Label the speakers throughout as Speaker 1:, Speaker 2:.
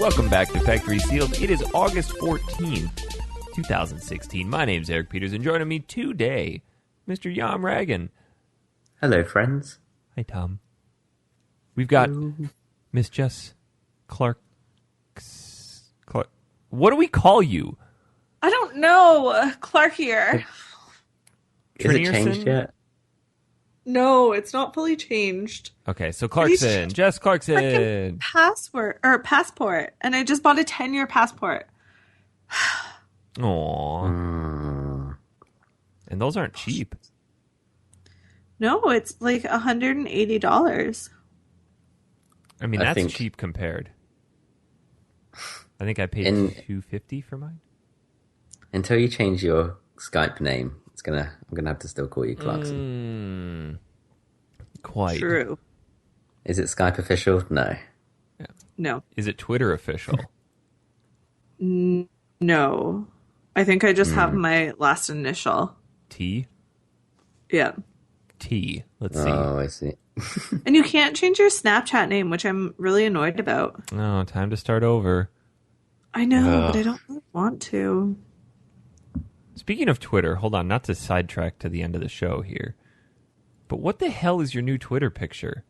Speaker 1: Welcome back to Factory Sealed. It is August 14th, 2016. My name's Eric Peters, and joining me today, Mr. Yam Ragan.
Speaker 2: Hello, friends.
Speaker 1: Hi, Tom. We've got Miss Jess Clark. What do we call you?
Speaker 3: I don't know. Clark here.
Speaker 2: Is it changed yet?
Speaker 3: No, it's not fully changed.
Speaker 1: Okay, so Clarkson. Jess Clarkson.
Speaker 3: Passport. And I just bought a 10-year passport.
Speaker 1: Aww. And those aren't cheap.
Speaker 3: No, it's like $180.
Speaker 1: I mean, that's cheap compared. I think I paid $250 for mine.
Speaker 2: Until you change your Skype name, I'm gonna have to still call you Clarkson.
Speaker 1: Quite.
Speaker 3: True.
Speaker 2: Is it Skype official? No.
Speaker 1: Yeah.
Speaker 3: No.
Speaker 1: Is it Twitter official?
Speaker 3: No. I think I just have my last initial.
Speaker 1: T?
Speaker 3: Yeah.
Speaker 1: T. Let's see.
Speaker 2: Oh, I see.
Speaker 3: And you can't change your Snapchat name, which I'm really annoyed about.
Speaker 1: Oh, time to start over.
Speaker 3: I know, but I don't really want to.
Speaker 1: Speaking of Twitter, hold on, not to sidetrack to the end of the show here, but what the hell is your new Twitter picture?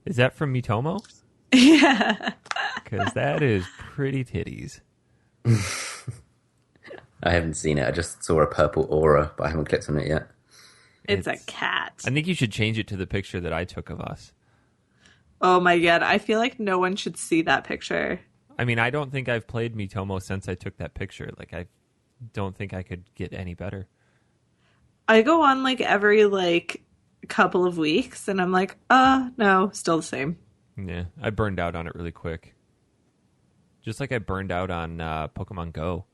Speaker 1: Is that from Mitomo?
Speaker 3: Yeah.
Speaker 1: Because that is pretty titties.
Speaker 2: I haven't seen it. I just saw a purple aura, but I haven't clicked on it yet.
Speaker 3: It's a cat.
Speaker 1: I think you should change it to the picture that I took of us.
Speaker 3: Oh my god, I feel like no one should see that picture.
Speaker 1: I mean, I don't think I've played Mitomo since I took that picture. Like, I don't think I could get any better.
Speaker 3: I go on like every couple of weeks and I'm like, no, still the same.
Speaker 1: Yeah, I burned out on it really quick. Just like I burned out on Pokemon Go.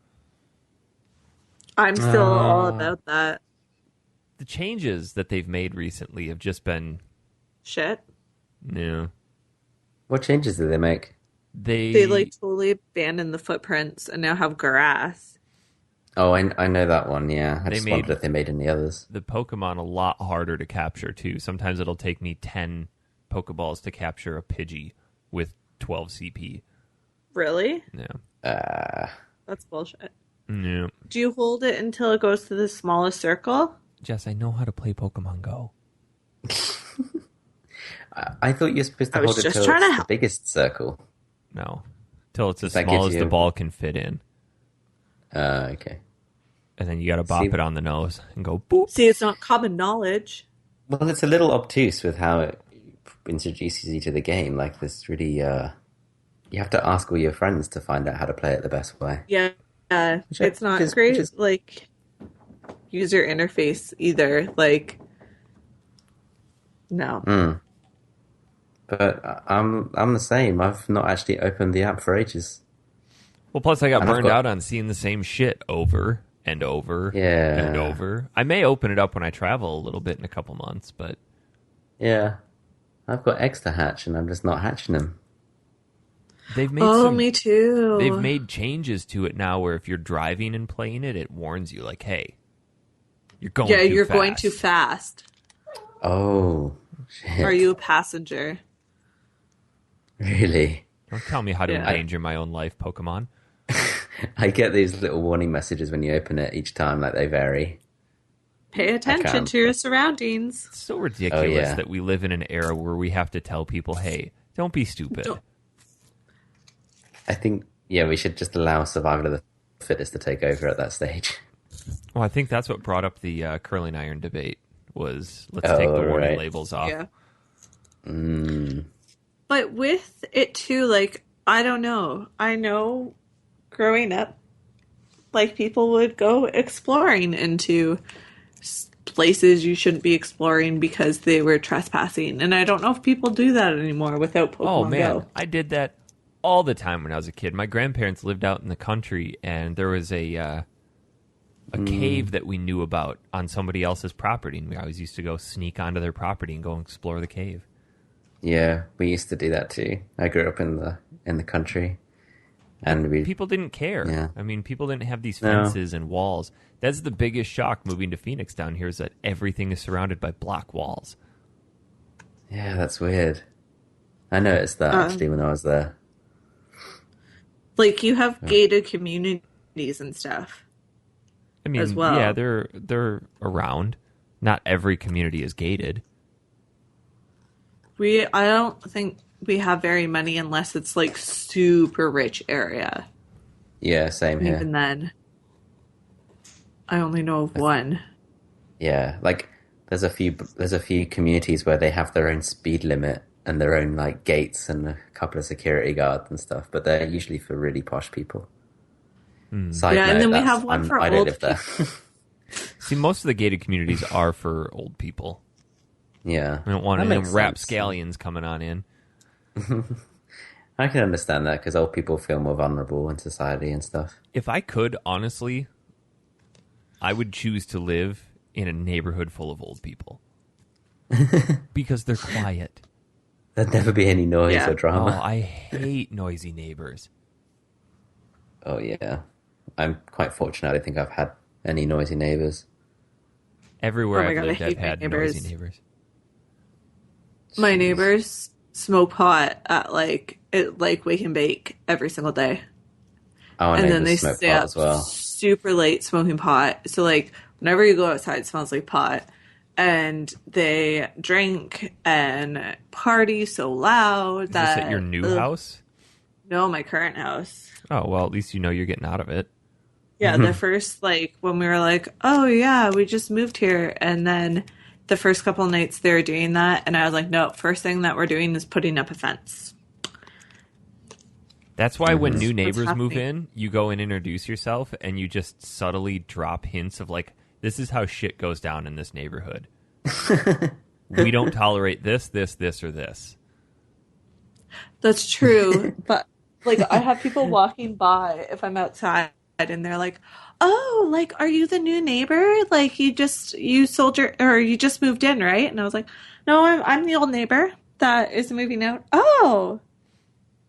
Speaker 3: I'm still all about that.
Speaker 1: The changes that they've made recently have just been...
Speaker 3: Shit.
Speaker 1: Yeah.
Speaker 2: What changes did they make?
Speaker 3: They totally abandoned the footprints and now have grass.
Speaker 2: Oh, I know that one, yeah. I just wondered if they made any others.
Speaker 1: The Pokemon a lot harder to capture, too. Sometimes it'll take me 10 Pokeballs to capture a Pidgey with 12 CP.
Speaker 3: Really?
Speaker 1: Yeah.
Speaker 3: That's bullshit.
Speaker 1: Yeah.
Speaker 3: Do you hold it until it goes to the smallest circle?
Speaker 1: Jess, I know how to play Pokemon Go.
Speaker 2: I thought you were supposed to hold it till it's the biggest circle.
Speaker 1: No. Till it's as small as the ball can fit in.
Speaker 2: Okay.
Speaker 1: And then you got to bop it on the nose and go boop.
Speaker 3: See, it's not common knowledge.
Speaker 2: Well, it's a little obtuse with how it introduces you to the game. Like, this really... you have to ask all your friends to find out how to play it the best way.
Speaker 3: Yeah. It's not great, user interface either. No.
Speaker 2: But I'm the same. I've not actually opened the app for ages.
Speaker 1: Well, plus I got burned out on seeing the same shit over and over and over. I may open it up when I travel a little bit in a couple months, but...
Speaker 2: Yeah. I've got eggs to hatch, and I'm just not hatching them.
Speaker 1: They've made
Speaker 3: me too.
Speaker 1: They've made changes to it now where if you're driving and playing it, it warns you, like, hey, you're going too fast. Yeah, you're
Speaker 3: going too fast.
Speaker 2: Oh, shit.
Speaker 3: Are you a passenger?
Speaker 2: Really?
Speaker 1: Don't tell me how to endanger my own life, Pokemon.
Speaker 2: I get these little warning messages when you open it each time, like they vary.
Speaker 3: Pay attention to your surroundings.
Speaker 1: It's so ridiculous that we live in an era where we have to tell people, hey, don't be stupid.
Speaker 2: I think, we should just allow survival of the fittest to take over at that stage.
Speaker 1: Well, I think that's what brought up the curling iron debate, was let's take the warning labels off.
Speaker 3: Yeah. But with it too, I don't know. I know growing up, people would go exploring into places you shouldn't be exploring because they were trespassing. And I don't know if people do that anymore without Pokemon Go.
Speaker 1: Oh, man. I did that all the time when I was a kid. My grandparents lived out in the country, and there was a cave that we knew about on somebody else's property, and we always used to go sneak onto their property and go and explore the cave.
Speaker 2: Yeah, we used to do that too. I grew up in the country, and
Speaker 1: people didn't care.
Speaker 2: Yeah.
Speaker 1: I mean, people didn't have these fences and walls. That's the biggest shock moving to Phoenix down here, is that everything is surrounded by block walls.
Speaker 2: Yeah, that's weird. I noticed that actually when I was there.
Speaker 3: Like you have gated communities and stuff
Speaker 1: I
Speaker 3: as
Speaker 1: mean,
Speaker 3: well.
Speaker 1: yeah, they're around. Not every community is gated.
Speaker 3: I don't think we have very many unless it's like super rich area.
Speaker 2: Yeah, same
Speaker 3: And
Speaker 2: here.
Speaker 3: even then, I only know of one.
Speaker 2: Yeah, like there's a few communities where they have their own speed limit and their own like gates and a couple of security guards and stuff, but they're usually for really posh people. Side
Speaker 3: Yeah, and
Speaker 2: note,
Speaker 3: then we
Speaker 2: that's
Speaker 3: have one for
Speaker 2: I don't
Speaker 3: old
Speaker 2: live there.
Speaker 1: See, most of the gated communities are for old people.
Speaker 2: Yeah,
Speaker 1: We don't want
Speaker 2: that
Speaker 1: any
Speaker 2: makes sense.
Speaker 1: rapscallions coming on in.
Speaker 2: I can understand that because old people feel more vulnerable in society and stuff.
Speaker 1: If I could, honestly, I would choose to live in a neighborhood full of old people. Because they're quiet.
Speaker 2: There'd never be any noise
Speaker 3: Yeah.
Speaker 2: or
Speaker 1: Oh,
Speaker 2: drama.
Speaker 1: I hate noisy neighbors.
Speaker 2: Oh yeah, I'm quite fortunate. I don't think I've had any noisy neighbors.
Speaker 1: Everywhere
Speaker 3: Oh my
Speaker 1: I've
Speaker 3: God, I
Speaker 1: lived, I've
Speaker 3: hate my
Speaker 1: had
Speaker 3: neighbors.
Speaker 1: noisy neighbors.
Speaker 3: My neighbors smoke pot at like wake and bake every single day.
Speaker 2: Our
Speaker 3: And then they
Speaker 2: neighbors smoke
Speaker 3: stay
Speaker 2: pot
Speaker 3: up
Speaker 2: as well.
Speaker 3: super late smoking pot. So like whenever you go outside, it smells like pot. And they drink and party so loud
Speaker 1: Is
Speaker 3: that
Speaker 1: this at your new house?
Speaker 3: No, my current house.
Speaker 1: Oh, well, at least you know you're getting out of it.
Speaker 3: Yeah, the first like when we were like, oh yeah, we just moved here, and then the first couple of nights they were doing that, and I was like, no, first thing that we're doing is putting up a fence.
Speaker 1: That's why when new
Speaker 3: What's
Speaker 1: neighbors move
Speaker 3: happening?
Speaker 1: in, you go and introduce yourself, and you just subtly drop hints of like, this is how shit goes down in this neighborhood. We don't tolerate this, this, this, or this.
Speaker 3: That's true, but like I have people walking by if I'm outside, and they're like, "Oh, like, are you the new neighbor? Like, you sold your or you just moved in, right?" And I was like, "No, I'm the old neighbor that is moving out." Oh,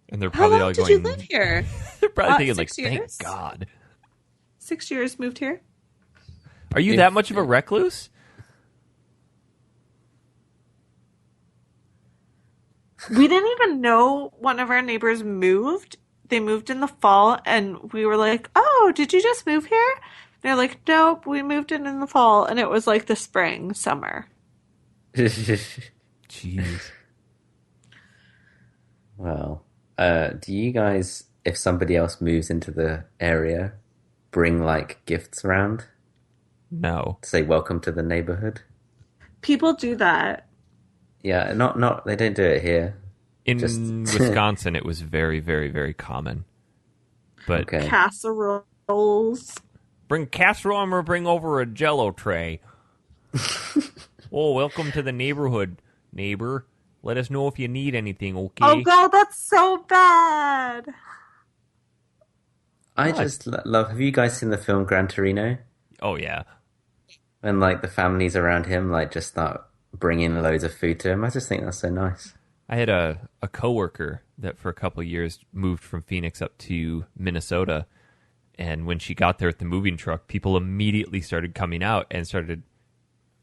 Speaker 1: And they're
Speaker 3: how
Speaker 1: probably
Speaker 3: long
Speaker 1: all
Speaker 3: did
Speaker 1: going.
Speaker 3: you live here?
Speaker 1: They're probably thinking like,
Speaker 3: 6
Speaker 1: thank
Speaker 3: years?
Speaker 1: God.
Speaker 3: 6 years moved here.
Speaker 1: Are you that much of a recluse?
Speaker 3: We didn't even know one of our neighbors moved. They moved in the fall, and we were like, "Oh, did you just move here?" They're like, "Nope, we moved in the fall," and it was like the spring, summer.
Speaker 1: Jeez.
Speaker 2: Well, do you guys, if somebody else moves into the area, bring like gifts around
Speaker 1: No.
Speaker 2: to say welcome to the neighborhood?
Speaker 3: People do that.
Speaker 2: Yeah, not they don't do it here.
Speaker 1: In
Speaker 2: Just-
Speaker 1: Wisconsin, it was very, very, very common. But
Speaker 2: Okay.
Speaker 3: Casseroles.
Speaker 1: bring casserole or bring over a Jello tray. Oh, welcome to the neighborhood, neighbor. Let us know if you need anything, okay?
Speaker 3: Oh god, that's so bad.
Speaker 2: I just love. Have you guys seen the film Gran Torino?
Speaker 1: Oh, yeah.
Speaker 2: And like the families around him, like just start bringing loads of food to him. I just think that's so nice.
Speaker 1: I had a coworker that for a couple of years moved from Phoenix up to Minnesota. And when she got there with the moving truck, people immediately started coming out and started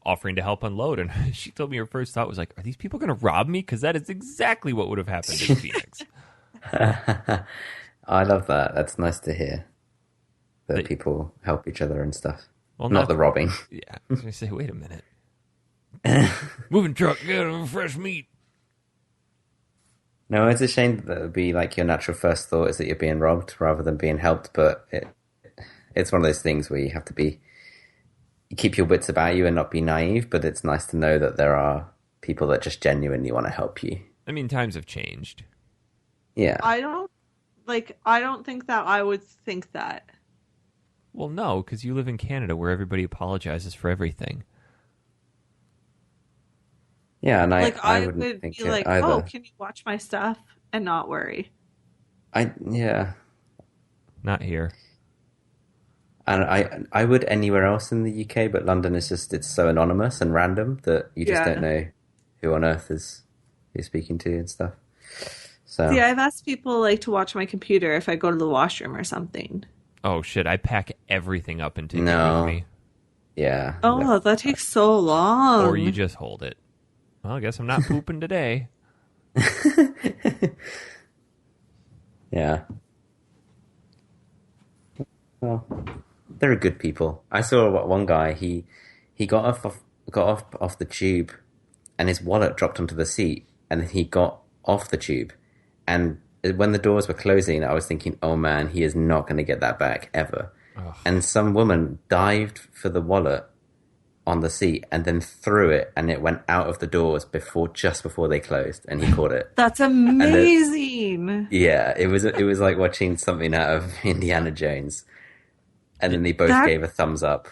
Speaker 1: offering to help unload. And she told me her first thought was like, are these people going to rob me? Because that is exactly what would have happened in Phoenix.
Speaker 2: I love that. That's nice to hear that
Speaker 1: But-
Speaker 2: people help each other and stuff.
Speaker 1: Well,
Speaker 2: Not the robbing.
Speaker 1: Yeah. I was going to say, wait a minute. Moving truck, get a fresh meat.
Speaker 2: No, it's a shame that it would be like your natural first thought is that you're being robbed rather than being helped. But it's one of those things where you have to be, you keep your wits about you and not be naive. But it's nice to know that there are people that just genuinely want to help you.
Speaker 1: I mean, times have changed.
Speaker 2: Yeah.
Speaker 3: I don't think that I would think that.
Speaker 1: Well, no, because you live in Canada where everybody apologizes for everything.
Speaker 2: Yeah, and
Speaker 3: Like
Speaker 2: I
Speaker 3: I
Speaker 2: wouldn't
Speaker 3: would
Speaker 2: think
Speaker 3: be
Speaker 2: it
Speaker 3: like,
Speaker 2: either.
Speaker 3: "Oh, can you watch my stuff?" and not worry.
Speaker 2: Yeah.
Speaker 1: Not here.
Speaker 2: And I would anywhere else in the UK, but London is just, it's so anonymous and random that you just
Speaker 3: Yeah.
Speaker 2: don't know who on earth is you're speaking to and stuff. So
Speaker 3: See, I've asked people like to watch my computer if I go to the washroom or something.
Speaker 1: Oh, shit. I pack everything up and take it
Speaker 2: No.
Speaker 1: with me.
Speaker 2: yeah.
Speaker 3: Oh, that takes so long.
Speaker 1: Or you just hold it. Well, I guess I'm not pooping today.
Speaker 2: Yeah. Well, they're good people. I saw one guy. He got off the tube, and his wallet dropped onto the seat, and he got off the tube, and when the doors were closing, I was thinking, oh man, he is not going to get that back ever.
Speaker 1: Ugh.
Speaker 2: And some woman dived for the wallet on the seat and then threw it, and it went out of the doors just before they closed, and he caught it.
Speaker 3: That's amazing.
Speaker 2: Yeah, it was like watching something out of Indiana Jones. And then they both
Speaker 3: That-
Speaker 2: gave a thumbs up,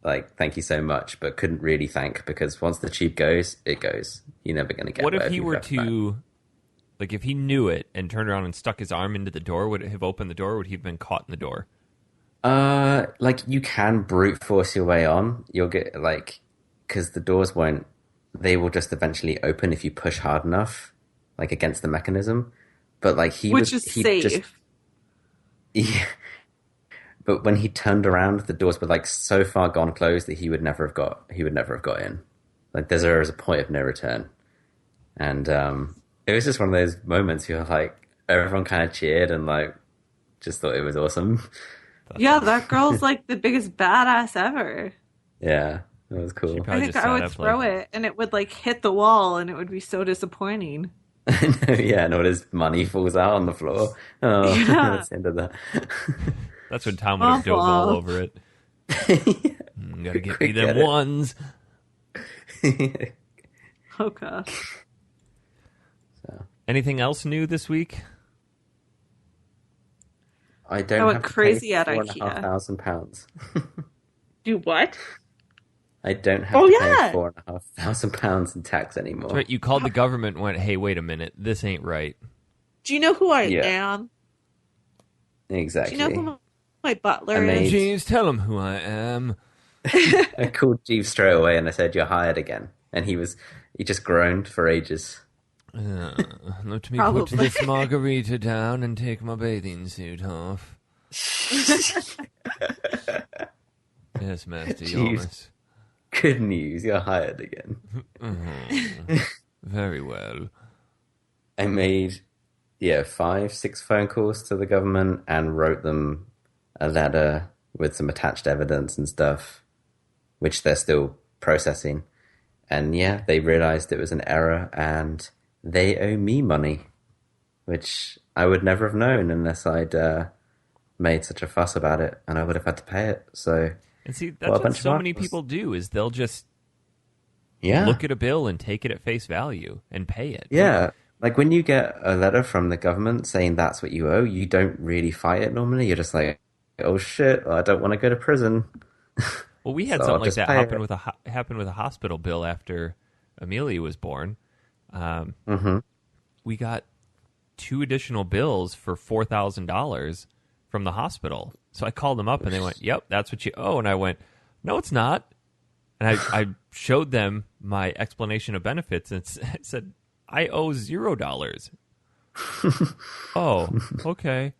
Speaker 2: like thank you so much, but couldn't really thank because once the tube goes, it goes. You're never going to get.
Speaker 1: What if
Speaker 2: whatever
Speaker 1: he
Speaker 2: you've
Speaker 1: were
Speaker 2: left
Speaker 1: to, like, if he knew it and turned around and stuck his arm into the door? Would it have opened the door? Or would he have been caught in the door?
Speaker 2: Like you can brute force your way on. You'll get because the doors won't. They will just eventually open if you push hard enough, like against the mechanism. But like
Speaker 3: Which is safe.
Speaker 2: Yeah. But when he turned around, the doors were like so far gone closed that he would never have got in. Like there is a point of no return. And it was just one of those moments where like everyone kind of cheered and like just thought it was awesome.
Speaker 3: Yeah, that girl's like the biggest badass ever.
Speaker 2: Yeah, it was cool.
Speaker 1: She
Speaker 3: I
Speaker 1: probably
Speaker 3: think
Speaker 1: just
Speaker 3: I
Speaker 1: sat
Speaker 3: would
Speaker 1: up
Speaker 3: throw
Speaker 1: like,
Speaker 3: it and it would like hit the wall and it would be so disappointing.
Speaker 2: Yeah, and all his money falls out on the floor. Oh,
Speaker 3: Yeah.
Speaker 2: that's the end of that.
Speaker 1: That's when Tom would have dove all
Speaker 3: Awful.
Speaker 1: over it. Gotta get me
Speaker 2: Quick,
Speaker 1: them
Speaker 2: get it.
Speaker 1: ones.
Speaker 3: Oh gosh.
Speaker 1: Anything else new this week?
Speaker 2: I don't
Speaker 3: I went
Speaker 2: have to
Speaker 3: crazy
Speaker 2: pay
Speaker 3: at
Speaker 2: £4,500.
Speaker 3: Do what?
Speaker 2: I don't have
Speaker 3: Oh,
Speaker 2: to
Speaker 3: yeah.
Speaker 2: pay £4,500 in tax anymore.
Speaker 1: That's right. You called the government and went, hey, wait a minute. This ain't right.
Speaker 3: Do you know who I
Speaker 2: Yeah.
Speaker 3: am? Do
Speaker 2: Exactly.
Speaker 3: you know who my butler
Speaker 2: Amazing.
Speaker 3: is?
Speaker 1: Jeeves, tell him who I am.
Speaker 2: I called Jeeves straight away and I said, "You're hired again." And he just groaned for ages.
Speaker 1: Let me
Speaker 3: Probably.
Speaker 1: put this margarita down and take my bathing suit off. Yes, Master
Speaker 2: Jeez.
Speaker 1: Jonas.
Speaker 2: Good news, you're hired again.
Speaker 1: Very well.
Speaker 2: I made 5-6 phone calls to the government and wrote them a letter with some attached evidence and stuff, which they're still processing. And yeah, they realized it was an error and they owe me money, which I would never have known unless I'd made such a fuss about it, and I would have had to pay it. So
Speaker 1: And see,
Speaker 2: Well,
Speaker 1: that's
Speaker 2: a
Speaker 1: what
Speaker 2: bunch of
Speaker 1: so many
Speaker 2: articles.
Speaker 1: people do is they'll just
Speaker 2: yeah,
Speaker 1: look at a bill and take it at face value and pay it.
Speaker 2: yeah. Like when you get a letter from the government saying that's what you owe, you don't really fight it normally. You're just like, oh shit, I don't want to go to prison.
Speaker 1: Well, we had
Speaker 2: So I'll
Speaker 1: something like
Speaker 2: just
Speaker 1: that
Speaker 2: pay
Speaker 1: happen
Speaker 2: it.
Speaker 1: with happen with a hospital bill after Amelia was born. We got 2 additional bills for $4,000 from the hospital. So I called them up and they went, "Yep, that's what you owe." And I went, "No, it's not." And I showed them my explanation of benefits and it said, "I owe $0." Oh, okay.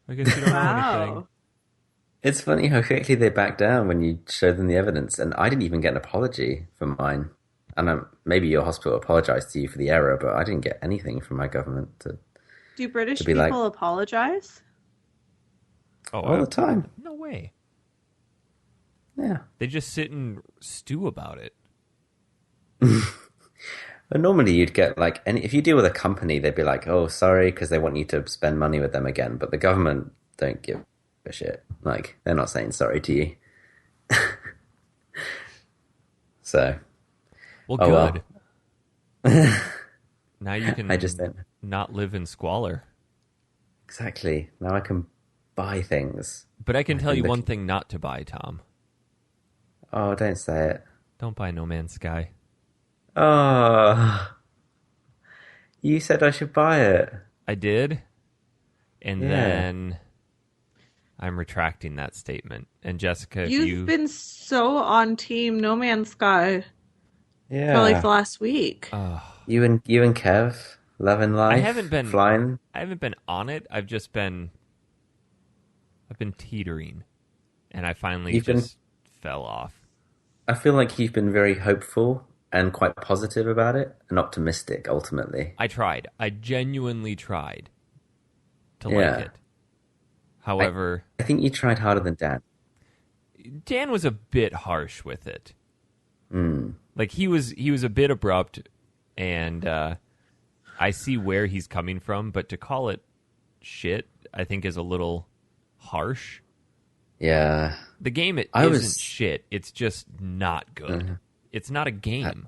Speaker 1: I guess you don't know anything.
Speaker 3: Wow.
Speaker 2: It's funny how quickly they back down when you show them the evidence. And I didn't even get an apology for mine. And maybe your hospital apologized to you for the error, but I didn't get anything from my government
Speaker 3: Do British
Speaker 2: To be
Speaker 3: people
Speaker 2: like-
Speaker 3: apologize?
Speaker 1: Oh,
Speaker 2: all the time.
Speaker 1: no way.
Speaker 2: Yeah.
Speaker 1: They just sit and stew about it.
Speaker 2: But normally you'd get like, and if you deal with a company, they'd be like, "Oh, sorry," because they want you to spend money with them again. But the government don't give a shit. Like they're not saying sorry to you. So
Speaker 1: Well,
Speaker 2: Oh, well.
Speaker 1: good. Now you can
Speaker 2: I just don't.
Speaker 1: not live in squalor.
Speaker 2: Exactly. Now I can buy things.
Speaker 1: But I can tell you
Speaker 2: look-
Speaker 1: one thing not to buy, Tom.
Speaker 2: Oh, don't say it.
Speaker 1: Don't buy No Man's Sky.
Speaker 2: Oh, you said I should buy it.
Speaker 1: I did, and
Speaker 2: Yeah.
Speaker 1: then I'm retracting that statement. And Jessica, if
Speaker 3: You've
Speaker 1: you
Speaker 3: been so on team No Man's Sky
Speaker 2: Yeah.
Speaker 3: for like the last week.
Speaker 2: You and Kev, loving life.
Speaker 1: I haven't been
Speaker 2: flying.
Speaker 1: I haven't been on it. I've been teetering, and I finally
Speaker 2: You've been-
Speaker 1: just fell off.
Speaker 2: I feel like you've been very hopeful and quite positive about it and optimistic ultimately.
Speaker 1: I tried. I genuinely tried to
Speaker 2: Yeah.
Speaker 1: like it.
Speaker 2: I,
Speaker 1: However,
Speaker 2: I think you tried harder than Dan.
Speaker 1: Dan was a bit harsh with it.
Speaker 2: Mm.
Speaker 1: Like he was a bit abrupt, and I see where he's coming from, but to call it shit, I think is a little harsh.
Speaker 2: Yeah.
Speaker 1: The game it
Speaker 2: I
Speaker 1: isn't
Speaker 2: was.
Speaker 1: shit. It's just not good. It's not a game.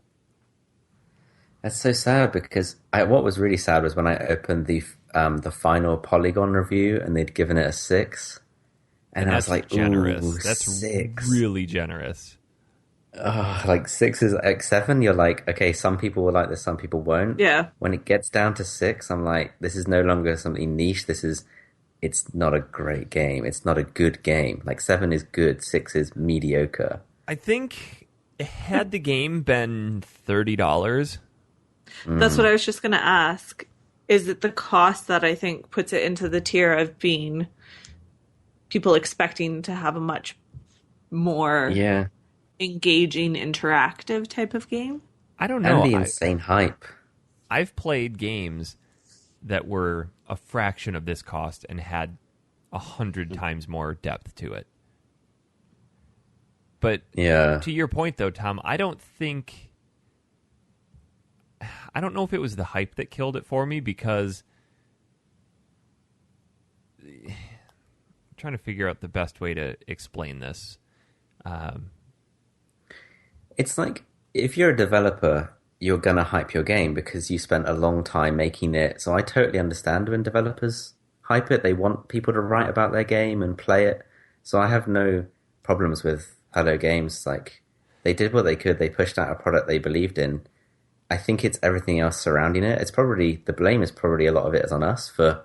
Speaker 2: That's so sad because what was really sad was when I opened the final Polygon review and they'd given it a 6,
Speaker 1: And
Speaker 2: and I was
Speaker 1: that's
Speaker 2: like,
Speaker 1: generous.
Speaker 2: ooh,
Speaker 1: That's
Speaker 2: 6.
Speaker 1: really generous.
Speaker 2: Like 6 is like 7. You're like, okay, some people will like this, some people won't.
Speaker 3: Yeah.
Speaker 2: When it gets down to 6, I'm like, this is no longer something niche. It's not a great game. It's not a good game. Like 7 is good, 6 is mediocre.
Speaker 1: I think had the game been $30,
Speaker 3: That's what I was just going to ask. Is it the cost that I think puts it into the tier of being people expecting to have a much more
Speaker 2: Yeah,
Speaker 3: engaging, interactive type of game?
Speaker 1: I don't
Speaker 2: and
Speaker 1: know.
Speaker 2: the insane hype.
Speaker 1: I've played games that were a fraction of this cost and had 100 times more depth to it. But
Speaker 2: Yeah,
Speaker 1: to your point, though, Tom, I don't know if it was the hype that killed it for me because I'm trying to figure out the best way to explain this.
Speaker 2: it's like if you're a developer, you're gonna hype your game because you spent a long time making it. So I totally understand when developers hype it. They want people to write about their game and play it. So I have no problems with Hello Games. Like they did what they could. They pushed out a product they believed in. I think it's everything else surrounding it. It's probably the blame is probably a lot of it is on us for,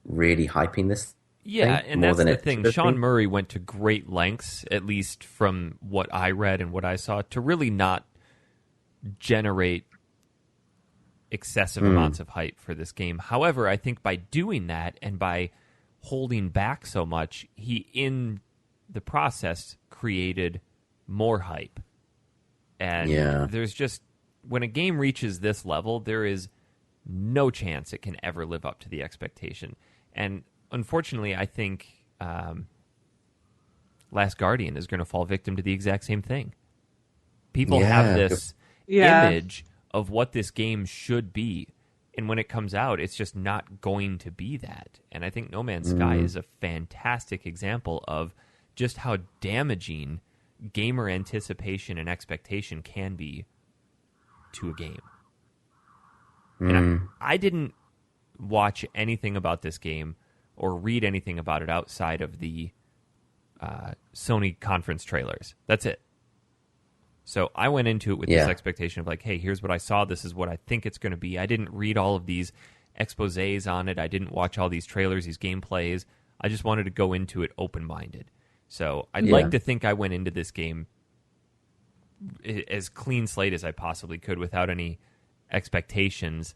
Speaker 2: really hyping this
Speaker 1: Yeah,
Speaker 2: thing
Speaker 1: and
Speaker 2: more
Speaker 1: that's
Speaker 2: than
Speaker 1: the
Speaker 2: it
Speaker 1: thing.
Speaker 2: should have
Speaker 1: Sean
Speaker 2: been.
Speaker 1: Murray went to great lengths, at least from what I read and what I saw, to really not generate excessive amounts of hype for this game. However, I think by doing that and by holding back so much, he, in the process, created more hype. And
Speaker 2: Yeah.
Speaker 1: there's just, when a game reaches this level, there is no chance it can ever live up to the expectation. And unfortunately, I think Last Guardian is going to fall victim to the exact same thing. People have
Speaker 2: Yeah.
Speaker 1: this
Speaker 3: Yeah.
Speaker 1: image of what this game should be. And when it comes out, it's just not going to be that. And I think No Man's Sky is a fantastic example of just how damaging gamer anticipation and expectation can be to a game. And I didn't watch anything about this game or read anything about it outside of the Sony conference trailers. That's it. So I went into it with this expectation of like, hey, here's what I saw. This is what I think it's going to be. I didn't read all of these exposés on it. I didn't watch all these trailers, these gameplays. I just wanted to go into it open-minded. So I'd like to think I went into this game as clean slate as I possibly could without any expectations,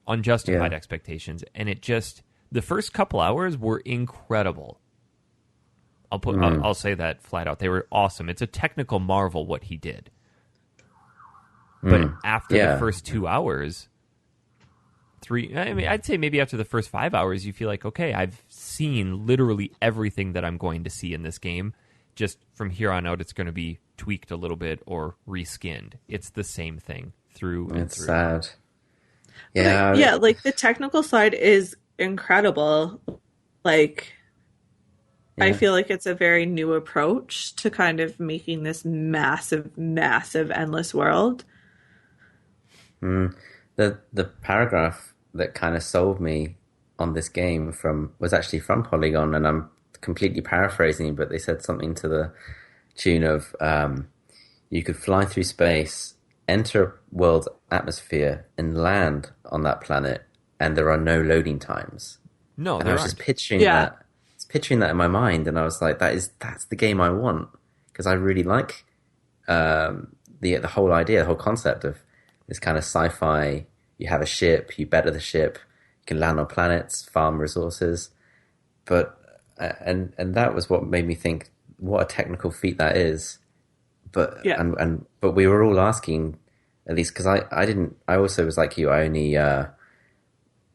Speaker 1: unjustified expectations. And it just, the first couple hours were incredible. I'll say that flat out. They were awesome. It's a technical marvel what he did. But after the first 2 hours, I'd say maybe after the first 5 hours, you feel like, okay, I've seen literally everything that I'm going to see in this game. Just from here on out, it's going to be tweaked a little bit or reskinned. It's the same thing through and
Speaker 2: It's
Speaker 1: through.
Speaker 2: sad.
Speaker 3: But
Speaker 2: Yeah.
Speaker 3: like the technical side is incredible. Like, I feel like it's a very new approach to kind of making this massive, massive, endless world.
Speaker 2: The paragraph that kind of sold me on this game was actually from Polygon, and I'm completely paraphrasing, but they said something to the tune of you could fly through space, enter a world's atmosphere, and land on that planet, and there are no loading times.
Speaker 1: No,
Speaker 2: And I
Speaker 1: there
Speaker 2: was
Speaker 1: aren't.
Speaker 2: just picturing
Speaker 3: Yeah.
Speaker 2: that. Picturing that in my mind, and I was like, that's the game I want, because I really like the whole idea, the whole concept of this kind of sci-fi. You have a ship, you better the ship, you can land on planets, farm resources, but and that was what made me think, what a technical feat that is. But but we were all asking, at least because I also was like you, I only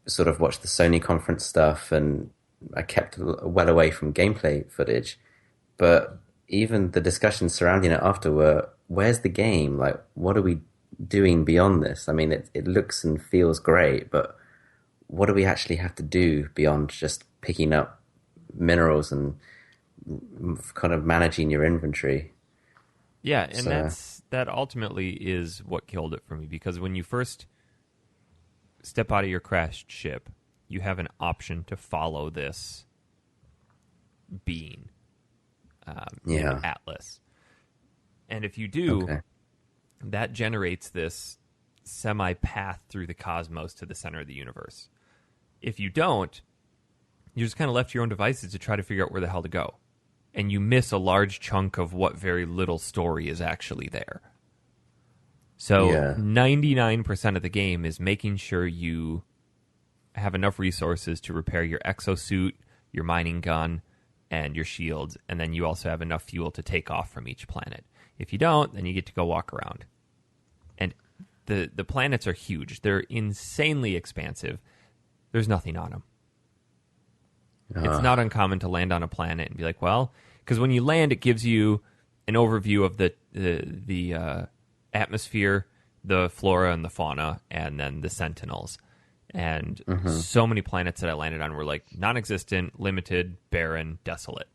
Speaker 2: sort of watched the Sony conference stuff, and I kept well away from gameplay footage. But even the discussions surrounding it after were, where's the game? Like, what are we doing beyond this? I mean, it looks and feels great, but what do we actually have to do beyond just picking up minerals and kind of managing your inventory?
Speaker 1: Yeah, and
Speaker 2: So,
Speaker 1: that ultimately is what killed it for me, because when you first step out of your crashed ship, you have an option to follow this being
Speaker 2: yeah.
Speaker 1: named Atlas. And if you do,
Speaker 2: Okay.
Speaker 1: that generates this semi-path through the cosmos to the center of the universe. If you don't, you're just kind of left to your own devices to try to figure out where the hell to go. And you miss a large chunk of what very little story is actually there. So
Speaker 2: Yeah.
Speaker 1: 99% of the game is making sure you have enough resources to repair your exosuit, your mining gun, and your shields, and then you also have enough fuel to take off from each planet. If you don't, then you get to go walk around. And the planets are huge. They're insanely expansive. There's nothing on them. It's not uncommon to land on a planet and be like, well, because when you land, it gives you an overview of the atmosphere, the flora and the fauna, and then the sentinels. And so many planets that I landed on were like non-existent, limited, barren, desolate.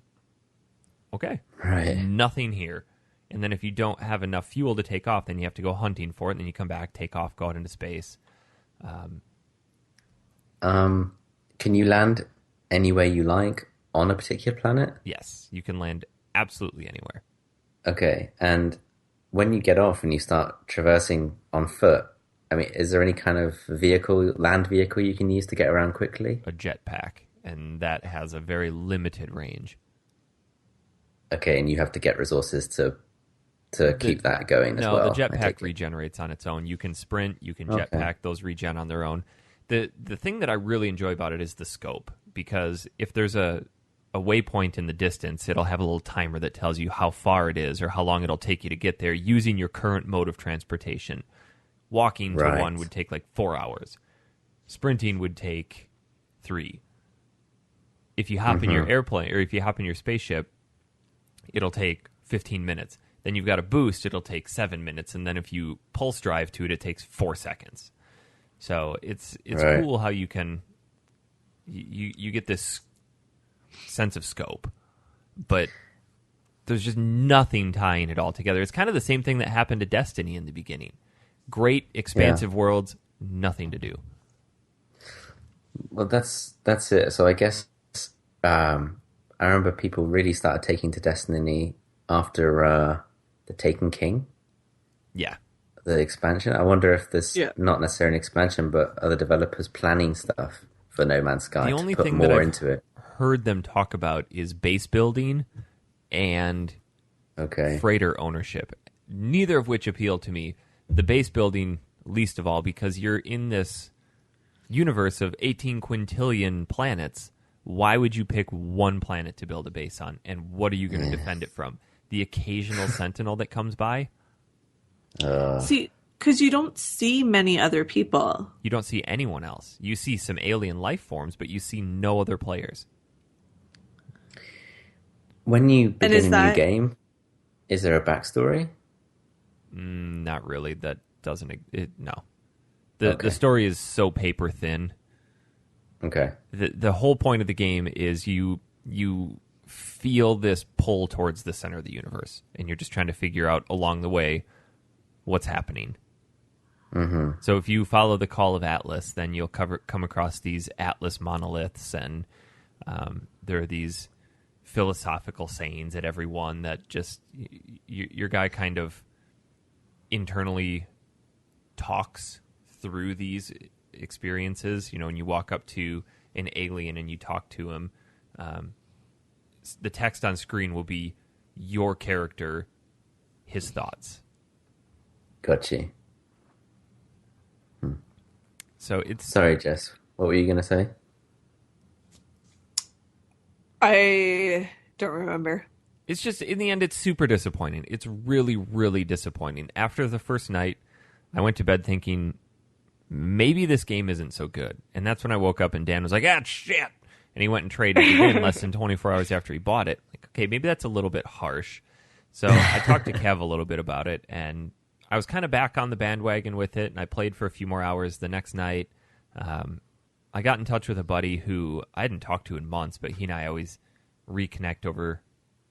Speaker 1: Okay.
Speaker 2: Right.
Speaker 1: Nothing here. And then if you don't have enough fuel to take off, then you have to go hunting for it, and then you come back, take off, go out into space.
Speaker 2: Can you land anywhere you like on a particular planet?
Speaker 1: Yes, you can land absolutely anywhere.
Speaker 2: Okay. And when you get off and you start traversing on foot, I mean, is there any kind of land vehicle you can use to get around quickly?
Speaker 1: A jetpack, and that has a very limited range.
Speaker 2: Okay, and you have to get resources to keep that going as
Speaker 1: No,
Speaker 2: well.
Speaker 1: the
Speaker 2: I
Speaker 1: jetpack
Speaker 2: take it.
Speaker 1: regenerates on its own. You can sprint, you can
Speaker 2: Okay.
Speaker 1: jetpack, those regen on their own. The thing that I really enjoy about it is the scope, because if there's a waypoint in the distance, it'll have a little timer that tells you how far it is or how long it'll take you to get there using your current mode of transportation. Walking to
Speaker 2: Right.
Speaker 1: one would take like 4 hours. Sprinting would take 3. If you hop in your airplane, or if you hop in your spaceship, it'll take 15 minutes. Then you've got a boost, it'll take 7 minutes, and then if you pulse drive to it, it takes 4 seconds. So it's
Speaker 2: Right.
Speaker 1: cool how you can you get this sense of scope, but there's just nothing tying it all together. It's kind of the same thing that happened to Destiny in the beginning. Great expansive worlds, nothing to do.
Speaker 2: Well, that's it. So I guess I remember people really started taking to Destiny after the Taken King,
Speaker 1: Yeah.
Speaker 2: the expansion. I wonder if there's
Speaker 3: Yeah.
Speaker 2: not necessarily an expansion, but other developers planning stuff for No Man's Sky
Speaker 1: The
Speaker 2: to
Speaker 1: only
Speaker 2: put
Speaker 1: thing that
Speaker 2: more
Speaker 1: I've
Speaker 2: into it.
Speaker 1: heard them talk about is base building and
Speaker 2: Okay.
Speaker 1: freighter ownership, neither of which appeal to me. The base building, least of all, because you're in this universe of 18 quintillion planets. Why would you pick one planet to build a base on? And what are you going to defend it from? The occasional sentinel that comes by?
Speaker 3: See, because you don't see many other people.
Speaker 1: You don't see anyone else. You see some alien life forms, but you see no other players.
Speaker 2: When you
Speaker 3: And
Speaker 2: begin
Speaker 3: is
Speaker 2: a
Speaker 3: that-
Speaker 2: new game, is there a backstory?
Speaker 1: Not really. That doesn't... no. The
Speaker 2: Okay.
Speaker 1: story is so paper thin.
Speaker 2: Okay.
Speaker 1: The whole point of the game is you feel this pull towards the center of the universe, and you're just trying to figure out along the way what's happening. Mm-hmm. So if you follow the call of Atlas, then you'll come across these Atlas monoliths, and there are these philosophical sayings at every one that just your guy kind of internally talks through these experiences. You know, when you walk up to an alien and you talk to him, the text on screen will be your character, his thoughts.
Speaker 2: Gotcha.
Speaker 1: So it's
Speaker 2: Sorry, Jess. What were you going to say?
Speaker 3: I don't remember.
Speaker 1: It's just, in the end, it's super disappointing. It's really, really disappointing. After the first night, I went to bed thinking, maybe this game isn't so good. And that's when I woke up and Dan was like, ah, shit. And he went and traded it in less than 24 hours after he bought it. Like, okay, maybe that's a little bit harsh. So I talked to Kev a little bit about it, and I was kind of back on the bandwagon with it, and I played for a few more hours the next night. I got in touch with a buddy who I hadn't talked to in months, but he and I always reconnect over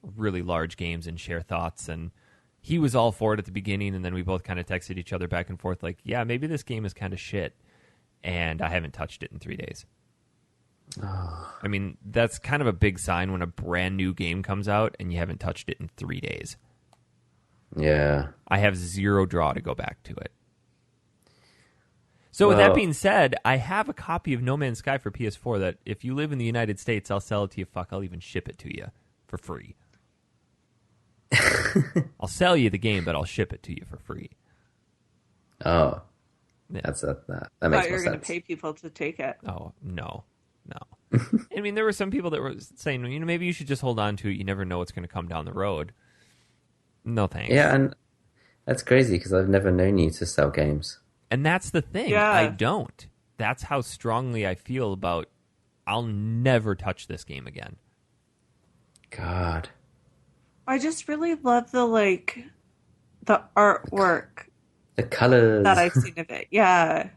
Speaker 1: really large games and share thoughts, and he was all for it at the beginning, and then we both kind of texted each other back and forth like, yeah, maybe this game is kind of shit, and I haven't touched it in 3 days. Oh. I mean, that's kind of a big sign when a brand new game comes out and you haven't touched it in 3 days.
Speaker 2: Yeah.
Speaker 1: I have zero draw to go back to it. So with that being said, I have a copy of No Man's Sky for PS4 that if you live in the United States, I'll sell it to you. Fuck, I'll even ship it to you for free. I'll sell you the game, but I'll ship it to you for free.
Speaker 2: Oh.
Speaker 1: Yeah.
Speaker 2: That makes more sense.
Speaker 3: I thought you were going to pay people to take it.
Speaker 1: Oh, no. I mean, there were some people that were saying, maybe you should just hold on to it. You never know what's going to come down the road. No thanks.
Speaker 2: Yeah, and that's crazy because I've never known you to sell games.
Speaker 1: And that's the thing.
Speaker 3: Yeah.
Speaker 1: I don't. That's how strongly I feel about I'll never touch this game again.
Speaker 2: God.
Speaker 3: I just really love the artwork.
Speaker 2: The colors.
Speaker 3: That I've seen of it. Yeah.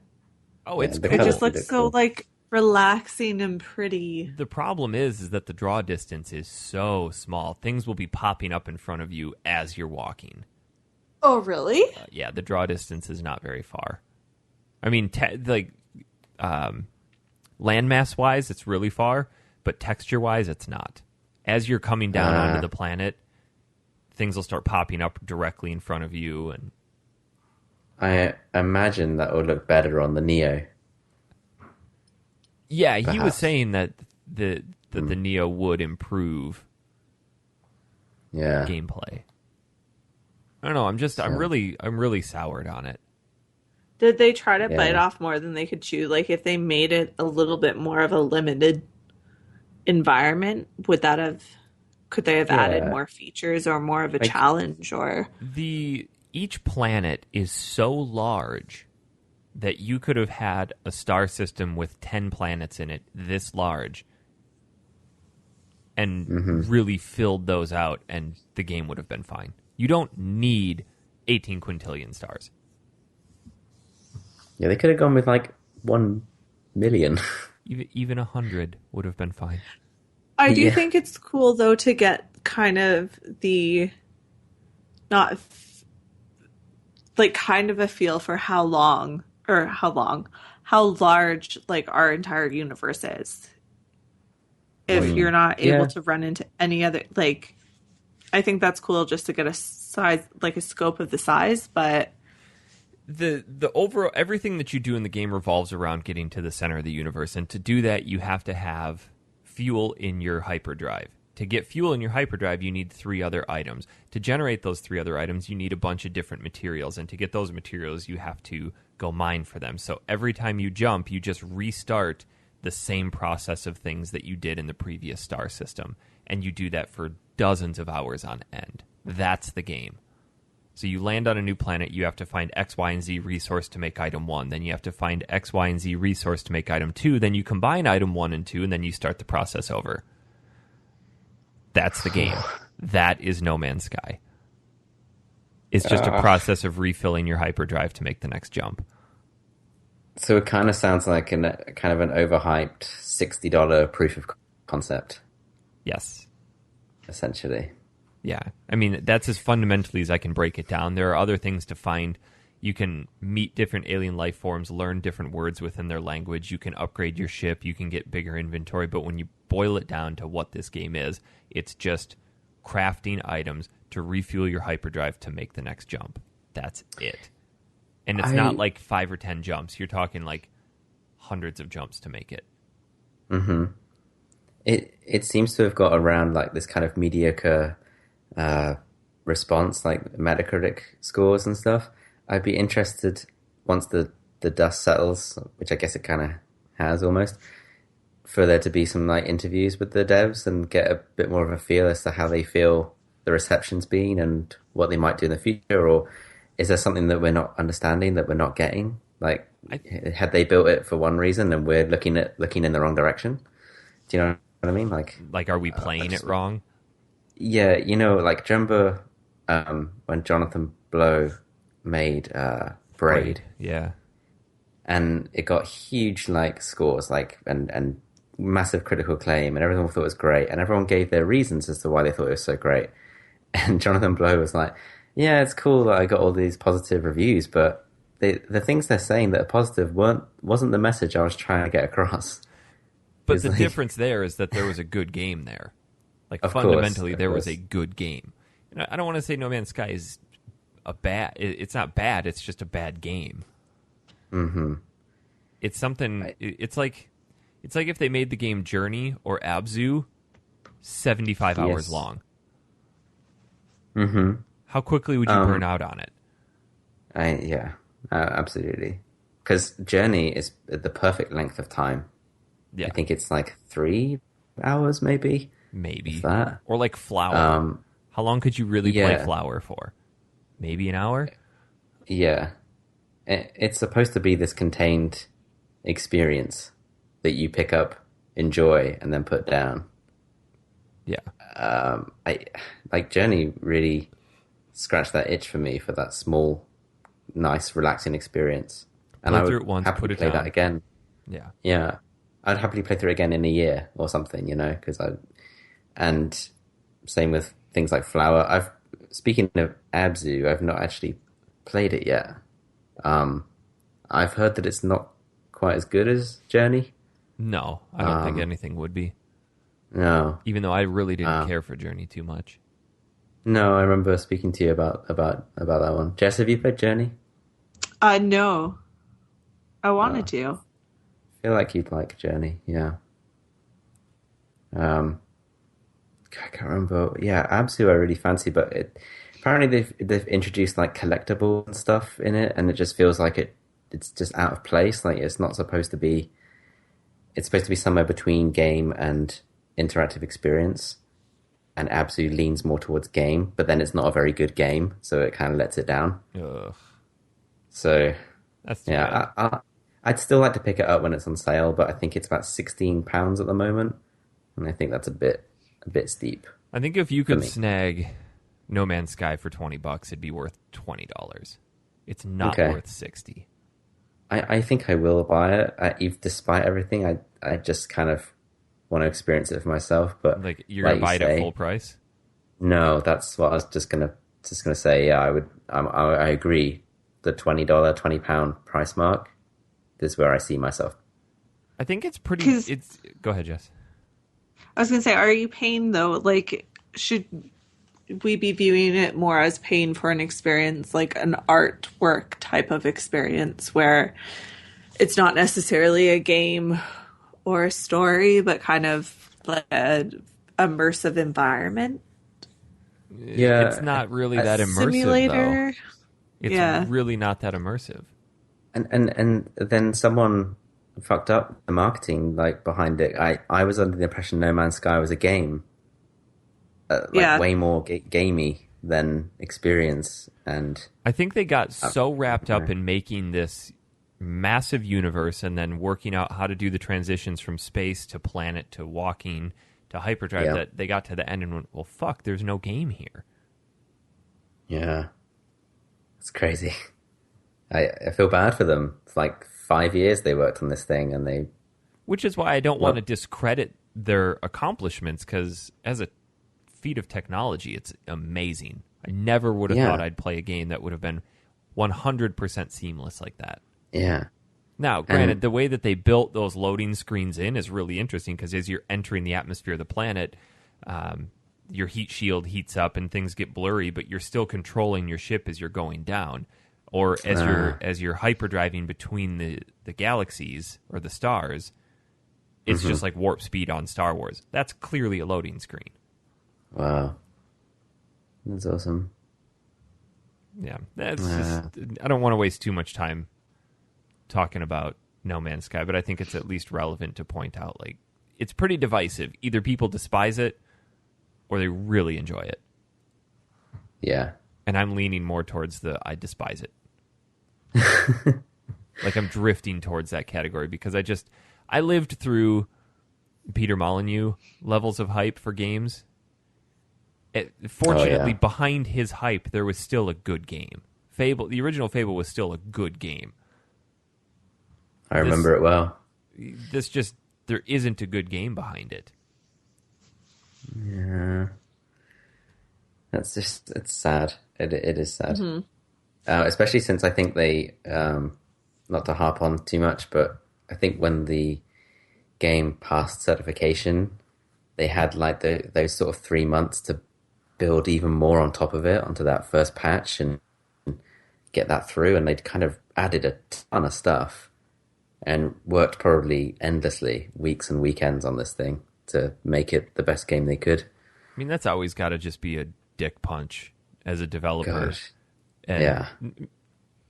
Speaker 1: Oh, it's
Speaker 2: the
Speaker 1: cool.
Speaker 3: It just
Speaker 2: colors
Speaker 3: looks
Speaker 2: are
Speaker 3: so
Speaker 2: cool.
Speaker 3: relaxing and pretty.
Speaker 1: The problem is that the draw distance is so small. Things will be popping up in front of you as you're walking.
Speaker 3: Oh, really?
Speaker 1: Yeah, the draw distance is not very far. I mean, landmass-wise, it's really far, but texture-wise, it's not. As you're coming down onto the planet, things will start popping up directly in front of you. And
Speaker 2: I imagine that would look better on the Neo.
Speaker 1: yeah, he was
Speaker 2: Perhaps.
Speaker 1: saying that the Neo would improve
Speaker 2: Yeah.
Speaker 1: gameplay. I don't know. I'm really soured on it.
Speaker 3: Did they try to
Speaker 2: Yeah.
Speaker 3: bite off more than they could chew? Like, if they made it a little bit more of a limited environment, could they have added more features or more of a challenge? Or
Speaker 1: Each planet is so large that you could have had a star system with 10 planets in it this large and really filled those out, and the game would have been fine. You don't need 18 quintillion stars.
Speaker 2: Yeah, they could have gone with 1 million.
Speaker 1: Even 100 would have been fine.
Speaker 3: I do
Speaker 2: Yeah.
Speaker 3: think it's cool, though, to get kind of kind of a feel for how large, our entire universe is. If you're not able to run into any other, I think that's cool just to get a size, a scope of the size, but
Speaker 1: The overall everything that you do in the game revolves around getting to the center of the universe, and to do that you have to have fuel in your hyperdrive. To get fuel in your hyperdrive, you need 3 other items. To generate those 3 other items, you need a bunch of different materials, and to get those materials, you have to go mine for them. So every time you jump, you just restart the same process of things that you did in the previous star system, and you do that for dozens of hours on end. That's the game. So you land on a new planet, you have to find X, Y, and Z resource to make item 1. Then you have to find X, Y, and Z resource to make item 2. Then you combine item 1 and 2, and then you start the process over. That's the game. That is No Man's Sky. It's just a process of refilling your hyperdrive to make the next jump.
Speaker 2: So it kind of sounds like kind of an overhyped $60 proof of concept,
Speaker 1: Yes.
Speaker 2: essentially.
Speaker 1: Yeah. I mean, that's as fundamentally as I can break it down. There are other things to find. You can meet different alien life forms, learn different words within their language. You can upgrade your ship. You can get bigger inventory. But when you boil it down to what this game is, it's just crafting items to refuel your hyperdrive to make the next jump. That's it. And it's not 5 or 10 jumps. You're talking hundreds of jumps to make it.
Speaker 2: Mm-hmm. It seems to have got around this kind of mediocre response, Metacritic scores and stuff. I'd be interested once the dust settles, which I guess it kind of has almost, for there to be some interviews with the devs and get a bit more of a feel as to how they feel the reception's been and what they might do in the future. Or is there something that we're not understanding, that we're not getting? Like,
Speaker 1: I,
Speaker 2: had they built it for one reason and we're looking in the wrong direction? Do you know what I mean?
Speaker 1: like, are we playing it wrong?
Speaker 2: Yeah, like, do you remember when Jonathan Blow made Braid,
Speaker 1: Yeah.
Speaker 2: and it got huge like scores, like and massive critical acclaim, and everyone thought it was great, and everyone gave their reasons as to why they thought it was so great. And Jonathan Blow was like, "Yeah, it's cool that I got all these positive reviews, but the things they're saying that are positive wasn't the message I was trying to get across."
Speaker 1: But the
Speaker 2: Like,
Speaker 1: difference there is that there was a good game there. Like,
Speaker 2: of
Speaker 1: fundamentally,
Speaker 2: course,
Speaker 1: there was a good game. And I don't want to say No Man's Sky is it's not bad, it's just a bad game.
Speaker 2: Mm-hmm.
Speaker 1: It's something, it's like if they made the game Journey or Abzu 75 hours long.
Speaker 2: Mm-hmm.
Speaker 1: How quickly would you burn out on it?
Speaker 2: Absolutely. Because Journey is the perfect length of time.
Speaker 1: Yeah.
Speaker 2: I think it's like 3 hours, maybe.
Speaker 1: Maybe.
Speaker 2: If that.
Speaker 1: Or like Flower. How long could you really play
Speaker 2: yeah.
Speaker 1: Flower for? Maybe an hour?
Speaker 2: Yeah. It's supposed to be this contained experience that you pick up, enjoy, and then put down.
Speaker 1: Yeah.
Speaker 2: I like Journey really scratched that itch for me for that small, nice, relaxing experience. And
Speaker 1: Play
Speaker 2: I would
Speaker 1: through it once,
Speaker 2: happily
Speaker 1: put it
Speaker 2: play
Speaker 1: down.
Speaker 2: that again.
Speaker 1: Yeah.
Speaker 2: Yeah, I'd happily play through it again in a year or something, and same with things like Flower. Speaking of Abzu, I've not actually played it yet. I've heard that it's not quite as good as Journey.
Speaker 1: No, I don't think anything would be.
Speaker 2: No,
Speaker 1: Even though I really didn't care for Journey too much.
Speaker 2: no, I remember speaking to you about that one. Jess, have you played Journey?
Speaker 3: No. I wanted to.
Speaker 2: I feel like you'd like Journey, yeah. I can't remember. Yeah, Absu I really fancy, but apparently they've introduced like collectible and stuff in it, and it just feels like it's just out of place. Like it's not supposed to be. It's supposed to be somewhere between game and interactive experience, and Absu leans more towards game, but then it's not a very good game, so it kind of lets it down.
Speaker 1: Ugh.
Speaker 2: So
Speaker 1: That's too bad.
Speaker 2: I'd still like to pick it up when it's on sale, but I think it's about £16 at the moment, and I think that's a bit steep.
Speaker 1: I think if you could
Speaker 2: me.
Speaker 1: snag No Man's Sky for $20, it'd be worth $20. It's not
Speaker 2: Okay.
Speaker 1: worth $60.
Speaker 2: I think I will buy it. Despite everything, I just kind of want to experience it for myself. But
Speaker 1: Like, you're gonna buy it at full price?
Speaker 2: No, that's what I was just gonna say. Yeah, I would. I agree. The £20 price mark is where I see myself.
Speaker 1: I think it's pretty.
Speaker 3: 'Cause-
Speaker 1: It's go ahead, Jess.
Speaker 3: I was going to say, are you paying though? Like, should we be viewing it more as paying for an experience, like an artwork type of experience where it's not necessarily a game or a story, but kind of like an immersive environment?
Speaker 2: Yeah,
Speaker 1: It's not really that immersive,
Speaker 3: Simulator?
Speaker 1: though. It's
Speaker 3: Yeah.
Speaker 1: really not that immersive.
Speaker 2: and then someone fucked up the marketing like behind it. I was under the impression No Man's Sky was a game,
Speaker 3: Yeah.
Speaker 2: way more gamey than experience. And
Speaker 1: I think they got so wrapped up in making this massive universe and then working out how to do the transitions from space to planet to walking to hyperdrive that they got to the end and went, well, fuck, there's no game here.
Speaker 2: yeah, it's crazy. I feel bad for them. It's like 5 years they worked on this thing, and they.
Speaker 1: Which is why I don't want to discredit their accomplishments, because as a feat of technology, it's amazing. I never would have thought I'd play a game that would have been 100% seamless like that.
Speaker 2: Yeah.
Speaker 1: Now, granted, the way that they built those loading screens in is really interesting, because as you're entering the atmosphere of the planet, your heat shield heats up and things get blurry, but you're still controlling your ship as you're going down. Or as you're hyperdriving between the galaxies or the stars, it's just like warp speed on Star Wars. That's clearly a loading screen.
Speaker 2: Wow. That's awesome.
Speaker 1: Yeah, that's just, I don't want to waste too much time talking about No Man's Sky, but I think it's at least relevant to point out, like, it's pretty divisive. Either people despise it or they really enjoy it.
Speaker 2: Yeah.
Speaker 1: And I'm leaning more towards I despise it. Like I'm drifting towards that category because I lived through Peter Molyneux levels of hype for games. Fortunately, behind his hype, there was still a good game. Fable, the original Fable was still a good game.
Speaker 2: I remember it well.
Speaker 1: There isn't a good game behind it.
Speaker 2: Yeah. It's sad. It is sad.
Speaker 3: Mm-hmm.
Speaker 2: Especially since I think they, not to harp on too much, but I think when the game passed certification, they had like those sort of 3 months to build even more on top of it onto that first patch and get that through, and they'd kind of added a ton of stuff and worked probably endlessly, weeks and weekends on this thing to make it the best game they could.
Speaker 1: I mean, that's always got to just be a dick punch as a developer.
Speaker 2: Gosh.
Speaker 1: And
Speaker 2: yeah.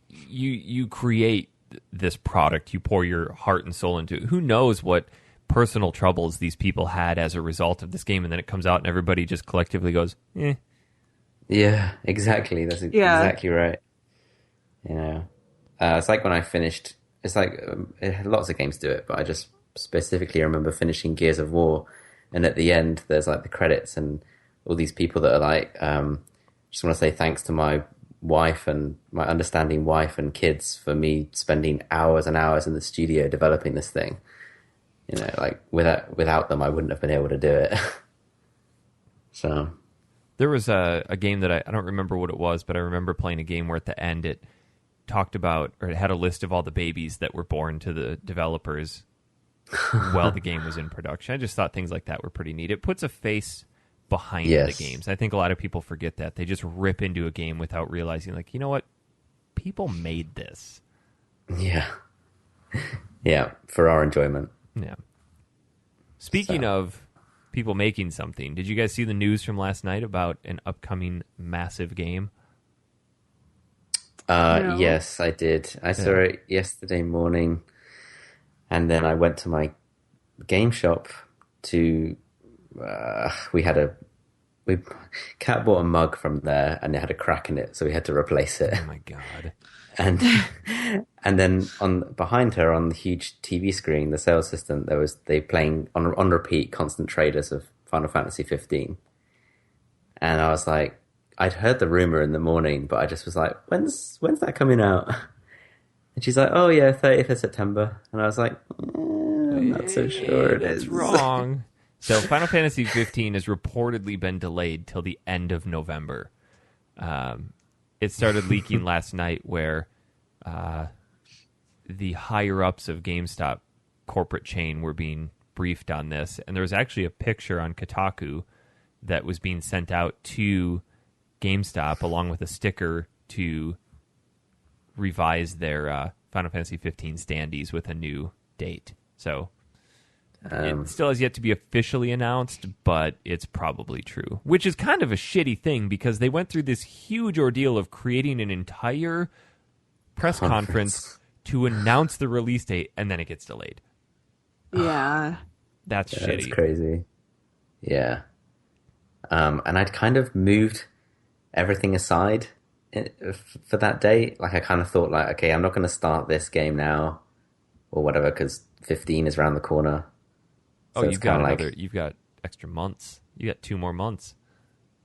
Speaker 1: You create this product, you pour your heart and soul into it. Who knows what personal troubles these people had as a result of this game, and then it comes out and everybody just collectively goes, eh.
Speaker 2: Yeah, exactly. That's exactly right. You know, it's like when I finished, it's like lots of games do it, but I just specifically remember finishing Gears of War, and at the end there's like the credits and all these people that are like, just want to say thanks to my wife and my understanding wife and kids for me spending hours and hours in the studio developing this thing. You know, like without them, I wouldn't have been able to do it. So
Speaker 1: there was a game that I don't remember what it was, but I remember playing a game where at the end it talked about, or it had a list of all the babies that were born to the developers while the game was in production. I just thought things like that were pretty neat. It puts a face behind the games. I think a lot of people forget that. They just rip into a game without realizing, like, you know what? People made this.
Speaker 2: Yeah. Yeah, for our enjoyment.
Speaker 1: Yeah. Speaking of people making something, did you guys see the news from last night about an upcoming massive game?
Speaker 2: No. Yes, I did. I saw it yesterday morning, and then I went to my game shop to. Cat bought a mug from there, and it had a crack in it, so we had to replace it.
Speaker 1: Oh my god!
Speaker 2: And then behind her on the huge TV screen, the sales assistant, they playing on repeat constant traders of Final Fantasy 15, and I was like, I'd heard the rumor in the morning, but I just was like, when's that coming out? And she's like, oh yeah, 30th of September, and I was like, I'm not so sure it is.
Speaker 1: That's wrong. So Final Fantasy 15 has reportedly been delayed till the end of November. It started leaking last night where the higher-ups of GameStop corporate chain were being briefed on this. And there was actually a picture on Kotaku that was being sent out to GameStop along with a sticker to revise their Final Fantasy 15 standees with a new date. So it still has yet to be officially announced, but it's probably true. Which is kind of a shitty thing because they went through this huge ordeal of creating an entire press conference to announce the release date, and then it gets delayed.
Speaker 3: Yeah.
Speaker 1: That's shitty.
Speaker 2: That's crazy. Yeah. And I'd kind of moved everything aside for that date. Like I kind of thought like, okay, I'm not going to start this game now or whatever because 15 is around the corner.
Speaker 1: So you've got extra months. You got 2 more months.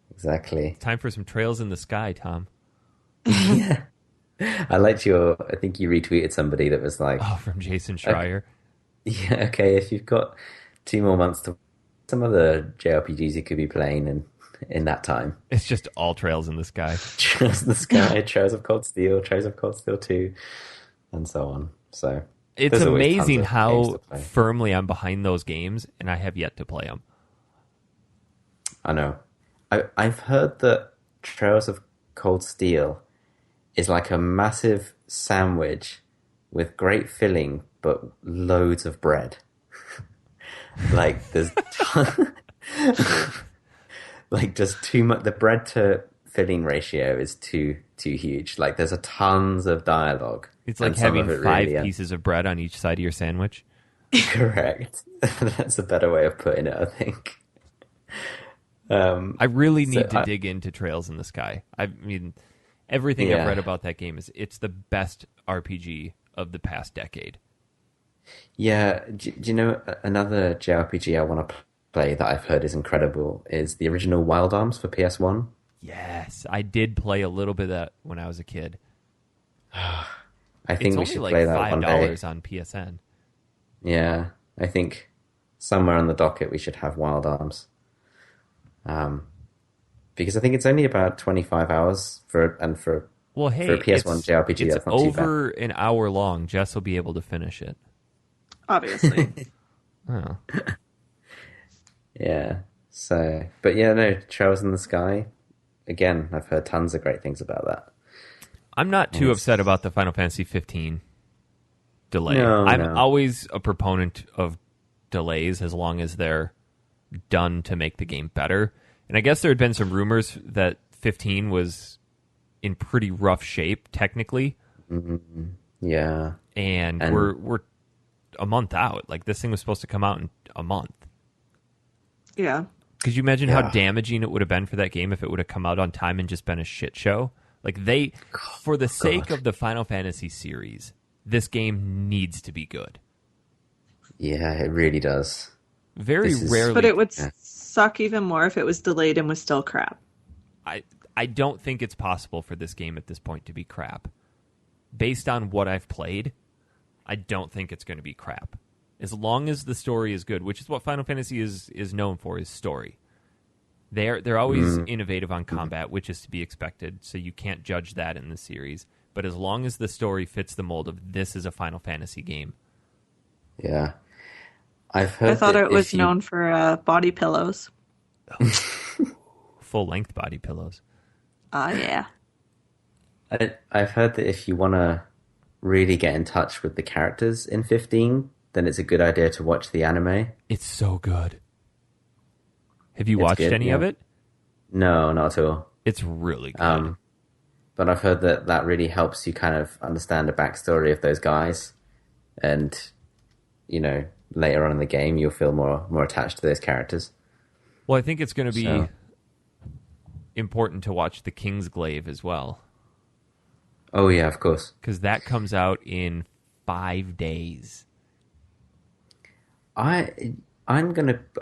Speaker 2: Exactly.
Speaker 1: Time for some trails in the sky, Tom.
Speaker 2: Yeah. I liked I think you retweeted somebody that was like...
Speaker 1: Oh, from Jason Schreier.
Speaker 2: Okay, if you've got 2 more months to... Some other JRPGs you could be playing in that time.
Speaker 1: It's just all Trails in the Sky.
Speaker 2: Trails in the Sky, Trails of Cold Steel, Trails of Cold Steel 2, and so on. So...
Speaker 1: It's amazing how firmly I'm behind those games, and I have yet to play them.
Speaker 2: I know. I've heard that Trails of Cold Steel is like a massive sandwich with great filling, but loads of bread. Like there's like just too much. The bread to filling ratio is too huge. Like there's tons of dialogue.
Speaker 1: It's like having 5 pieces of bread on each side of your sandwich.
Speaker 2: Correct. That's a better way of putting it, I think.
Speaker 1: I really need to dig into Trails in the Sky. I mean, everything I've read about that game it's the best RPG of the past decade.
Speaker 2: Yeah, do you know another JRPG I want to play that I've heard is incredible is the original Wild Arms for PS1.
Speaker 1: Yes, I did play a little bit of that when I was a kid.
Speaker 2: I
Speaker 1: It's
Speaker 2: think we
Speaker 1: only
Speaker 2: should
Speaker 1: like
Speaker 2: play that one day.
Speaker 1: $5 on PSN.
Speaker 2: Yeah, I think somewhere on the docket we should have Wild Arms. Because I think it's only about 25 hours for
Speaker 1: Well,
Speaker 2: for a
Speaker 1: hey,
Speaker 2: PS1 JRPG.
Speaker 1: it's
Speaker 2: That's not too bad.
Speaker 1: over an hour long. Jess will be able to finish it.
Speaker 3: Obviously.
Speaker 1: Oh.
Speaker 2: Yeah. So, but yeah, no, Trails in the Sky. Again, I've heard tons of great things about that.
Speaker 1: I'm not too upset about the Final Fantasy 15 delay.
Speaker 2: No,
Speaker 1: I'm
Speaker 2: no.
Speaker 1: always a proponent of delays as long as they're done to make the game better. And I guess there had been some rumors that 15 was in pretty rough shape technically.
Speaker 2: Mm-hmm. Yeah.
Speaker 1: And we're a month out. Like this thing was supposed to come out in a month.
Speaker 3: Yeah.
Speaker 1: Could you imagine how damaging it would have been for that game if it would have come out on time and just been a shit show? Like for the sake of the Final Fantasy series, this game needs to be good.
Speaker 2: Yeah, it really does.
Speaker 1: Very rarely.
Speaker 3: But it would suck even more if it was delayed and was still crap.
Speaker 1: I don't think it's possible for this game at this point to be crap. Based on what I've played, I don't think it's going to be crap. As long as the story is good, which is what Final Fantasy is known for, is story. They're always innovative on combat, which is to be expected, so you can't judge that in the series. But as long as the story fits the mold of this is a Final Fantasy game.
Speaker 2: Yeah. I've heard
Speaker 3: I thought it was known for body pillows.
Speaker 1: Full-length body pillows.
Speaker 3: Yeah.
Speaker 2: I've heard that if you want to really get in touch with the characters in 15, then it's a good idea to watch the anime.
Speaker 1: It's so good. Have you
Speaker 2: It's
Speaker 1: watched
Speaker 2: good,
Speaker 1: any
Speaker 2: yeah.
Speaker 1: of it?
Speaker 2: No, not at all.
Speaker 1: It's really good.
Speaker 2: But I've heard that really helps you kind of understand the backstory of those guys. And, later on in the game, you'll feel more attached to those characters.
Speaker 1: Well, I think it's going to be important to watch The Kingsglaive as well.
Speaker 2: Oh, yeah, of course.
Speaker 1: Because that comes out in 5 days.
Speaker 2: I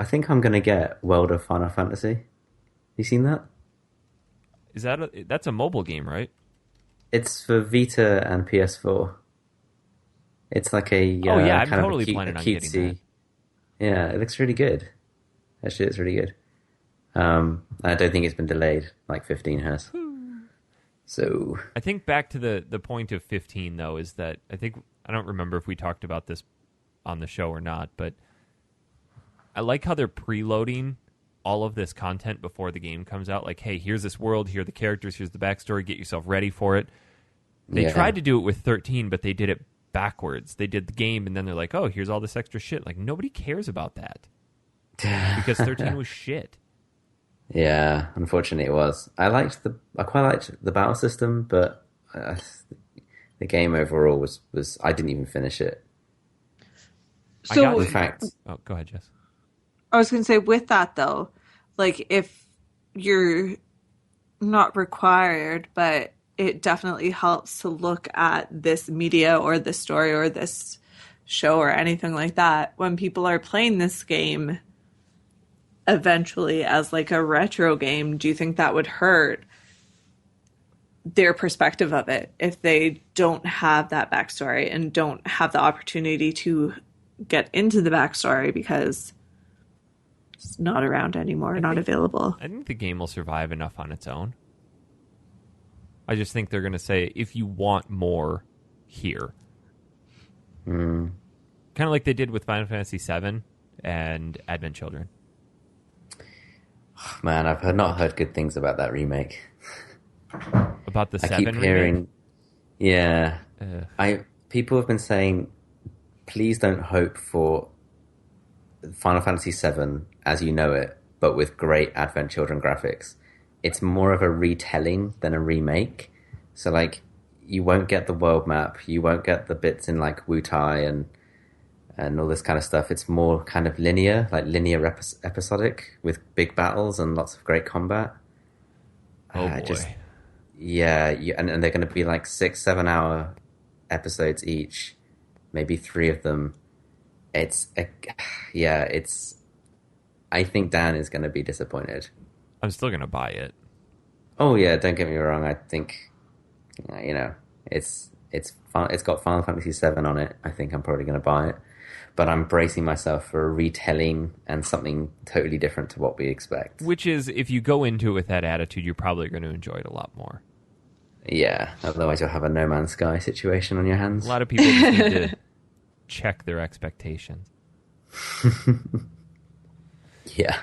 Speaker 2: think I'm gonna get World of Final Fantasy. You seen that?
Speaker 1: Is that's a mobile game, right?
Speaker 2: It's for Vita and PS4. It's like a
Speaker 1: I'm
Speaker 2: kind
Speaker 1: totally
Speaker 2: of
Speaker 1: planning on
Speaker 2: cutesy.
Speaker 1: getting that.
Speaker 2: Yeah, it looks really good. Actually, it's really good. I don't think it's been delayed like 15 has. So
Speaker 1: I think back to the point of 15 though is that I don't remember if we talked about this on the show or not, but I like how they're preloading all of this content before the game comes out. Like, hey, here's this world, here are the characters, here's the backstory, get yourself ready for it. They tried to do it with 13, but they did it backwards. They did the game, and then they're like, oh, here's all this extra shit. Like, nobody cares about that. Because 13 was shit.
Speaker 2: Yeah, unfortunately it was. I quite liked the battle system, but the game overall was I didn't even finish it.
Speaker 3: So,
Speaker 2: in fact,
Speaker 1: go ahead, Jess.
Speaker 3: I was going to say, with that though, like if you're not required, but it definitely helps to look at this media or this story or this show or anything like that when people are playing this game eventually as like a retro game. Do you think that would hurt their perspective of it if they don't have that backstory and don't have the opportunity to get into the backstory because it's not around anymore, not available?
Speaker 1: I think the game will survive enough on its own. I just think they're going to say, if you want more, here. Kind of like they did with Final Fantasy VII and Advent Children.
Speaker 2: man, I've not heard good things about that remake.
Speaker 1: About the
Speaker 2: I
Speaker 1: 7
Speaker 2: keep hearing,
Speaker 1: remake?
Speaker 2: yeah. People have been saying, please don't hope for Final Fantasy VII as you know it, but with great Advent Children graphics. It's more of a retelling than a remake. So, like, you won't get the world map, you won't get the bits in, like, Wutai and all this kind of stuff. It's more kind of linear episodic, with big battles and lots of great combat.
Speaker 1: Oh, boy.
Speaker 2: And they're going to be, like, 6-7 hour episodes each, maybe 3 of them. Yeah, it's. I think Dan is going to be disappointed.
Speaker 1: I'm still gonna buy it.
Speaker 2: Oh yeah, don't get me wrong. I think, it's fun. It's got Final Fantasy VII on it. I think I'm probably going to buy it, but I'm bracing myself for a retelling and something totally different to what we expect.
Speaker 1: Which is, if you go into it with that attitude, you're probably going to enjoy it a lot more.
Speaker 2: Yeah, otherwise you'll have a No Man's Sky situation on your hands.
Speaker 1: A lot of people just need to check their expectations.
Speaker 2: Yeah.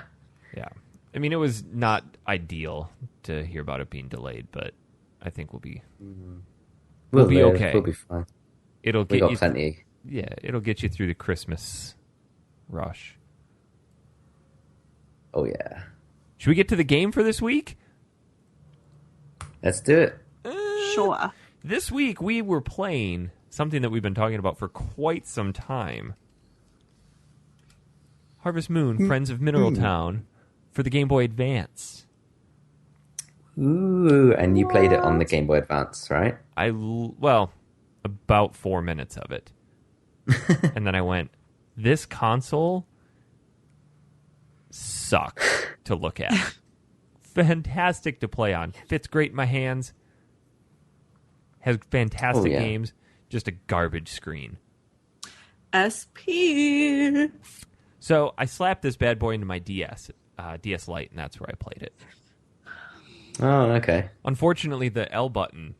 Speaker 1: Yeah. I mean, it was not ideal to hear about it being delayed, but I think we'll be okay.
Speaker 2: We'll be fine.
Speaker 1: It'll
Speaker 2: We
Speaker 1: get
Speaker 2: got
Speaker 1: you
Speaker 2: plenty.
Speaker 1: Yeah, it'll get you through the Christmas rush.
Speaker 2: Oh yeah.
Speaker 1: Should we get to the game for this week?
Speaker 2: Let's do it.
Speaker 3: Sure.
Speaker 1: This week we were playing something that we've been talking about for quite some time. Harvest Moon, Friends of Mineral Town, for the Game Boy Advance.
Speaker 2: Ooh, and you played it on the Game Boy Advance, right?
Speaker 1: Well, about 4 minutes of it. And then I went, this console sucks to look at. Fantastic to play on. Fits great in my hands. Has fantastic games. Just a garbage screen.
Speaker 3: SP.
Speaker 1: So I slapped this bad boy into my DS Lite, and that's where I played it.
Speaker 2: Oh, okay.
Speaker 1: Unfortunately, the L button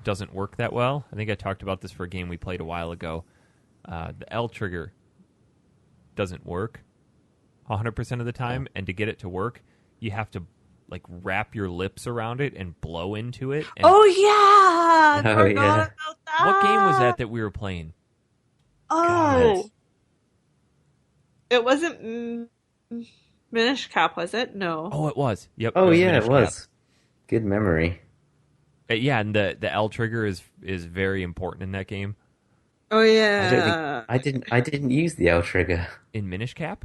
Speaker 1: doesn't work that well. I think I talked about this for a game we played a while ago. The L trigger doesn't work 100% of the time, and to get it to work, you have to like wrap your lips around it and blow into it. And
Speaker 3: Oh yeah, I
Speaker 2: Oh,
Speaker 3: forgot
Speaker 2: yeah.
Speaker 3: about that.
Speaker 1: what game was that we were playing?
Speaker 3: Oh,
Speaker 2: God.
Speaker 3: it wasn't Minish Cap, was it? No.
Speaker 1: Oh, it was. Yep.
Speaker 2: Oh yeah,
Speaker 1: Minish
Speaker 2: it was. Good memory.
Speaker 1: Cap. Yeah, and the L trigger is very important in that game.
Speaker 3: Oh
Speaker 2: I
Speaker 3: yeah.
Speaker 2: don't think I didn't use the L trigger.
Speaker 1: In Minish Cap?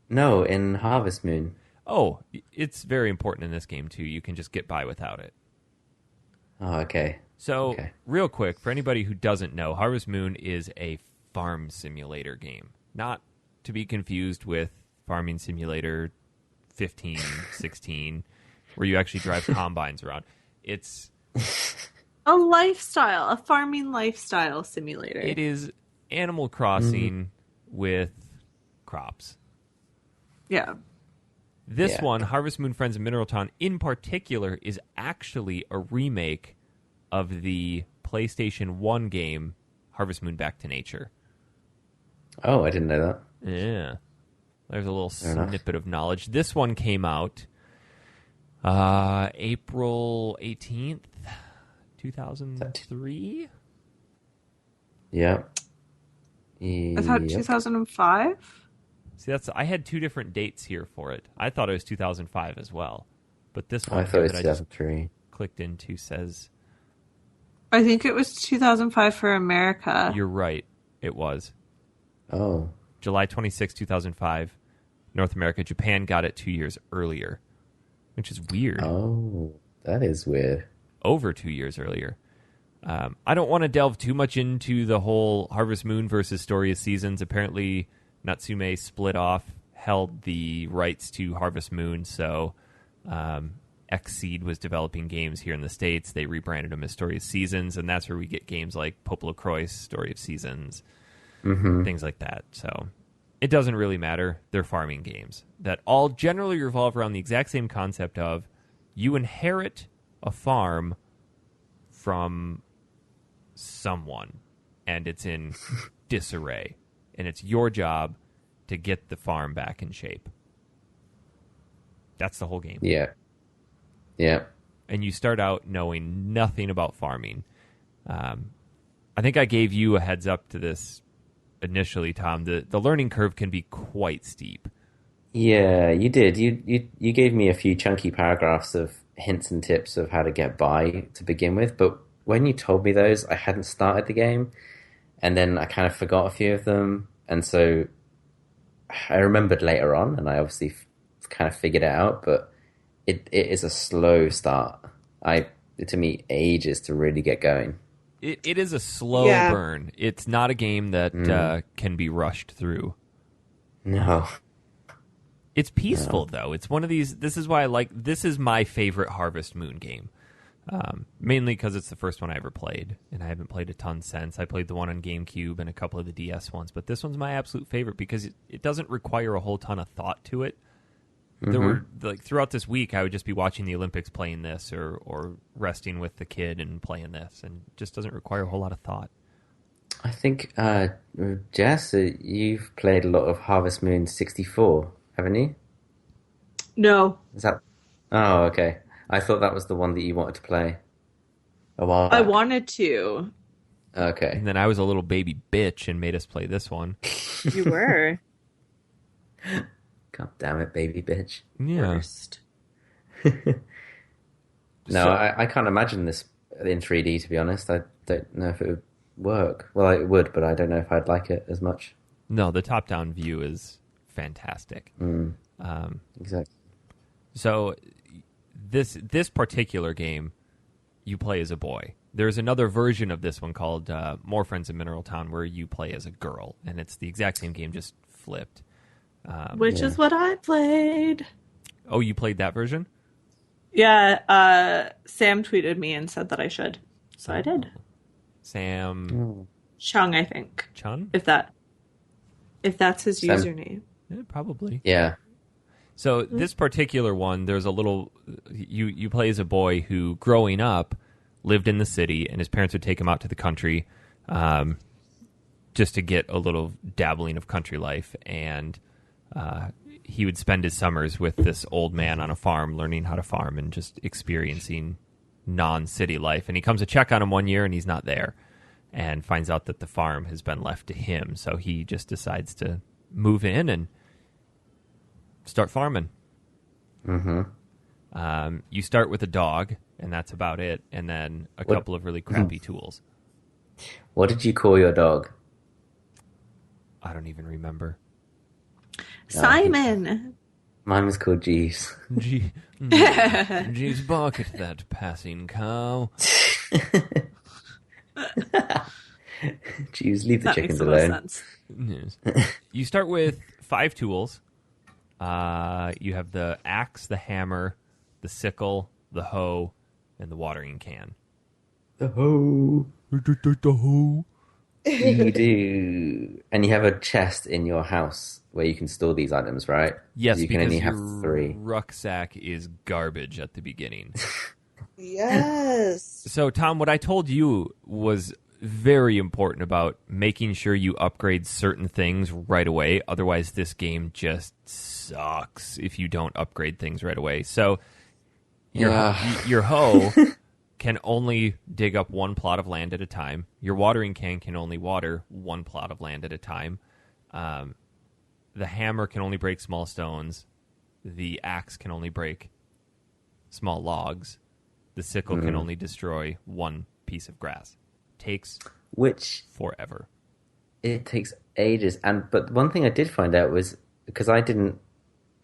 Speaker 2: No, in Harvest Moon.
Speaker 1: Oh, it's very important in this game too. You can just get by without it.
Speaker 2: Oh, okay.
Speaker 1: So,
Speaker 2: Okay.
Speaker 1: real quick, for anybody who doesn't know, Harvest Moon is a farm simulator game. Not to be confused with Farming Simulator 15, 16, where you actually drive combines around. It's
Speaker 3: A farming lifestyle simulator.
Speaker 1: It is Animal Crossing with crops.
Speaker 3: Yeah.
Speaker 1: This
Speaker 2: Yeah.
Speaker 1: one, Harvest Moon Friends of Mineral Town, in particular, is actually a remake of the PlayStation 1 game, Harvest Moon Back to Nature.
Speaker 2: Oh, I didn't know that.
Speaker 1: Yeah. There's a little
Speaker 2: enough.
Speaker 1: snippet of knowledge. This one came out April 18th, 2003?
Speaker 2: Yeah.
Speaker 3: I thought
Speaker 2: Yep.
Speaker 3: 2005.
Speaker 1: See, I had two different dates here for it. I thought it was 2005 as well. But this
Speaker 2: Oh,
Speaker 1: one
Speaker 2: I thought it was
Speaker 1: that I just
Speaker 2: 2003.
Speaker 1: clicked into says,
Speaker 3: I think it was 2005 for America.
Speaker 1: you're right, it was.
Speaker 2: Oh.
Speaker 1: July 26, 2005, North America. Japan got it 2 years earlier, which is weird.
Speaker 2: Oh, that is weird.
Speaker 1: Over 2 years earlier. I don't want to delve too much into the whole Harvest Moon versus Story of Seasons. Apparently, Natsume split off, held the rights to Harvest Moon, so Xseed was developing games here in the States. They rebranded them as Story of Seasons, and that's where we get games like Popolo Croix, Story of Seasons, things like that. So it doesn't really matter. They're farming games that all generally revolve around the exact same concept of you inherit a farm from someone, and it's in disarray, and it's your job to get the farm back in shape. That's the whole game.
Speaker 2: Yeah. Yeah.
Speaker 1: And you start out knowing nothing about farming. I think I gave you a heads up to this initially, Tom. The learning curve can be quite steep.
Speaker 2: Yeah, you did. You gave me a few chunky paragraphs of hints and tips of how to get by to begin with, but when you told me those, I hadn't started the game, and then I kind of forgot a few of them, and so I remembered later on, and I obviously kind of figured it out, but it is a slow start. It took me ages to really get going.
Speaker 1: It is a slow burn. It's not a game that can be rushed through.
Speaker 2: No.
Speaker 1: It's peaceful, though. It's one of these... This is why I like... This is my favorite Harvest Moon game. Mainly because it's the first one I ever played, and I haven't played a ton since. I played the one on GameCube and a couple of the DS ones, but this one's my absolute favorite because it doesn't require a whole ton of thought to it. There were throughout this week, I would just be watching the Olympics playing this, or resting with the kid and playing this, and it just doesn't require a whole lot of thought.
Speaker 2: I think, Jess, you've played a lot of Harvest Moon 64, haven't you?
Speaker 3: No.
Speaker 2: Is that? Oh, okay. I thought that was the one that you wanted to play a while
Speaker 3: I
Speaker 2: back.
Speaker 3: wanted to.
Speaker 2: Okay.
Speaker 1: And then I was a little baby bitch and made us play this one.
Speaker 3: You were.
Speaker 2: God damn it, baby bitch.
Speaker 1: Yeah.
Speaker 3: Worst.
Speaker 2: No, I can't imagine this in 3D, to be honest. I don't know if it would work. Well, it would, but I don't know if I'd like it as much.
Speaker 1: No, the top-down view is fantastic.
Speaker 2: Exactly.
Speaker 1: So this particular game, you play as a boy. There's another version of this one called More Friends in Mineral Town where you play as a girl, and it's the exact same game, just flipped.
Speaker 3: Which is what I played.
Speaker 1: Oh, you played that version?
Speaker 3: Yeah, Sam tweeted me and said that I should. So I did.
Speaker 1: Sam
Speaker 3: Chung, I think.
Speaker 1: Chun?
Speaker 3: If that's his
Speaker 2: Sam.
Speaker 3: username.
Speaker 1: Yeah, probably.
Speaker 2: Yeah.
Speaker 1: So this particular one, there's a little... You play as a boy who, growing up, lived in the city, and his parents would take him out to the country just to get a little dabbling of country life. And he would spend his summers with this old man on a farm, learning how to farm and just experiencing non-city life. And he comes to check on him one year, and he's not there, and finds out that the farm has been left to him. So he just decides to move in and start farming. You start with a dog, and that's about it, and then a couple of really crappy tools.
Speaker 2: What did you call your dog?
Speaker 1: I don't even remember.
Speaker 3: Simon!
Speaker 2: Mine was called Jeeves.
Speaker 1: Jeeves, bark at that passing cow.
Speaker 2: Jeeves, leave the
Speaker 3: That makes
Speaker 2: chickens
Speaker 3: the most
Speaker 2: alone.
Speaker 3: sense.
Speaker 1: Yes. You start with 5 tools. You have the axe, the hammer, the sickle, the hoe, and the watering can.
Speaker 2: The hoe.
Speaker 1: The hoe.
Speaker 2: You do. And you have a chest in your house where you can store these items, right?
Speaker 1: Yes,
Speaker 2: you can
Speaker 1: because
Speaker 2: only have
Speaker 1: your
Speaker 2: 3.
Speaker 1: rucksack is garbage at the beginning.
Speaker 3: Yes.
Speaker 1: So, Tom, what I told you was very important about making sure you upgrade certain things right away. Otherwise, this game just sucks if you don't upgrade things right away. So, your hoe can only dig up 1 plot of land at a time. Your watering can only water 1 plot of land at a time. The hammer can only break small stones. The axe can only break small logs. The sickle can only destroy 1 piece of grass. Takes forever.
Speaker 2: It takes ages. But one thing I did find out was, because I didn't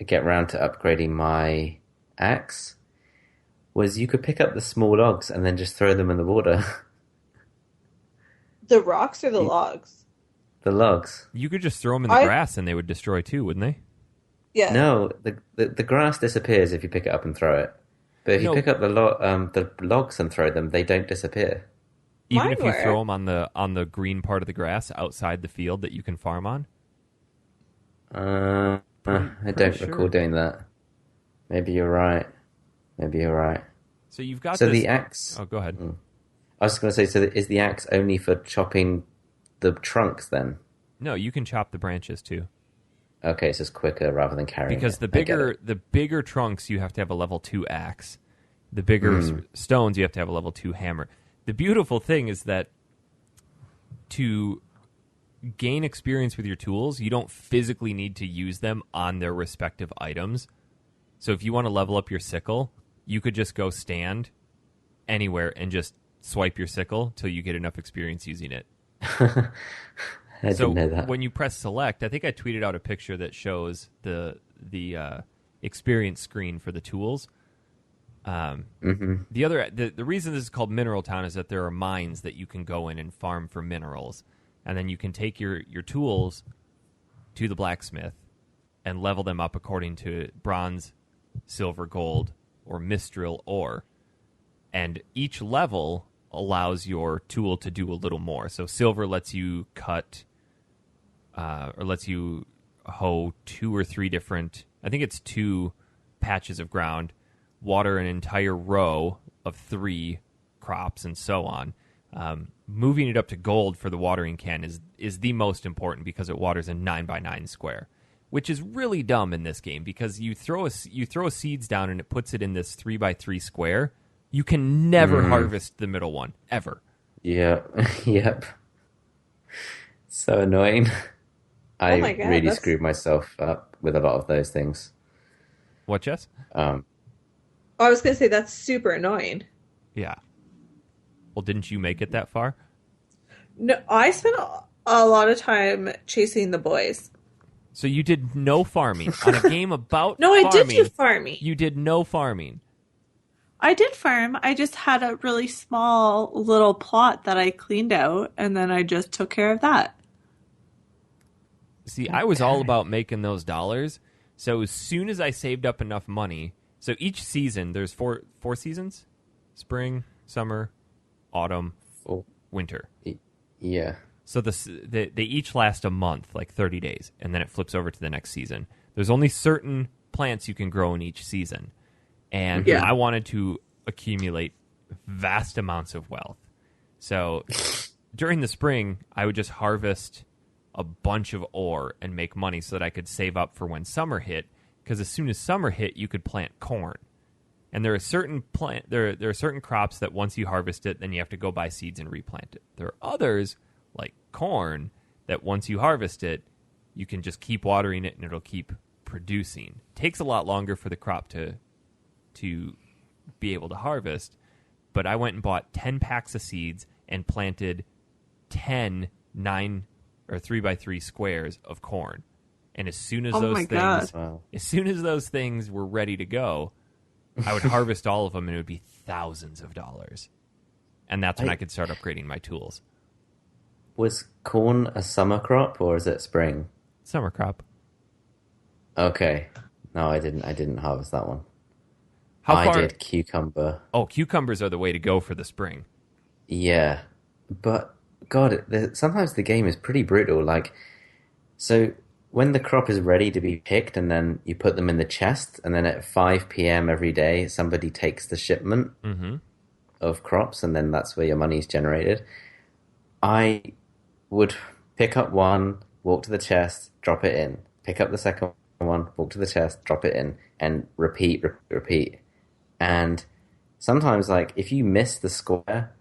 Speaker 2: get around to upgrading my axe, was you could pick up the small logs and then just throw them in the water.
Speaker 3: The rocks or the logs?
Speaker 2: The logs.
Speaker 1: You could just throw them in the grass and they would destroy too, wouldn't they?
Speaker 3: Yeah.
Speaker 2: No, the grass disappears if you pick it up and throw it. But if you pick up the logs and throw them, they don't disappear.
Speaker 1: Even
Speaker 3: Mine
Speaker 1: if you
Speaker 3: were.
Speaker 1: throw them on the green part of the grass outside the field that you can farm on?
Speaker 2: I don't recall doing that. Maybe you're right.
Speaker 1: So you've got
Speaker 2: So
Speaker 1: this...
Speaker 2: the axe...
Speaker 1: Oh, go ahead.
Speaker 2: I was going to say, so is the axe only for chopping the trunks then?
Speaker 1: No, you can chop the branches too.
Speaker 2: Okay, so it's quicker rather than carrying
Speaker 1: Because
Speaker 2: it.
Speaker 1: the bigger trunks, you have to have a level 2 axe. The bigger stones, you have to have a level 2 hammer. The beautiful thing is that to gain experience with your tools, you don't physically need to use them on their respective items. So if you want to level up your sickle, you could just go stand anywhere and just swipe your sickle till you get enough experience using it.
Speaker 2: I didn't know that.
Speaker 1: When you press select, I think I tweeted out a picture that shows the experience screen for the tools. The reason this is called Mineral Town is that there are mines that you can go in and farm for minerals, and then you can take your tools to the blacksmith and level them up according to bronze, silver, gold, or mistral ore. And each level allows your tool to do a little more. So silver lets you cut or lets you hoe 2 or 3 different, I think it's 2 patches of ground, water an entire row of 3 crops, and so on. Moving it up to gold for the watering can is the most important because it waters a 9x9 square, which is really dumb in this game because you throw seeds down and it puts it in this 3x3 square. You can never harvest the middle one ever.
Speaker 2: Yeah, yep. So annoying. I really screwed myself up with a lot of those things.
Speaker 1: What, Jess?
Speaker 3: I was going to say that's super annoying.
Speaker 1: Yeah. Well, didn't you make it that far?
Speaker 3: No, I spent a lot of time chasing the boys.
Speaker 1: So you did no farming on a game about
Speaker 3: No,
Speaker 1: farming.
Speaker 3: I did do farming.
Speaker 1: You did no farming.
Speaker 3: I did farm. I just had a really small little plot that I cleaned out, and then I just took care of that.
Speaker 1: See, I was all about making those dollars. So as soon as I saved up enough money, so each season there's four seasons: spring, summer, autumn, winter.
Speaker 2: Yeah.
Speaker 1: So they each last a month, like 30 days, and then it flips over to the next season. There's only certain plants you can grow in each season. And I wanted to accumulate vast amounts of wealth. So during the spring, I would just harvest a bunch of ore and make money so that I could save up for when summer hit. Because as soon as summer hit, you could plant corn. And there are certain there are certain crops that once you harvest it, then you have to go buy seeds and replant it. There are others, like corn, that once you harvest it, you can just keep watering it and it'll keep producing. It takes a lot longer for the crop to be able to harvest, but I went and bought 10 packs of seeds and planted 10 9 or 3x3 squares of corn. And as soon as as soon as those things were ready to go, I would harvest all of them and it would be thousands of dollars. And that's when I could start upgrading my tools.
Speaker 2: Was corn a summer crop or is it spring?
Speaker 1: Summer crop.
Speaker 2: Okay. No, I didn't harvest that one.
Speaker 1: I
Speaker 2: did cucumber.
Speaker 1: Oh, cucumbers are the way to go for the spring.
Speaker 2: Yeah. But, God, sometimes the game is pretty brutal. Like, so when the crop is ready to be picked and then you put them in the chest and then at 5 p.m. every day, somebody takes the shipment of crops and then that's where your money is generated. I would pick up one, walk to the chest, drop it in. Pick up the second one, walk to the chest, drop it in, and repeat. And sometimes, like, if you miss the square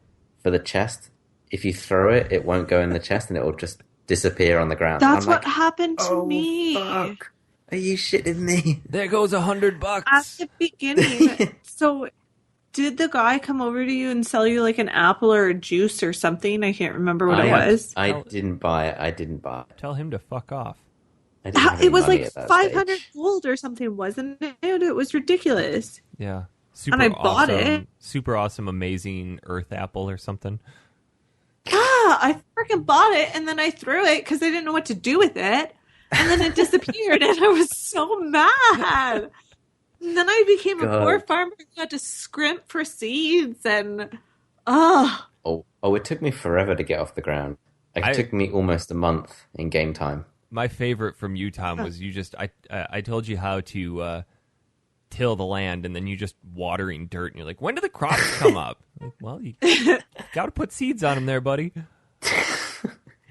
Speaker 2: for the chest, if you throw it, it won't go in the chest and it will just disappear on the ground.
Speaker 3: That's what happened to me.
Speaker 2: Fuck. Are you shitting me?
Speaker 1: There goes $100.
Speaker 3: At the beginning. So, did the guy come over to you and sell you like an apple or a juice or something? I can't remember what it was.
Speaker 2: I didn't buy it.
Speaker 1: Tell him to fuck off.
Speaker 3: It was like 500 gold or something, wasn't it? It was ridiculous.
Speaker 1: Yeah.
Speaker 3: And I bought it.
Speaker 1: Super awesome, amazing earth apple or something.
Speaker 3: Yeah, I freaking bought it and then I threw it because I didn't know what to do with it. And then it disappeared and I was so mad. And then I became a poor farmer who had to scrimp for seeds and
Speaker 2: Oh, it took me forever to get off the ground. It took me almost a month in game time.
Speaker 1: My favorite from you, Tom, was you just I told you how to till the land, and then you just watering dirt, and you're like, when do the crops come up? Like, well, you got to put seeds on them there, buddy.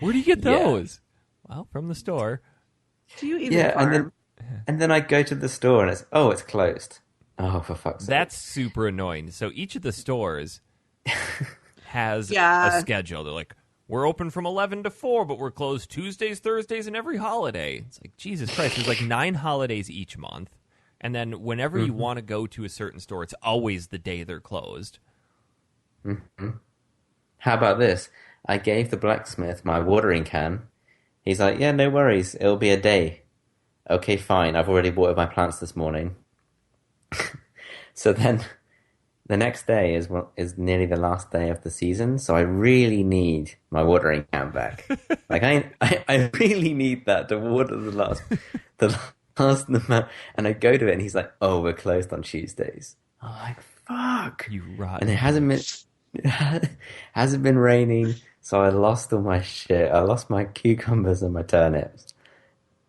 Speaker 1: Where do you get those? Yeah. Well, from the store.
Speaker 3: Do you even farm?
Speaker 2: And then I go to the store, and it's closed. Oh, for fuck's sake.
Speaker 1: That's super annoying. So each of the stores has a schedule. They're like, we're open from 11 to 4, but we're closed Tuesdays, Thursdays, and every holiday. It's like, Jesus Christ, there's like 9 holidays each month. And then whenever you want to go to a certain store, it's always the day they're closed.
Speaker 2: Mm-hmm. How about this? I gave the blacksmith my watering can. He's like, yeah, no worries. It'll be a day. Okay, fine. I've already watered my plants this morning. So then the next day is nearly the last day of the season, so I really need my watering can back. Like I really need that to water the last amount. And I go to it, and he's like, "Oh, we're closed on Tuesdays." I'm like, "Fuck!"
Speaker 1: You rotten.
Speaker 2: And it hasn't been raining, so I lost all my shit. I lost my cucumbers and my turnips.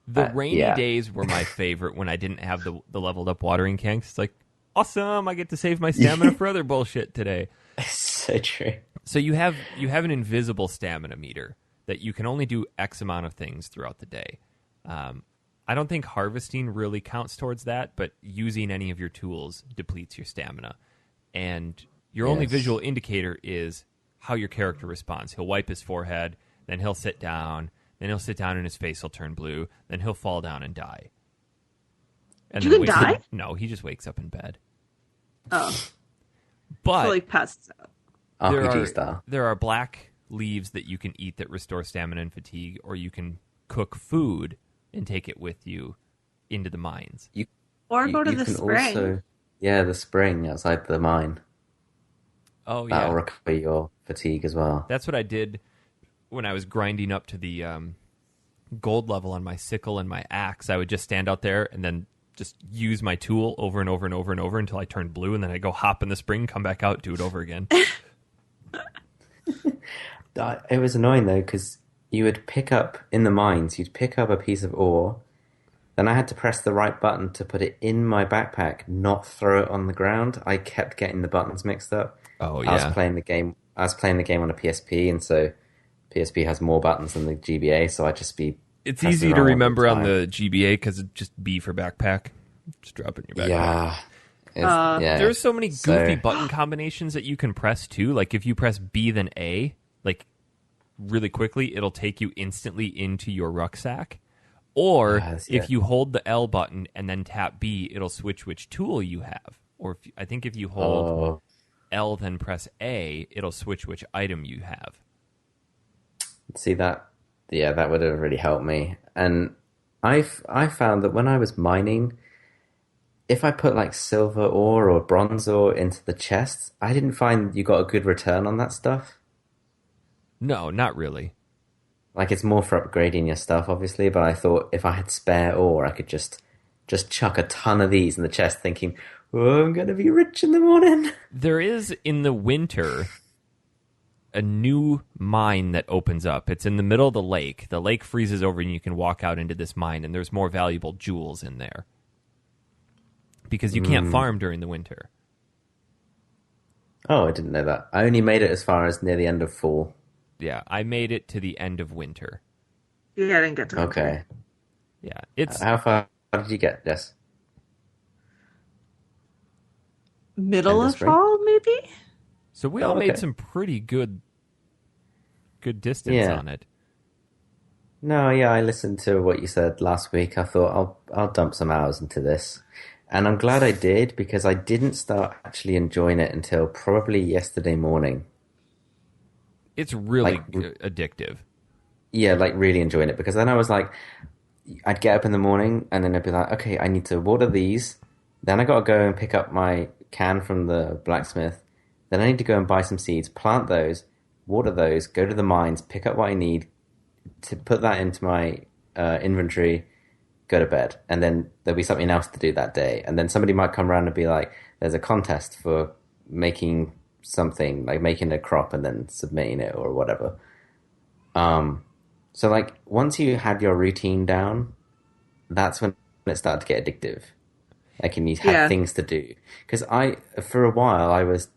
Speaker 1: The rainy
Speaker 2: Yeah.
Speaker 1: days were my favorite when I didn't have the leveled up watering can. It's like, awesome, I get to save my stamina for other bullshit today.
Speaker 2: It's so true.
Speaker 1: So you have an invisible stamina meter that you can only do X amount of things throughout the day. I don't think harvesting really counts towards that, but using any of your tools depletes your stamina. And your only visual indicator is how your character responds. He'll wipe his forehead, then he'll sit down, then he'll sit down and his face will turn blue, then he'll fall down and die. And
Speaker 3: You
Speaker 1: then
Speaker 3: can die?
Speaker 1: No, he just wakes up in bed.
Speaker 3: Oh,
Speaker 1: But
Speaker 3: so like passes out.
Speaker 2: RPG style.
Speaker 1: there are black leaves that you can eat that restore stamina and fatigue, or you can cook food and take it with you into the mines.
Speaker 3: Or go to the
Speaker 2: can
Speaker 3: spring.
Speaker 2: Also, the spring outside the mine.
Speaker 1: Oh,
Speaker 2: That'll
Speaker 1: yeah.
Speaker 2: recover your fatigue as well.
Speaker 1: That's what I did when I was grinding up to the gold level on my sickle and my axe. I would just stand out there and then just use my tool over and over and over and over until I turned blue, and then I go hop in the spring, come back out, do it over again.
Speaker 2: It was annoying though, because you would pick up in the mines, you'd pick up a piece of ore, then I had to press the right button to put it in my backpack, not throw it on the ground. I kept getting the buttons mixed up.
Speaker 1: Oh,
Speaker 2: I was playing the game on a PSP, and so PSP has more buttons than the GBA, so I'd just be
Speaker 1: It's
Speaker 2: pressing
Speaker 1: easy
Speaker 2: the
Speaker 1: to
Speaker 2: wrong one
Speaker 1: remember
Speaker 2: all
Speaker 1: on
Speaker 2: time.
Speaker 1: the GBA because it's just B for backpack. Just drop it in your backpack.
Speaker 2: Yeah.
Speaker 1: There's so many goofy button combinations that you can press too. Like if you press B then A, like really quickly, it'll take you instantly into your rucksack. Or if you hold the L button and then tap B, it'll switch which tool you have. Or I think if you hold L then press A, it'll switch which item you have.
Speaker 2: See that? Yeah, that would have really helped me. And I found that when I was mining, if I put like silver ore or bronze ore into the chests, I didn't find you got a good return on that stuff.
Speaker 1: No, not really.
Speaker 2: Like it's more for upgrading your stuff, obviously, but I thought if I had spare ore, I could just chuck a ton of these in the chest, thinking, "Oh, I'm gonna be rich in the morning."
Speaker 1: There is in the winter a new mine that opens up. It's in the middle of the lake. The lake freezes over and you can walk out into this mine, and there's more valuable jewels in there. Because you can't farm during the winter.
Speaker 2: Oh, I didn't know that. I only made it as far as near the end of fall.
Speaker 1: Yeah, I made it to the end of winter.
Speaker 3: Yeah, I didn't get to.
Speaker 2: Okay.
Speaker 1: Yeah, it's
Speaker 2: How far did you get, Jess?
Speaker 3: Middle
Speaker 2: End of
Speaker 3: of
Speaker 2: spring?
Speaker 3: fall, maybe?
Speaker 1: so we all
Speaker 2: okay.
Speaker 1: made some pretty good distance on it.
Speaker 2: No, yeah, I listened to what you said last week. I thought I'll dump some hours into this. And I'm glad I did, because I didn't start actually enjoying it until probably yesterday morning.
Speaker 1: It's really
Speaker 2: Like-
Speaker 1: addictive.
Speaker 2: Yeah, like really enjoying it, because then I was like, I'd get up in the morning and then I'd be like, okay, I need to water these. Then I got to go and pick up my can from the blacksmith. Then I need to go and buy some seeds, plant those, water those, go to the mines, pick up what I need to put that into my inventory, go to bed. And then there'll be something else to do that day. And then somebody might come around and be like, there's a contest for making something, like making a crop and then submitting it or whatever. So like once you had your routine down, that's when it started to get addictive. Like, and you had things to do. Because for a while, I was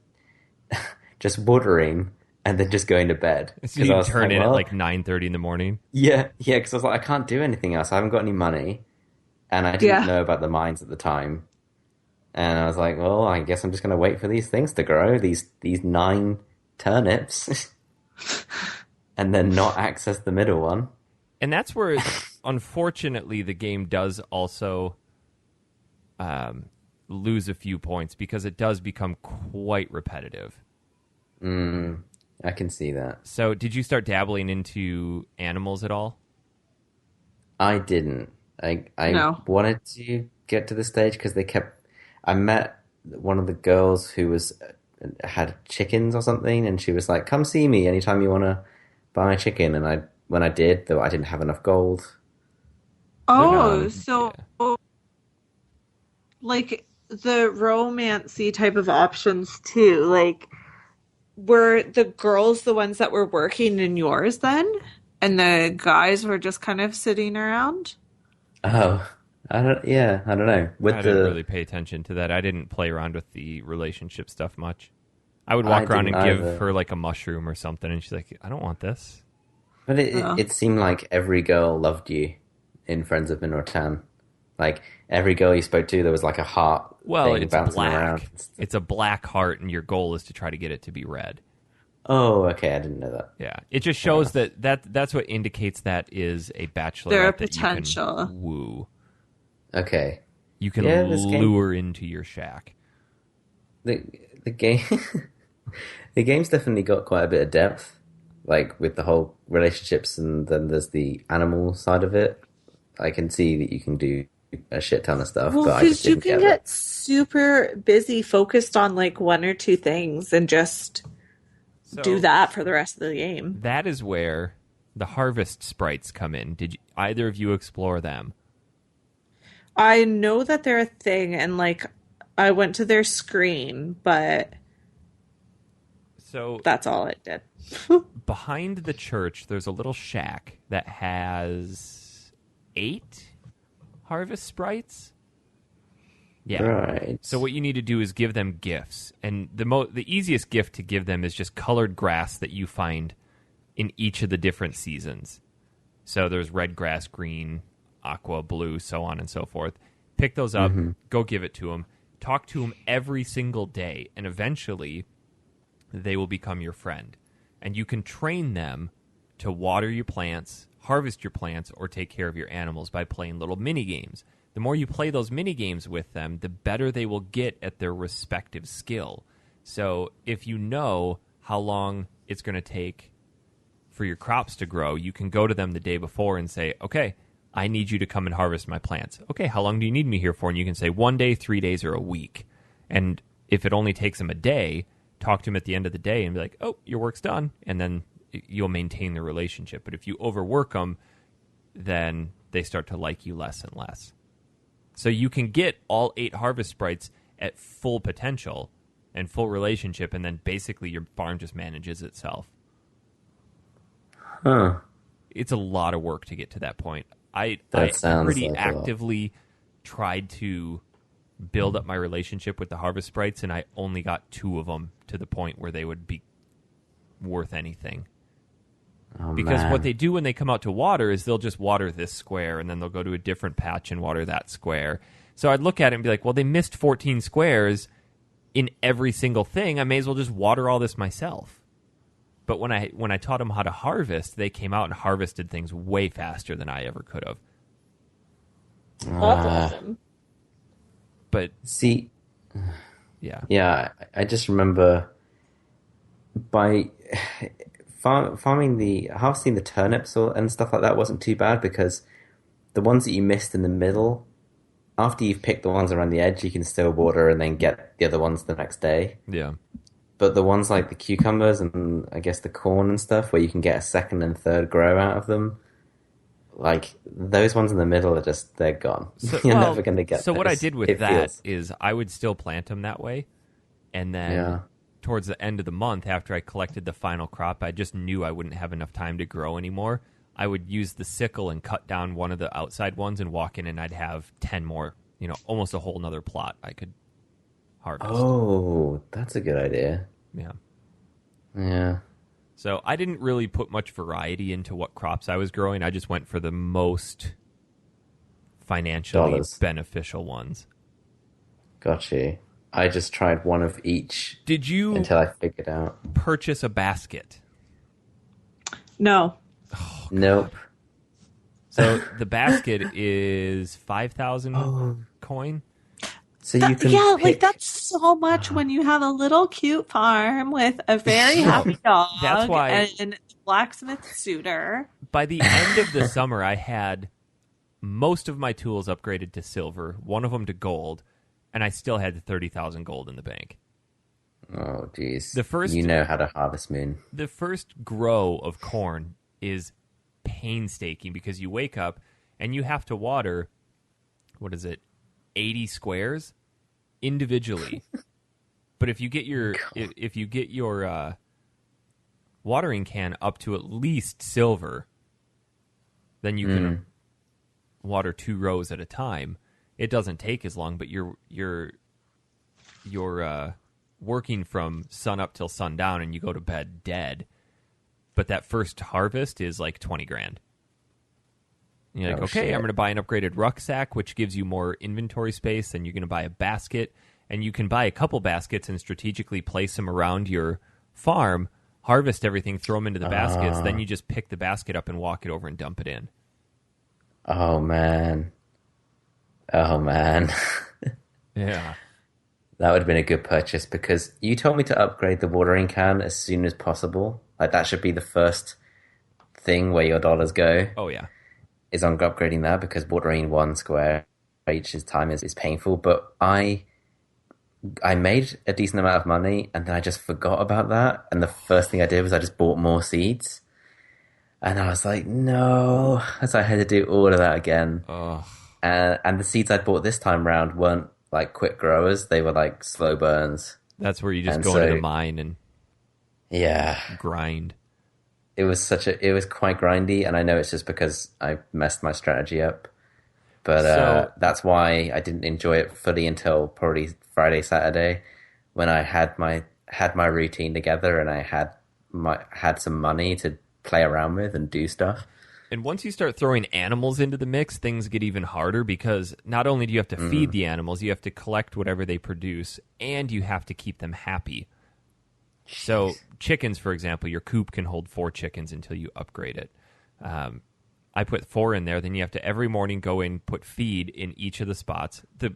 Speaker 2: just watering and then just going to bed.
Speaker 1: So you
Speaker 2: I was
Speaker 1: turn in
Speaker 2: well,
Speaker 1: at like 9:30 in the morning.
Speaker 2: yeah, because I was like, I can't do anything else. I haven't got any money, and I didn't know about the mines at the time. And I was like, well, I guess I'm just going to wait for these things to grow, these 9 turnips, and then not access the middle one.
Speaker 1: And that's where, unfortunately, the game does also lose a few points, because it does become quite repetitive.
Speaker 2: I can see that.
Speaker 1: So did you start dabbling into animals at all?
Speaker 2: I didn't. I
Speaker 3: No.
Speaker 2: wanted to get to the stage because I met one of the girls who was had chickens or something, and she was like, "Come see me anytime you want to buy a chicken." And when I did, though, I didn't have enough gold.
Speaker 3: Oh,
Speaker 2: Um,
Speaker 3: so
Speaker 1: Yeah.
Speaker 3: like the romancy type of options too. Like, were the girls the ones that were working in yours then? And the guys were just kind of sitting around?
Speaker 2: oh, I don't know.
Speaker 1: I
Speaker 2: With
Speaker 1: didn't
Speaker 2: the
Speaker 1: really pay attention to that. I didn't play around with the relationship stuff much. I would
Speaker 2: I
Speaker 1: walk around
Speaker 2: didn't
Speaker 1: and give
Speaker 2: either.
Speaker 1: her like a mushroom or something, and she's like, "I don't want this."
Speaker 2: But
Speaker 3: Oh.
Speaker 2: it seemed like every girl loved you in Friends of Minor. Like every girl you spoke to, there was like a heart
Speaker 1: Well,
Speaker 2: thing
Speaker 1: it's
Speaker 2: bouncing around.
Speaker 1: black. It's a black heart, and your goal is to try to get it to be red.
Speaker 2: Oh, okay, I didn't know that.
Speaker 1: Yeah, it just
Speaker 2: Fair
Speaker 1: shows
Speaker 2: enough.
Speaker 1: that's what indicates that is a
Speaker 3: They're a
Speaker 1: bachelorette that you can
Speaker 3: potential.
Speaker 1: woo.
Speaker 2: Okay,
Speaker 1: You can
Speaker 2: yeah, this game,
Speaker 1: lure into your shack.
Speaker 2: the the game, the game's definitely got quite a bit of depth, like with the whole relationships, and then there's the animal side of it. I can see that you can do a shit ton of stuff,
Speaker 3: Well,
Speaker 2: but I just
Speaker 3: because you
Speaker 2: didn't
Speaker 3: can
Speaker 2: get it.
Speaker 3: get super busy focused on like one or two things and just do
Speaker 1: So
Speaker 3: that for the rest of the game.
Speaker 1: that is where the harvest sprites come in. Did either of you explore them?
Speaker 3: I know that they're a thing and like I went to their screen, but
Speaker 1: So
Speaker 3: that's all it did.
Speaker 1: behind the church, there's a little shack that has 8 harvest sprites. Yeah.
Speaker 2: Right.
Speaker 1: So what you need to do is give them gifts, and the easiest gift to give them is just colored grass that you find in each of the different seasons. So there's red grass, green, aqua, blue, so on and so forth. Pick those up, go give it to them, talk to them every single day, and eventually they will become your friend. And you can train them to water your plants, harvest your plants, or take care of your animals by playing little mini games. The more you play those mini games with them, the better they will get at their respective skill. So if you know how long it's going to take for your crops to grow, you can go to them the day before and say, okay, I need you to come and harvest my plants. Okay, how long do you need me here for? And you can say 1 day, 3 days, or a week. And if it only takes them a day, talk to them at the end of the day and be like, oh, your work's done. And then you'll maintain the relationship. But if you overwork them, then they start to like you less and less. So you can get all 8 harvest sprites at full potential and full relationship, and then basically your farm just manages itself.
Speaker 2: Huh.
Speaker 1: It's a lot of work to get to that point. I
Speaker 2: That sounds
Speaker 1: pretty
Speaker 2: like a lot.
Speaker 1: actively tried to build up my relationship with the harvest sprites, and I only got 2 of them to the point where they would be worth anything.
Speaker 2: Oh,
Speaker 1: Because
Speaker 2: man.
Speaker 1: what they do when they come out to water is they'll just water this square, and then they'll go to a different patch and water that square. So I'd look at it and be like, well, they missed 14 squares in every single thing. I may as well just water all this myself. But when I taught them how to harvest, they came out and harvested things way faster than I ever could have.
Speaker 3: That's awesome.
Speaker 1: But
Speaker 2: See,
Speaker 1: yeah,
Speaker 2: yeah, I just remember by farming harvesting the turnips and stuff like that wasn't too bad because the ones that you missed in the middle, after you've picked the ones around the edge, you can still water and then get the other ones the next day.
Speaker 1: yeah.
Speaker 2: But the ones like the cucumbers and I guess the corn and stuff, where you can get a second and third grow out of them, like those ones in the middle are just they're gone.
Speaker 1: So,
Speaker 2: You're
Speaker 1: well,
Speaker 2: never going to get
Speaker 1: so what I
Speaker 2: those.
Speaker 1: did with
Speaker 2: It
Speaker 1: that
Speaker 2: feels.
Speaker 1: is I would still plant them that way, and then
Speaker 2: Yeah.
Speaker 1: towards the end of the month, after I collected the final crop, I just knew I wouldn't have enough time to grow anymore. I would use the sickle and cut down one of the outside ones and walk in, and I'd have 10 more, almost a whole nother plot I could harvest.
Speaker 2: Oh, that's a good idea.
Speaker 1: Yeah.
Speaker 2: Yeah.
Speaker 1: So I didn't really put much variety into what crops I was growing. I just went for the most financially
Speaker 2: Dollars.
Speaker 1: beneficial ones.
Speaker 2: Got you. I just tried one of each
Speaker 1: Did you
Speaker 2: until I figured out.
Speaker 1: purchase a basket?
Speaker 3: No.
Speaker 2: Nope.
Speaker 1: So the basket is 5,000
Speaker 2: Oh.
Speaker 1: coin.
Speaker 2: So you can
Speaker 3: Yeah,
Speaker 2: pick.
Speaker 3: like that's so much when you have a little cute farm with a very happy dog
Speaker 1: That's why-
Speaker 3: and a blacksmith suitor.
Speaker 1: By the end of the summer, I had most of my tools upgraded to silver, one of them to gold, and I still had 30,000 gold in the bank.
Speaker 2: Oh, jeez.
Speaker 1: The first,
Speaker 2: you know how to harvest moon.
Speaker 1: The first grow of corn is painstaking because you wake up and you have to water, 80 squares individually. But if you get your watering can up to at least silver, then you can water 2 rows at a time. It doesn't take as long, but you're working from sun up till sundown, and you go to bed dead. But that first harvest is like 20 grand. And you're like, okay, I'm going to buy an upgraded rucksack, which gives you more inventory space. Then you're going to buy a basket, and you can buy a couple baskets and strategically place them around your farm, harvest everything, throw them into the baskets. Then you just pick the basket up and walk it over and dump it in.
Speaker 2: Oh, man.
Speaker 1: Yeah.
Speaker 2: That would have been a good purchase, because you told me to upgrade the watering can as soon as possible. Like, that should be the first thing where your dollars go.
Speaker 1: Oh, yeah.
Speaker 2: Is on upgrading that, because watering 1 square each time is painful. But I made a decent amount of money, and then I just forgot about that. And the first thing I did was I just bought more seeds. And I was like, no. So I had to do all of that again.
Speaker 1: Oh.
Speaker 2: And the seeds I bought this time round weren't like quick growers. They were like slow burns.
Speaker 1: That's where you just go into the mine and grind.
Speaker 2: It was quite grindy, and I know it's just because I messed my strategy up. But that's why I didn't enjoy it fully until probably Friday, Saturday, when I had my routine together and I had some money to play around with and do stuff.
Speaker 1: And once you start throwing animals into the mix, things get even harder, because not only do you have to feed the animals, you have to collect whatever they produce, and you have to keep them happy. So chickens, for example, your coop can hold 4 chickens until you upgrade it. I put 4 in there. Then you have to every morning go in, put feed in each of the spots. The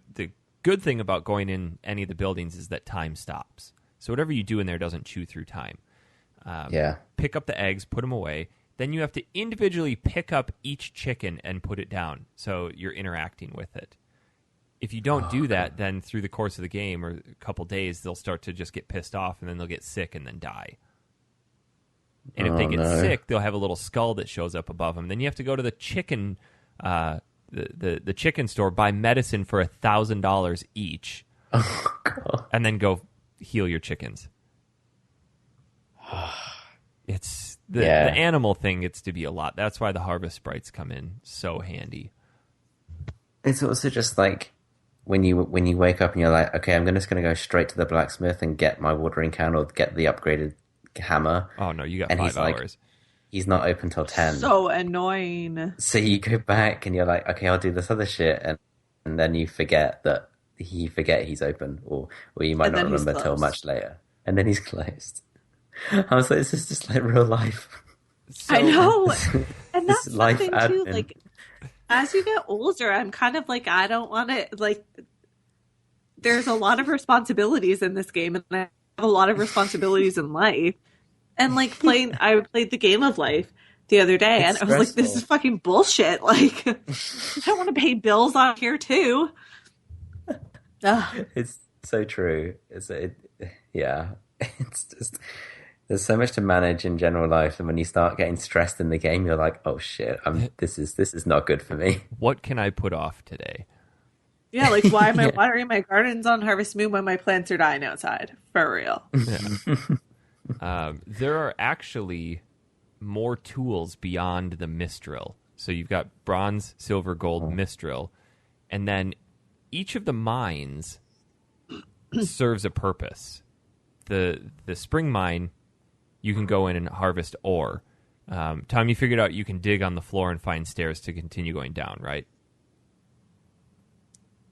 Speaker 1: good thing about going in any of the buildings is that time stops. So whatever you do in there doesn't chew through time. Pick up the eggs, put them away. Then you have to individually pick up each chicken and put it down. So you're interacting with it. If you don't do that, then through the course of the game or a couple days, they'll start to just get pissed off, and then they'll get sick and then die. And if they get sick, they'll have a little skull that shows up above them. Then you have to go to the chicken, the chicken store, buy medicine for $1,000 each, and then go heal your chickens. It's the animal thing gets to be a lot. That's why the harvest sprites come in so handy.
Speaker 2: It's also just like when you wake up and you're like, okay, I'm just going to go straight to the blacksmith and get my watering can or get the upgraded hammer.
Speaker 1: Oh no, you got 5 hours.
Speaker 2: Like, he's not open till 10.
Speaker 3: So annoying.
Speaker 2: So you go back and you're like, okay, I'll do this other shit, and then you forget that he's open, or you might not remember till much later, and then he's closed. I was like, this is just like real life.
Speaker 3: I know, and that's
Speaker 2: life
Speaker 3: something
Speaker 2: admin.
Speaker 3: too. Like, as you get older, I'm kind of like, I don't want to, like, there's a lot of responsibilities in this game, and I have a lot of responsibilities in life. And like I played the game of life the other day, and I was like, this is fucking bullshit. Like, I don't want to pay bills on here too.
Speaker 2: It's so true. It's just, there's so much to manage in general life, and when you start getting stressed in the game, you're like, oh shit, this is not good for me.
Speaker 1: What can I put off today?
Speaker 3: Yeah, like, why am I watering my gardens on Harvest Moon when my plants are dying outside? For real.
Speaker 1: Yeah. There are actually more tools beyond the Mistral. So you've got bronze, silver, gold, Mistral, and then each of the mines serves a purpose. The spring mine, you can go in and harvest ore. Tom, you figured out you can dig on the floor and find stairs to continue going down, right?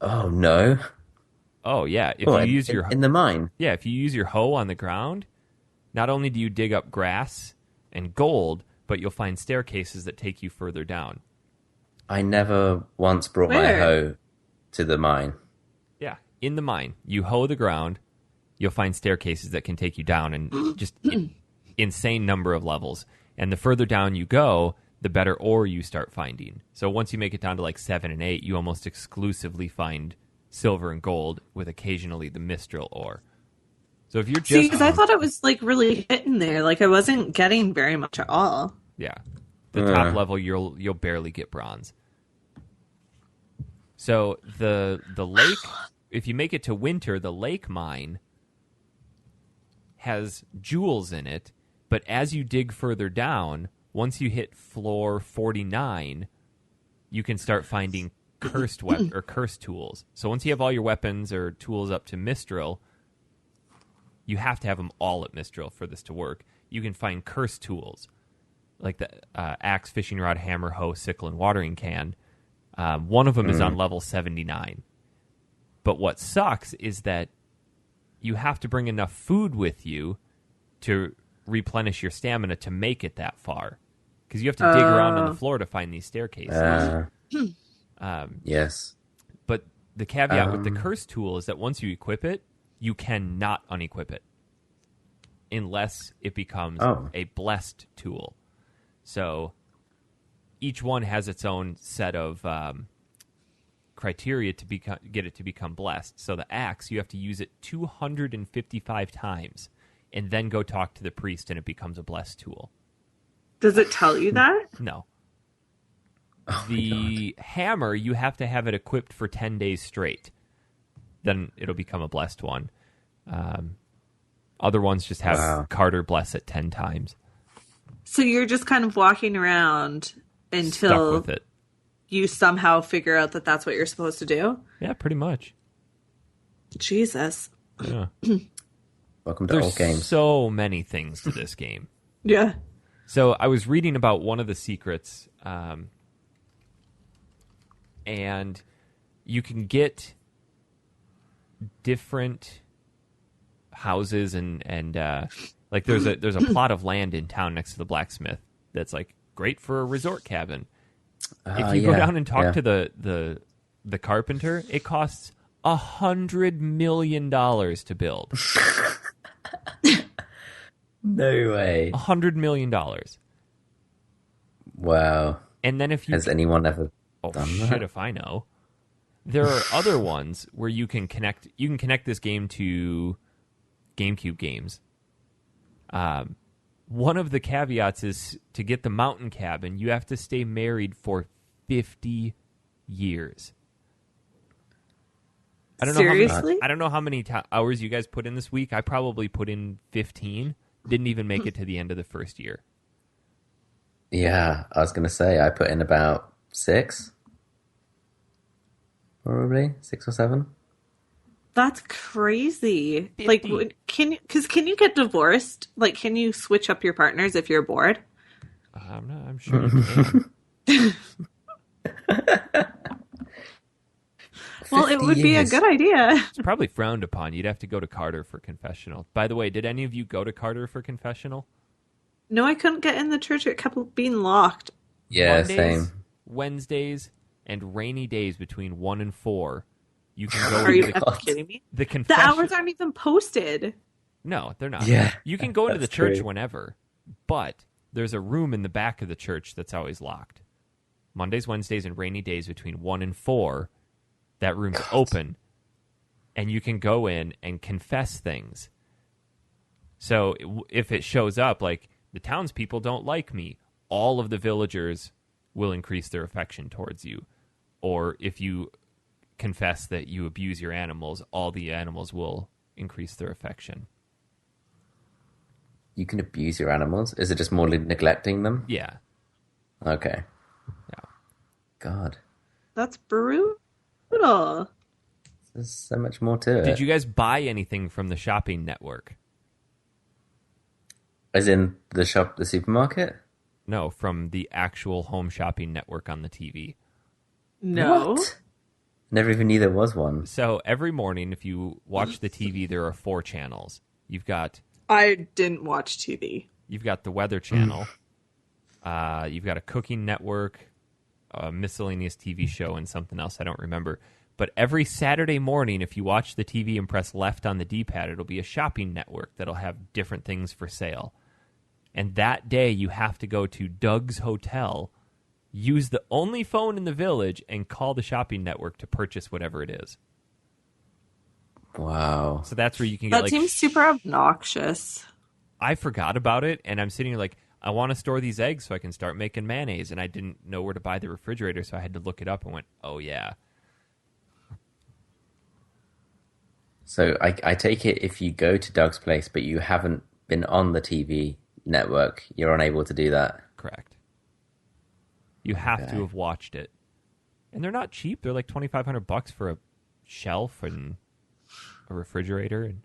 Speaker 2: Oh no!
Speaker 1: Oh yeah. If you use your
Speaker 2: in the mine,
Speaker 1: if you use your hoe on the ground, not only do you dig up grass and gold, but you'll find staircases that take you further down.
Speaker 2: I never once brought my hoe to the mine.
Speaker 1: Yeah, in the mine, you hoe the ground. You'll find staircases that can take you down, and just insane number of levels. And the further down you go, the better ore you start finding. So once you make it down to like 7 and 8, you almost exclusively find silver and gold, with occasionally the Mistral ore. So if you're just...
Speaker 3: See, because I thought it was, like, really hitting there. Like, I wasn't getting very much at all.
Speaker 1: Yeah. The top level, you'll barely get bronze. So the lake, if you make it to winter, the lake mine has jewels in it, but as you dig further down, once you hit floor 49, you can start finding cursed cursed tools. So once you have all your weapons or tools up to Mistral, you have to have them all at Mistral for this to work. You can find cursed tools, like the axe, fishing rod, hammer, hoe, sickle, and watering can. One of them is on level 79. But what sucks is that you have to bring enough food with you to replenish your stamina to make it that far. Because you have to dig around on the floor to find these staircases.
Speaker 2: Yes.
Speaker 1: But the caveat with the curse tool is that once you equip it, you cannot unequip it unless it becomes a blessed tool. So each one has its own set of criteria to get it to become blessed. So the axe, you have to use it 255 times and then go talk to the priest and it becomes a blessed tool.
Speaker 3: Does it tell you that?
Speaker 1: No. The hammer, you have to have it equipped for 10 days straight. Then it'll become a blessed one. Other ones just have Carter bless it 10 times.
Speaker 3: So you're just kind of walking around until
Speaker 1: Stuck with it.
Speaker 3: You somehow figure out that that's what you're supposed to do?
Speaker 1: Yeah, pretty much.
Speaker 3: Jesus.
Speaker 1: Yeah.
Speaker 2: Welcome to
Speaker 1: There's
Speaker 2: old games.
Speaker 1: so many things to this game.
Speaker 3: Yeah.
Speaker 1: So I was reading about one of the secrets, and you can get different houses and like there's a plot of land in town next to the blacksmith that's like great for a resort cabin. If you go down and talk to the carpenter, it costs $100 million to build.
Speaker 2: No way.
Speaker 1: $100 million.
Speaker 2: Wow.
Speaker 1: And then if you
Speaker 2: Has anyone ever done
Speaker 1: shit
Speaker 2: that?
Speaker 1: if I know. There are other ones where you can connect this game to GameCube games. One of the caveats is to get the mountain cabin, you have to stay married for 50 years. I don't
Speaker 3: Seriously?
Speaker 1: I don't know how many hours you guys put in this week. I probably put in 15. Didn't even make it to the end of the first year.
Speaker 2: Yeah, I was going to say, I put in about 6. Probably 6 or 7.
Speaker 3: That's crazy.
Speaker 1: 50.
Speaker 3: Like, can you get divorced? Like, can you switch up your partners if you're bored?
Speaker 1: I'm sure you can.
Speaker 3: Well, it would be a good idea.
Speaker 1: It's probably frowned upon. You'd have to go to Carter for confessional. By the way, did any of you go to Carter for confessional?
Speaker 3: No, I couldn't get in the church. It kept being locked.
Speaker 2: Yeah,
Speaker 1: Mondays,
Speaker 2: same.
Speaker 1: Wednesdays, and rainy days between 1 and 4. You can go
Speaker 3: Are you
Speaker 1: into
Speaker 3: effing kidding me?
Speaker 1: the
Speaker 3: The
Speaker 1: confession.
Speaker 3: hours aren't even posted.
Speaker 1: No, they're not.
Speaker 2: Yeah,
Speaker 1: You can go into the
Speaker 2: that's
Speaker 1: church
Speaker 2: true.
Speaker 1: whenever, but there's a room in the back of the church that's always locked. Mondays, Wednesdays, and rainy days between 1 and 4, that room's open, and you can go in and confess things. So if it shows up, like, the townspeople don't like me, all of the villagers will increase their affection towards you. Or if you confess that you abuse your animals, all the animals will increase their affection.
Speaker 2: You can abuse your animals? Is it just more neglecting them?
Speaker 1: Yeah.
Speaker 2: Okay.
Speaker 1: Yeah.
Speaker 2: God.
Speaker 3: That's brutal.
Speaker 2: There's so much more to it.
Speaker 1: Did you guys buy anything from the shopping network?
Speaker 2: As in the supermarket?
Speaker 1: No, from the actual home shopping network on the TV.
Speaker 3: No.
Speaker 2: What? Never even knew there was one.
Speaker 1: So every morning, if you watch the TV, there are 4 channels. You've got
Speaker 3: I didn't watch TV.
Speaker 1: the Weather Channel. You've got a cooking network, a miscellaneous TV show, and something else I don't remember. But every Saturday morning, if you watch the TV and press left on the D-pad, it'll be a shopping network that'll have different things for sale. And that day, you have to go to Doug's Hotel, use the only phone in the village, and call the shopping network to purchase whatever it is.
Speaker 2: Wow.
Speaker 1: So that's where you can get
Speaker 3: That seems super obnoxious.
Speaker 1: I forgot about it, and I'm sitting here like, I want to store these eggs so I can start making mayonnaise, and I didn't know where to buy the refrigerator, so I had to look it up and went, oh, yeah.
Speaker 2: So I take it if you go to Doug's place, but you haven't been on the TV network, you're unable to do that.
Speaker 1: Correct. You have to have watched it. And they're not cheap. They're like $2,500 for a shelf and a refrigerator. And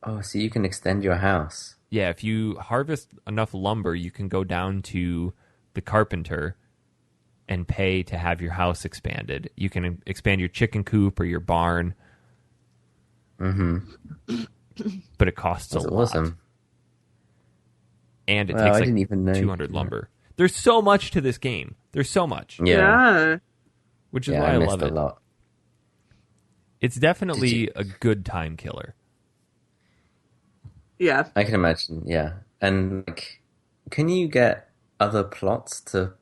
Speaker 2: Oh, so you can extend your house.
Speaker 1: yeah, if you harvest enough lumber, you can go down to the carpenter and pay to have your house expanded. You can expand your chicken coop or your barn.
Speaker 2: Mm-hmm.
Speaker 1: But it costs
Speaker 2: That's
Speaker 1: a lot.
Speaker 2: awesome.
Speaker 1: And it
Speaker 2: Wow,
Speaker 1: takes
Speaker 2: I
Speaker 1: like
Speaker 2: didn't even know
Speaker 1: 200 lumber. There's so much to this game. There's so much.
Speaker 3: Yeah.
Speaker 1: Which is
Speaker 2: Yeah,
Speaker 1: why I
Speaker 2: missed
Speaker 1: love
Speaker 2: a
Speaker 1: it.
Speaker 2: lot.
Speaker 1: It's definitely a good time killer.
Speaker 3: Yeah.
Speaker 2: I can imagine, yeah. And like, can you get other plots to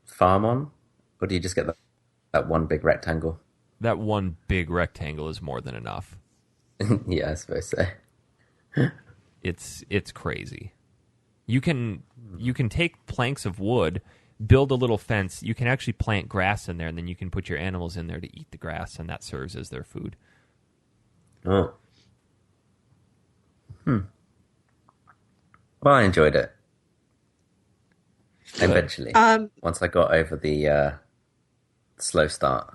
Speaker 2: farm on? Or do you just get that one big rectangle?
Speaker 1: That one big rectangle is more than enough.
Speaker 2: Yeah, I suppose so.
Speaker 1: It's crazy. You can take planks of wood, build a little fence. You can actually plant grass in there, and then you can put your animals in there to eat the grass, and that serves as their food.
Speaker 2: Oh. Well, I enjoyed it. Eventually. Once I got over the slow start.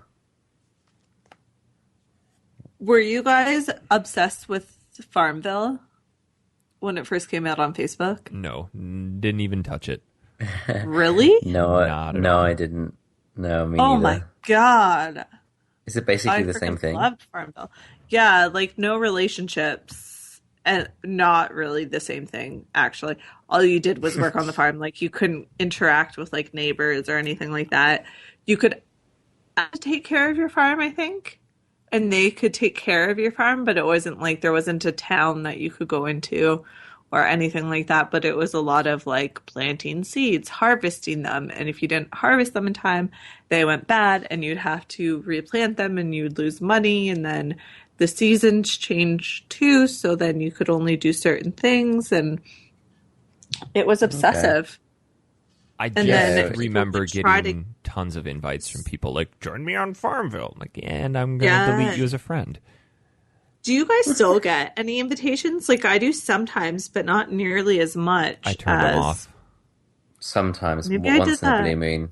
Speaker 3: Were you guys obsessed with Farmville when it first came out on Facebook?
Speaker 1: No, didn't even touch it.
Speaker 3: Really?
Speaker 2: No,
Speaker 1: Not at all.
Speaker 2: I didn't. No, me
Speaker 3: Oh
Speaker 2: neither.
Speaker 3: my god.
Speaker 2: Is it basically
Speaker 3: I
Speaker 2: the same
Speaker 3: freaking
Speaker 2: thing?
Speaker 3: loved Farmville. Yeah, like no relationships and not really the same thing, actually. All you did was work on the farm. Like you couldn't interact with like neighbors or anything like that. You could take care of your farm, I think. And they could take care of your farm, but it wasn't like there wasn't a town that you could go into or anything like that. But it was a lot of like planting seeds, harvesting them. And if you didn't harvest them in time, they went bad and you'd have to replant them and you'd lose money. And then the seasons changed too. So then you could only do certain things. And it was obsessive.
Speaker 1: I
Speaker 3: then
Speaker 1: just
Speaker 3: people
Speaker 1: remember
Speaker 3: would try
Speaker 1: getting tons of invites from people like, join me on Farmville. I'm like, and I'm going to delete you as a friend.
Speaker 3: Do you guys still get any invitations? Like I do sometimes, but not nearly as much.
Speaker 1: I turned them off.
Speaker 2: Sometimes,
Speaker 3: Maybe I
Speaker 2: once
Speaker 3: did
Speaker 2: in a
Speaker 3: that.
Speaker 2: blue moon.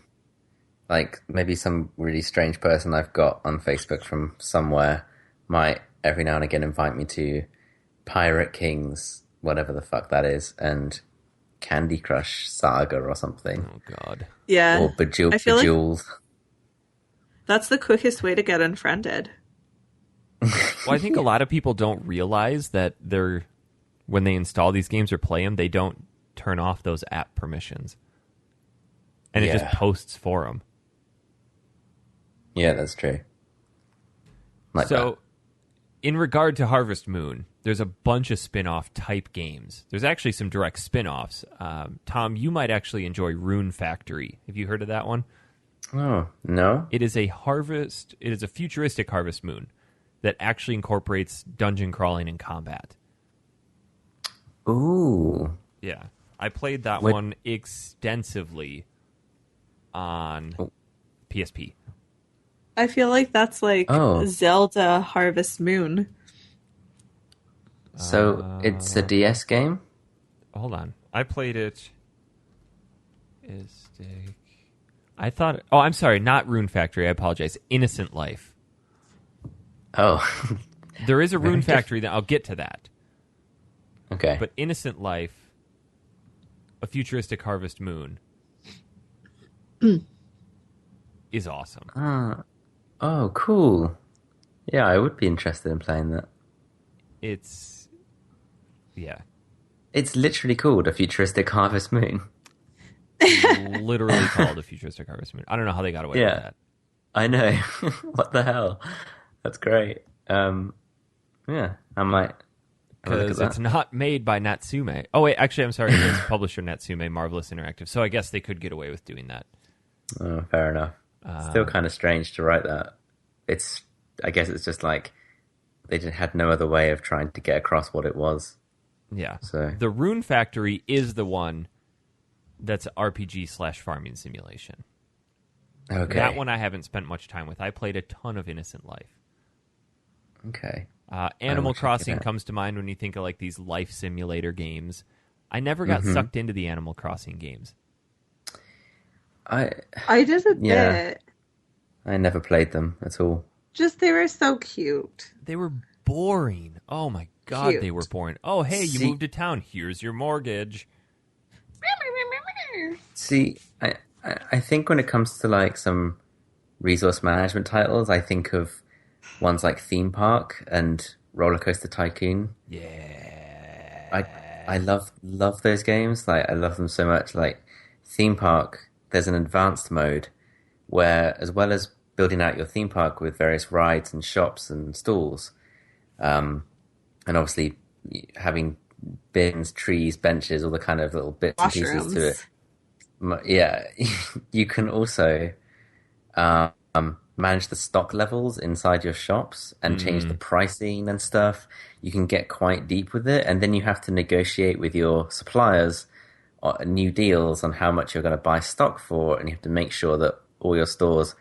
Speaker 2: Like, maybe some really strange person I've got on Facebook from somewhere might every now and again invite me to Pirate Kings, whatever the fuck that is, and Candy Crush Saga or something.
Speaker 1: Oh, God.
Speaker 3: Yeah.
Speaker 2: Or
Speaker 3: I feel like
Speaker 2: Bejeweled.
Speaker 3: that's the quickest way to get unfriended.
Speaker 1: Well, I think a lot of people don't realize that when they install these games or play them, they don't turn off those app permissions. And it just
Speaker 2: Yeah.
Speaker 1: posts for them.
Speaker 2: Yeah, that's true. Like
Speaker 1: So, in regard to Harvest Moon, there's a bunch of spin-off type games. There's actually some direct spin-offs. Tom, you might actually enjoy Rune Factory. Have you heard of that one?
Speaker 2: that. Oh, no?
Speaker 1: It is a futuristic Harvest Moon that actually incorporates dungeon crawling and combat.
Speaker 2: Ooh.
Speaker 1: Yeah. I played that
Speaker 2: What-
Speaker 1: one extensively on PSP.
Speaker 3: I feel like that's like
Speaker 2: Oh.
Speaker 3: Zelda Harvest Moon.
Speaker 2: So, it's a DS game?
Speaker 1: Hold on. I played it. I thought. Oh, I'm sorry. Not Rune Factory. I apologize. Innocent Life.
Speaker 2: Oh.
Speaker 1: There is a Rune Factory. That I'll get to that.
Speaker 2: Okay.
Speaker 1: But Innocent Life, a futuristic Harvest Moon, is awesome.
Speaker 2: Oh, cool. Yeah, I would be interested in playing that.
Speaker 1: Yeah,
Speaker 2: It's literally called a futuristic Harvest Moon.
Speaker 1: literally called a futuristic Harvest Moon. I don't know how they got away with
Speaker 2: Yeah.
Speaker 1: that.
Speaker 2: I know. What the hell? That's great. Yeah, I might have a look at
Speaker 1: Because
Speaker 2: that.
Speaker 1: it's not made by Natsume. Oh, wait, actually, I'm sorry. It's publisher Natsume, Marvelous Interactive. So I guess they could get away with doing that.
Speaker 2: Oh, fair enough. Still kind of strange to write that. It's I guess it's just like they had no other way of trying to get across what it was.
Speaker 1: Yeah.
Speaker 2: So
Speaker 1: The Rune Factory is the one that's RPG/farming simulation.
Speaker 2: okay,
Speaker 1: That one I haven't spent much time with. I played a ton of Innocent Life.
Speaker 2: okay.
Speaker 1: Animal
Speaker 2: check it
Speaker 1: Crossing
Speaker 2: out.
Speaker 1: comes to mind when you think of like these life simulator games. I never got sucked into the Animal Crossing games.
Speaker 2: I
Speaker 3: I did a
Speaker 2: Yeah.
Speaker 3: bit.
Speaker 2: I never played them at all.
Speaker 3: Just they were so cute.
Speaker 1: They were boring. Oh my god,
Speaker 3: Cute.
Speaker 1: they were boring. Oh, hey, you
Speaker 2: See-
Speaker 1: moved to town. Here's your mortgage.
Speaker 2: See, I think when it comes to like some resource management titles, I think of ones like Theme Park and Roller Coaster Tycoon.
Speaker 1: Yeah.
Speaker 2: I love those games. Like I love them so much. Like Theme Park, there's an advanced mode where, as well as building out your theme park with various rides and shops and stalls, and obviously having bins, trees, benches, all the kind of little bits and pieces to it. Yeah, you can also manage the stock levels inside your shops and change the pricing and stuff. You can get quite deep with it, and then you have to negotiate with your suppliers new deals on how much you're going to buy stock for, and you have to make sure that all your stores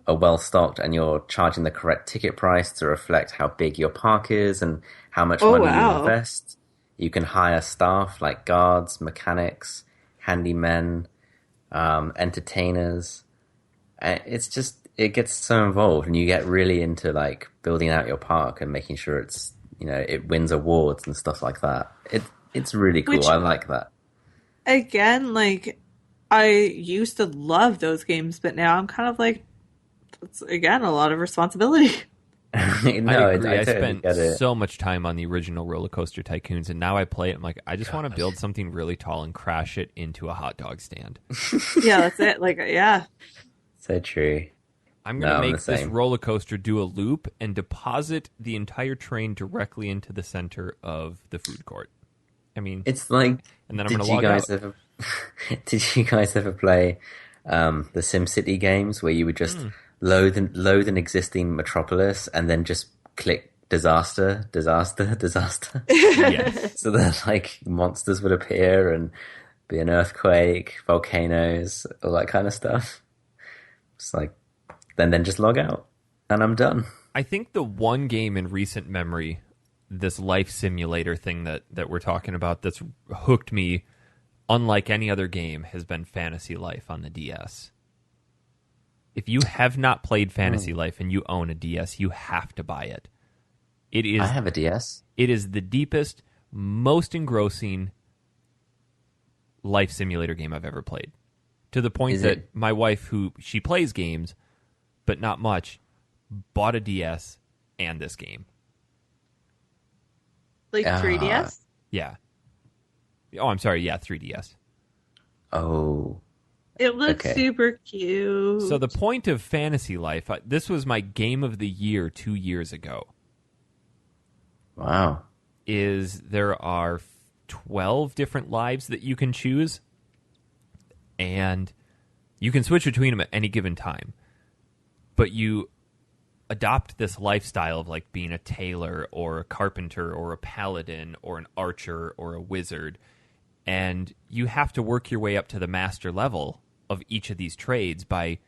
Speaker 2: are well stocked and you're charging the correct ticket price to reflect how big your park is and how much money you invest. You can hire staff like guards, mechanics, handymen, entertainers. It's just, it gets so involved, and you get really into like building out your park and making sure it's, it wins awards and stuff like that. It's really cool. I like that.
Speaker 3: Again, like I used to love those games, but now I'm kind of like, it's again a lot of responsibility.
Speaker 2: No,
Speaker 1: I agree. I
Speaker 2: totally
Speaker 1: spent
Speaker 2: get it.
Speaker 1: so much time on the original Roller Coaster Tycoons, and now I play it. I'm like, I just want to build something really tall and crash it into a hot dog stand.
Speaker 3: Yeah, that's it. Like, yeah.
Speaker 2: So true.
Speaker 1: I'm going to
Speaker 2: I'm
Speaker 1: make
Speaker 2: the
Speaker 1: this
Speaker 2: same.
Speaker 1: roller coaster do a loop and deposit the entire train directly into the center of the food court. I mean,
Speaker 2: It's like,
Speaker 1: and then I'm
Speaker 2: did
Speaker 1: going to
Speaker 2: you
Speaker 1: log
Speaker 2: guys
Speaker 1: out.
Speaker 2: ever did you guys ever play the SimCity games where you would just load an existing metropolis and then just click disaster, disaster, disaster?
Speaker 1: Yes.
Speaker 2: So that like monsters would appear and be an earthquake, volcanoes, all that kind of stuff. It's like then just log out and I'm done.
Speaker 1: I think the one game in recent memory, this life simulator thing that we're talking about that's hooked me, unlike any other game, has been Fantasy Life on the DS. If you have not played Fantasy Life and you own a DS, you have to buy it.
Speaker 2: I have a DS.
Speaker 1: It is the deepest, most engrossing life simulator game I've ever played. To the point that my wife, who she plays games, but not much, bought a DS and this game.
Speaker 3: Like 3DS?
Speaker 1: Yeah. Oh, I'm sorry. Yeah, 3DS.
Speaker 2: Oh.
Speaker 3: It looks super cute.
Speaker 1: So the point of Fantasy Life, this was my game of the year 2 years ago,
Speaker 2: Wow.
Speaker 1: is there are 12 different lives that you can choose, and you can switch between them at any given time. But you adopt this lifestyle of like being a tailor or a carpenter or a paladin or an archer or a wizard, and you have to work your way up to the master level of each of these trades by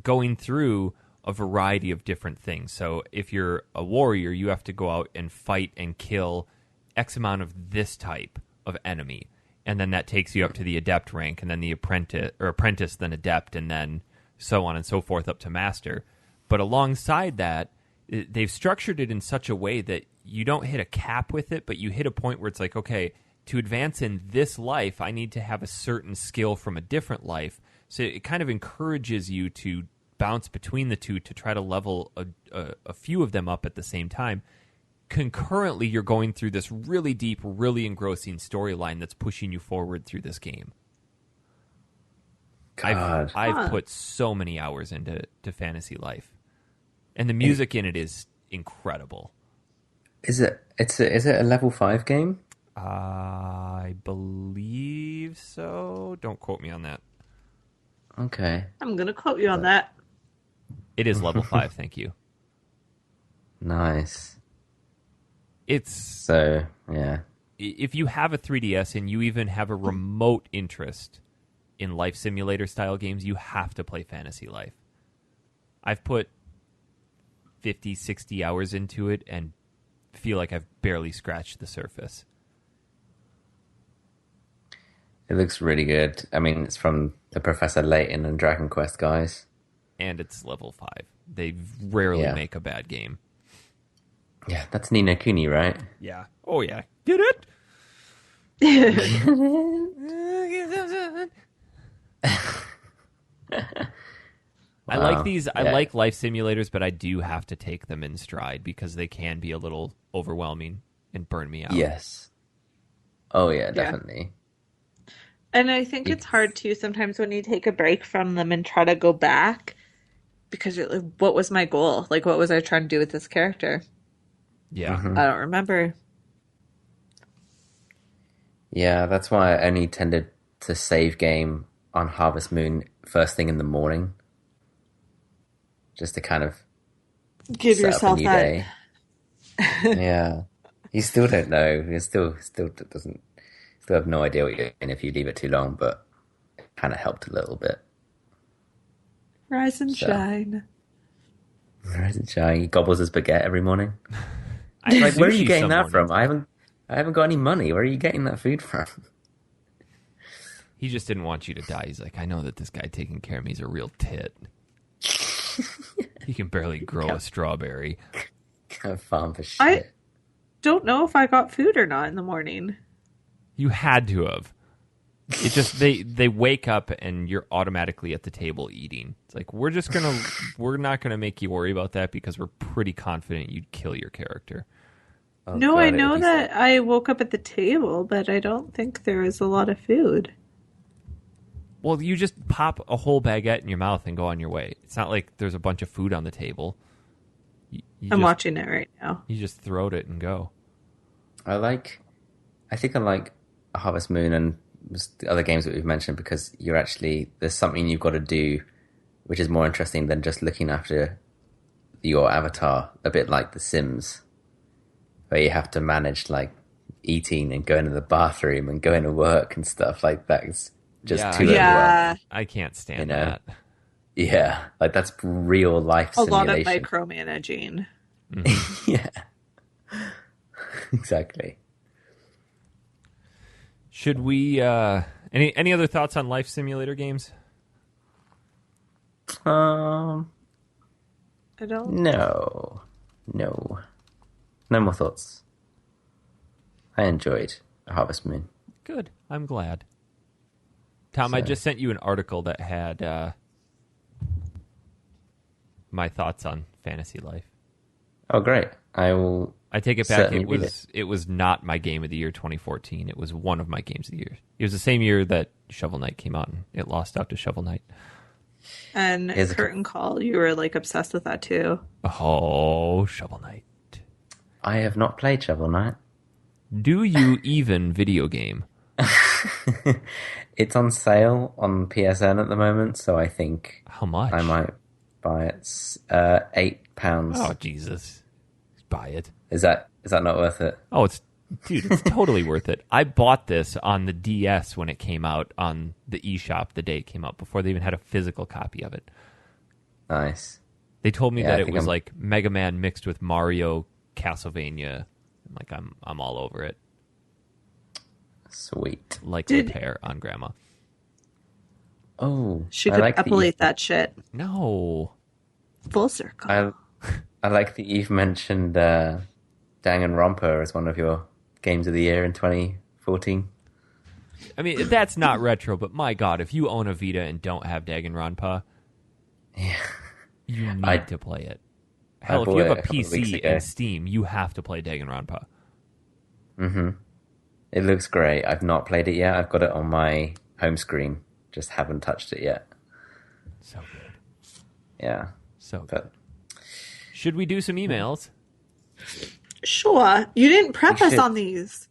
Speaker 1: going through a variety of different things. So if you're a warrior, you have to go out and fight and kill X amount of this type of enemy, and then that takes you up to the adept rank, and then the apprentice, then adept, and then so on and so forth up to master. But alongside that, they've structured it in such a way that you don't hit a cap with it, but you hit a point where it's like, okay, to advance in this life, I need to have a certain skill from a different life. So it kind of encourages you to bounce between the two to try to level a few of them up at the same time. Concurrently, you're going through this really deep, really engrossing storyline that's pushing you forward through this game.
Speaker 2: God.
Speaker 1: I've put so many hours into Fantasy Life, and the music in it is incredible.
Speaker 2: Is it a level 5 game?
Speaker 1: I believe so. Don't quote me on that.
Speaker 2: Okay.
Speaker 3: I'm going to quote you on that.
Speaker 1: It is level 5, thank you.
Speaker 2: Nice.
Speaker 1: It's
Speaker 2: So, yeah.
Speaker 1: if you have a 3DS and you even have a remote interest in life simulator style games, you have to play Fantasy Life. I've put 50, 60 hours into it and feel like I've barely scratched the surface.
Speaker 2: It looks really good. I mean, it's from the Professor Layton and Dragon Quest guys.
Speaker 1: And it's level 5. They rarely
Speaker 2: Yeah.
Speaker 1: make a bad game.
Speaker 2: Yeah, that's Ni no Kuni, right?
Speaker 1: Yeah. Oh, yeah. Get it? I like these. I
Speaker 2: Yeah.
Speaker 1: like life simulators, but I do have to take them in stride because they can be a little overwhelming and burn me out.
Speaker 2: Yes. Oh, yeah, definitely.
Speaker 3: And I think it's hard too sometimes when you take a break from them and try to go back because you're like, what was my goal? Like, what was I trying to do with this character?
Speaker 1: Yeah.
Speaker 3: I don't remember.
Speaker 2: Yeah, that's why I only tended to save game on Harvest Moon first thing in the morning. Just to kind of
Speaker 3: Give
Speaker 2: set up a
Speaker 3: yourself
Speaker 2: new
Speaker 3: that.
Speaker 2: day. Yeah. You still don't know. You still doesn't still have no idea what you're doing if you leave it too long, but it kind of helped a little bit.
Speaker 3: Rise and
Speaker 2: So.
Speaker 3: shine.
Speaker 2: Rise and shine. He gobbles his baguette every morning.
Speaker 1: I had
Speaker 2: Like, where are you
Speaker 1: sushi
Speaker 2: getting
Speaker 1: some
Speaker 2: that from?
Speaker 1: mornings.
Speaker 2: I haven't got any money. Where are you getting that food from?
Speaker 1: He just didn't want you to die. He's like, I know that this guy taking care of me is a real tit. He can barely grow a strawberry.
Speaker 2: Kind of farm for shit.
Speaker 3: I don't know if I got food or not in the morning.
Speaker 1: You had to have. It just they wake up and you're automatically at the table eating. It's like we're not gonna make you worry about that because we're pretty confident you'd kill your character.
Speaker 2: Oh,
Speaker 3: No,
Speaker 2: God,
Speaker 3: I
Speaker 2: it would
Speaker 3: know
Speaker 2: be
Speaker 3: that I woke up at the table, but I don't think there was a lot of food.
Speaker 1: Well, you just pop a whole baguette in your mouth and go on your way. It's not like there's a bunch of food on the table. You
Speaker 3: I'm
Speaker 1: just,
Speaker 3: watching it right now.
Speaker 1: You just throw it and go.
Speaker 2: I think I like Harvest Moon and the other games that we've mentioned because there's something you've got to do which is more interesting than just looking after your avatar, a bit like The Sims, where you have to manage like eating and going to the bathroom and going to work and stuff like that. It's just too overwhelming.
Speaker 3: Yeah,
Speaker 1: I can't stand
Speaker 2: You know?
Speaker 1: that.
Speaker 2: Yeah, like that's real life
Speaker 3: a lot of
Speaker 2: simulation.
Speaker 3: micromanaging.
Speaker 2: Yeah, exactly.
Speaker 1: Should we any other thoughts on life simulator games?
Speaker 3: I don't.
Speaker 2: No more thoughts. I enjoyed Harvest Moon.
Speaker 1: Good. I'm glad. Tom, I just sent you an article that had my thoughts on Fantasy Life.
Speaker 2: Oh, great!
Speaker 1: I take it back.
Speaker 2: Certainly read
Speaker 1: It was not my game of the year 2014. It was one of my games of the year. It was the same year that Shovel Knight came out, and it lost out to Shovel Knight.
Speaker 3: And Curtain Call, you were like obsessed with that too.
Speaker 1: Oh, Shovel Knight.
Speaker 2: I have not played Shovel Knight.
Speaker 1: Do you even video game?
Speaker 2: It's on sale on PSN at the moment, so I think
Speaker 1: How much?
Speaker 2: I might buy it. £8.
Speaker 1: Oh, Jesus. Buy it.
Speaker 2: Is that not worth it?
Speaker 1: Oh, it's totally worth it. I bought this on the DS when it came out on the eShop the day it came out, before they even had a physical copy of it.
Speaker 2: Nice.
Speaker 1: They told me
Speaker 2: Yeah,
Speaker 1: that
Speaker 2: I
Speaker 1: it
Speaker 2: think
Speaker 1: was
Speaker 2: I'm-
Speaker 1: like Mega Man mixed with Mario, Castlevania. I'm all over it.
Speaker 2: Sweet.
Speaker 1: Like
Speaker 3: Did-
Speaker 1: repair on Grandma.
Speaker 2: Oh,
Speaker 3: She
Speaker 2: I
Speaker 3: could
Speaker 2: like that
Speaker 3: epilate that shit.
Speaker 1: No.
Speaker 3: Full circle.
Speaker 2: I like that you've mentioned Danganronpa as one of your games of the year in 2014.
Speaker 1: I mean, that's not retro, but my God, if you own a Vita and don't have Danganronpa, you need to play it. Hell, if
Speaker 2: bought
Speaker 1: you have
Speaker 2: it
Speaker 1: a
Speaker 2: a couple of weeks
Speaker 1: PC
Speaker 2: ago.
Speaker 1: and Steam, you have to play Danganronpa.
Speaker 2: It looks great. I've not played it yet. I've got it on my home screen. Just haven't touched it yet.
Speaker 1: So good.
Speaker 2: Yeah.
Speaker 1: So good.
Speaker 2: But
Speaker 1: Should we do some emails?
Speaker 3: Sure. You didn't prep
Speaker 2: We
Speaker 3: us
Speaker 2: should.
Speaker 3: on these.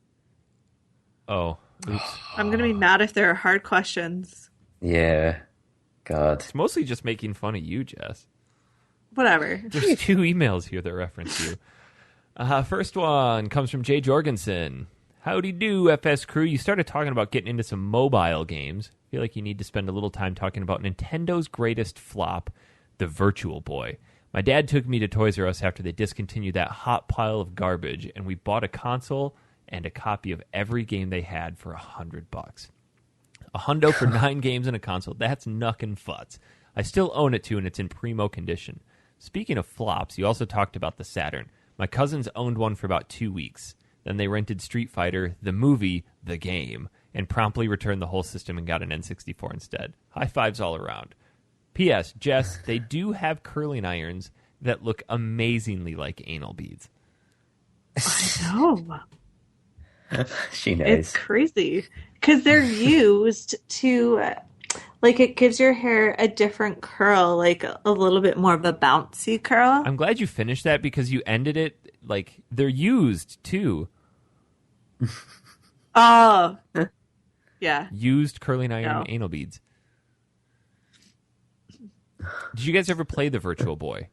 Speaker 1: Oh, oops.
Speaker 3: I'm going to be mad if they're hard questions.
Speaker 2: yeah. God.
Speaker 1: It's mostly just making fun of you, Jess.
Speaker 3: Whatever.
Speaker 1: There's 2 emails here that reference you. First one comes from Jay Jorgensen. Howdy do, FS crew. You started talking about getting into some mobile games. I feel like you need to spend a little time talking about Nintendo's greatest flop, the Virtual Boy. My dad took me to Toys R Us after they discontinued that hot pile of garbage, and we bought a console and a copy of every game they had for $100. A hundo for 9 games and a console. That's knuckin' futz. I still own it too, and it's in primo condition. Speaking of flops, you also talked about the Saturn. My cousins owned one for about 2 weeks. Then they rented Street Fighter, the movie, the game, and promptly returned the whole system and got an N64 instead. High fives all around. P.S. Jess, they do have curling irons that look amazingly like anal beads.
Speaker 3: I know.
Speaker 2: She knows.
Speaker 3: It's crazy. Because they're used to, like, it gives your hair a different curl, like a little bit more of a bouncy curl.
Speaker 1: I'm glad you finished that because you ended it like they're used too.
Speaker 3: Oh. Yeah.
Speaker 1: Used curling iron
Speaker 3: No.
Speaker 1: anal beads. Did you guys ever play the Virtual Boy?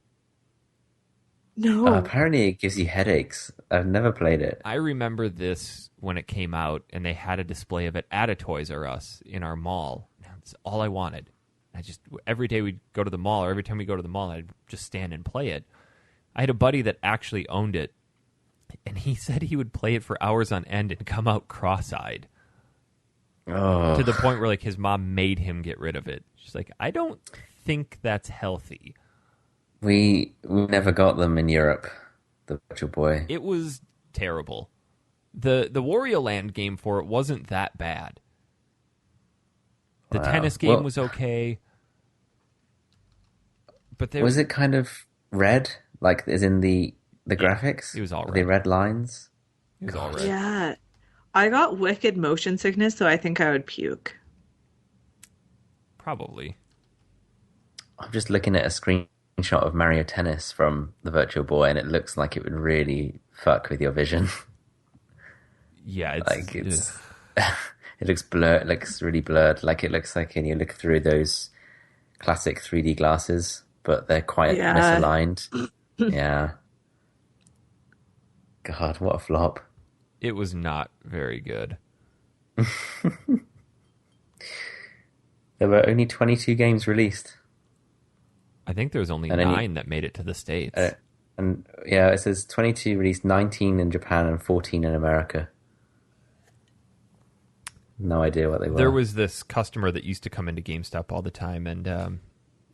Speaker 3: No.
Speaker 2: Apparently it gives you headaches. I've never played it.
Speaker 1: I remember this when it came out, and they had a display of it at a Toys R Us in our mall. That's all I wanted. Every day we'd go to the mall, or every time we go to the mall, I'd just stand and play it. I had a buddy that actually owned it, and he said he would play it for hours on end and come out cross-eyed.
Speaker 2: Oh.
Speaker 1: To the point where, like, his mom made him get rid of it. She's like, I don't think that's healthy.
Speaker 2: We never got them in Europe, the Virtual Boy.
Speaker 1: It was terrible. The Wario Land game for it wasn't that bad. The
Speaker 2: Wow.
Speaker 1: tennis game was okay. But
Speaker 2: Was it kind of red? Like, as in the graphics?
Speaker 1: it was all
Speaker 2: The
Speaker 1: red.
Speaker 2: red lines?
Speaker 1: It was all right.
Speaker 3: Yeah. I got wicked motion sickness, so I think I would puke.
Speaker 1: Probably.
Speaker 2: I'm just looking at a screenshot of Mario Tennis from the Virtual Boy, and it looks like it would really fuck with your vision.
Speaker 1: Yeah,
Speaker 2: It's it looks blurred. It looks really blurred. Like it looks like when you look through those classic 3D glasses, but they're quite misaligned. Yeah. God, what a flop.
Speaker 1: it was not very good.
Speaker 2: There were only 22 games released.
Speaker 1: I think there was only
Speaker 2: And then
Speaker 1: 9 that made it to the States.
Speaker 2: And yeah, it says 22 released, 19 in Japan and 14 in America. No idea what they were.
Speaker 1: There was this customer that used to come into GameStop all the time, and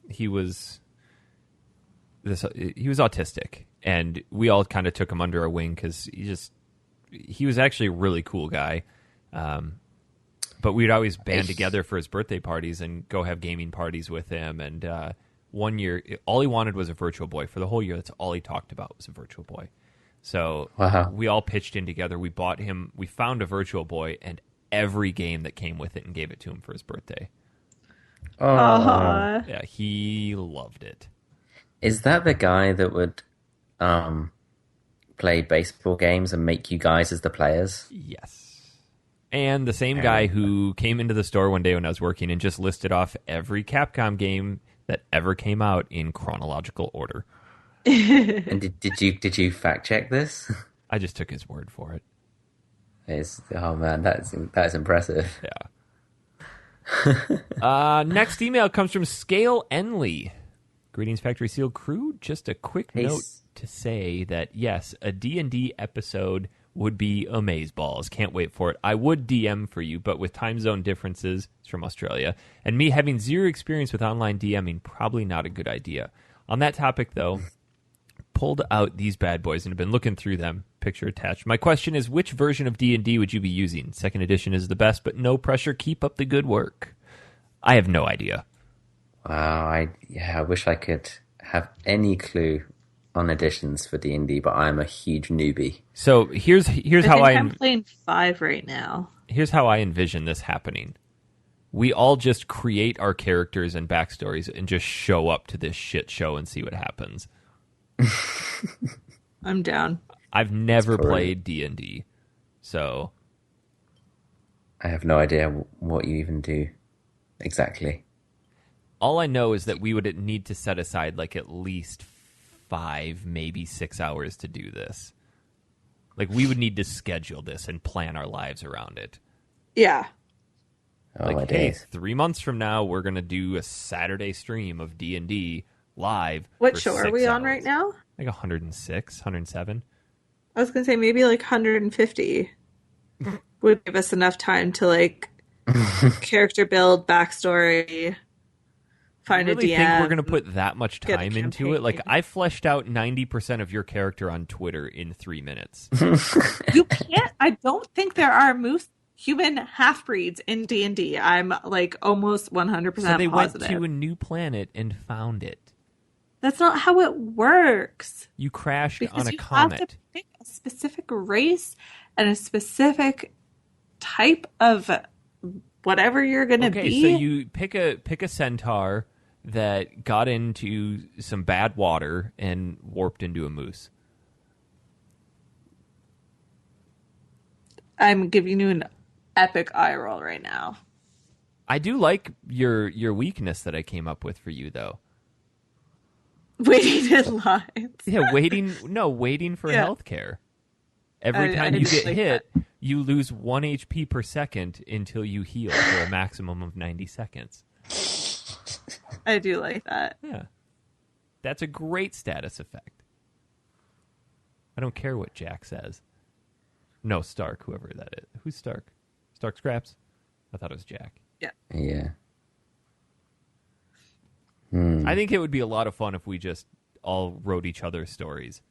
Speaker 1: he was autistic, and we all kind of took him under our wing because he was actually a really cool guy. But we'd always band together for his birthday parties and go have gaming parties with him. And one year, all he wanted was a Virtual Boy. For the whole year, that's all he talked about was a Virtual Boy. So we all pitched in together. We found a Virtual Boy and every game that came with it and gave it to him for his birthday.
Speaker 3: Aww.
Speaker 1: Yeah, he loved it.
Speaker 2: Is that the guy that would play baseball games and make you guys as the players?
Speaker 1: Yes. And the same guy who came into the store one day when I was working and just listed off every Capcom game that ever came out in chronological order.
Speaker 2: And did you fact check this?
Speaker 1: I just took his word for it.
Speaker 2: Oh man, that's impressive.
Speaker 1: Yeah. Next email comes from Scale Enley. Greetings, Factory Seal crew. Just a quick note to say that, yes, a D&D episode would be amazeballs. Can't wait for it. I would DM for you, but with time zone differences, it's from Australia, and me having zero experience with online DMing, probably not a good idea. On that topic, though, pulled out these bad boys and have been looking through them. Picture attached. My question is, which version of D&D would you be using? Second edition is the best, but no pressure. Keep up the good work. I have no idea.
Speaker 2: Wow, I wish I could have any clue on editions for D&D, but I'm a huge newbie.
Speaker 1: So here's how
Speaker 3: I'm playing 5 right now.
Speaker 1: Here's how I envision this happening. We all just create our characters and backstories and just show up to this shit show and see what happens.
Speaker 3: I'm down.
Speaker 1: I've never played D&D, so
Speaker 2: I have no idea what you even do exactly.
Speaker 1: all I know is that we would need to set aside like at least 5, maybe 6 hours to do this. Like, we would need to schedule this and plan our lives around it.
Speaker 3: Yeah.
Speaker 2: Oh,
Speaker 1: Like,
Speaker 2: it
Speaker 1: hey,
Speaker 2: is.
Speaker 1: 3 months from now, we're going to do a Saturday stream of D&D live.
Speaker 3: What
Speaker 1: for
Speaker 3: show are
Speaker 1: 6
Speaker 3: we on
Speaker 1: hours.
Speaker 3: right now?
Speaker 1: Like 106, 107.
Speaker 3: I was going to say maybe like 150 would give us enough time to like character build, backstory, find
Speaker 1: I really
Speaker 3: a DM.
Speaker 1: think we're going to put that much
Speaker 3: get a
Speaker 1: time into it. Like,
Speaker 3: campaign.
Speaker 1: I fleshed out 90% of your character on Twitter in 3 minutes.
Speaker 3: You can't. I don't think there are human half breeds in D&D. I'm like almost 100%
Speaker 1: So they
Speaker 3: positive.
Speaker 1: went to a new planet and found it.
Speaker 3: That's not how it works.
Speaker 1: You crashed
Speaker 3: Because
Speaker 1: on a
Speaker 3: you
Speaker 1: comet.
Speaker 3: have to pick a specific race and a specific type of whatever you're going to
Speaker 1: Okay,
Speaker 3: be.
Speaker 1: so you pick a centaur that got into some bad water and warped into a moose.
Speaker 3: I'm giving you an epic eye roll right now.
Speaker 1: I do like your weakness that I came up with for you, though.
Speaker 3: Waiting in lines.
Speaker 1: Yeah, waiting for
Speaker 3: Yeah.
Speaker 1: healthcare. Every
Speaker 3: I
Speaker 1: time you
Speaker 3: didn't
Speaker 1: get
Speaker 3: like
Speaker 1: hit, you lose 1 HP per second until you heal for a maximum of 90 seconds.
Speaker 3: I do like that.
Speaker 1: Yeah. That's a great status effect. I don't care what Jack says. No, Stark, whoever that is. Who's Stark? Stark Scraps? I thought it was Jack.
Speaker 2: Yeah.
Speaker 1: I think it would be a lot of fun if we just all wrote each other's stories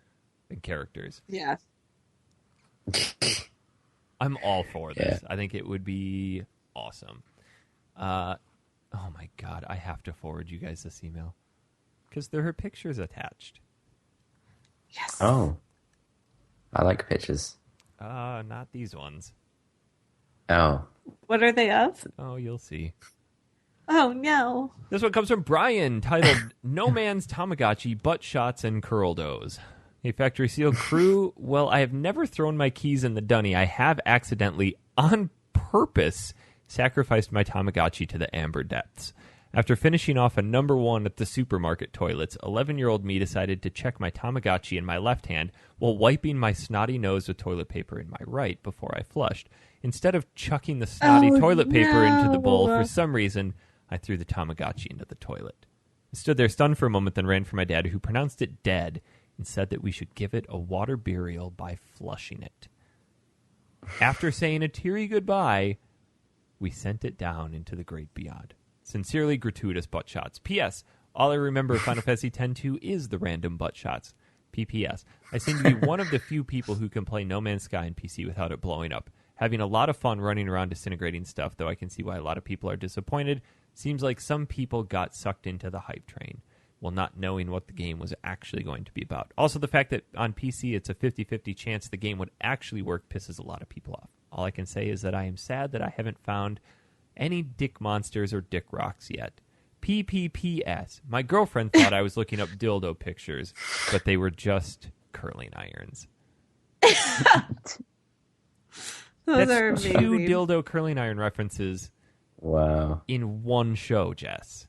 Speaker 1: and characters.
Speaker 3: Yeah.
Speaker 1: I'm all for this.
Speaker 2: Yeah.
Speaker 1: I think it would be awesome. Oh my God, I have to forward you guys this email because there are pictures attached.
Speaker 3: Yes.
Speaker 2: Oh. I like pictures.
Speaker 1: Not these ones.
Speaker 2: Oh.
Speaker 3: What are they of?
Speaker 1: Oh, you'll see.
Speaker 3: Oh, no.
Speaker 1: This one comes from Brian, titled No Man's Tamagotchi, Butt Shots and Curldos. Hey, Factory Seal crew, well, I have never thrown my keys in the dunny. I have accidentally, on purpose, sacrificed my Tamagotchi to the amber depths. After finishing off a number 1 at the supermarket toilets, 11-year-old me decided to check my Tamagotchi in my left hand while wiping my snotty nose with toilet paper in my right before I flushed. Instead of chucking the snotty toilet paper into the bowl, for some reason, I threw the Tamagotchi into the toilet. I stood there stunned for a moment, then ran for my dad, who pronounced it dead and said that we should give it a water burial by flushing it. After saying a teary goodbye, we sent it down into the great beyond. Sincerely gratuitous butt shots. P.S. All I remember of Final Fantasy X-2 is the random butt shots. P.P.S. I seem to be one of the few people who can play No Man's Sky in PC without it blowing up. Having a lot of fun running around disintegrating stuff, though I can see why a lot of people are disappointed. Seems like some people got sucked into the hype train while not knowing what the game was actually going to be about. Also, the fact that on PC it's a 50-50 chance the game would actually work pisses a lot of people off. All I can say is that I am sad that I haven't found any dick monsters or dick rocks yet. PPPS. My girlfriend thought I was looking up dildo pictures, but they were just curling irons.
Speaker 3: Those
Speaker 1: That's
Speaker 3: are
Speaker 1: two
Speaker 3: amazing.
Speaker 1: dildo curling iron references
Speaker 2: Wow.
Speaker 1: in one show, Jess.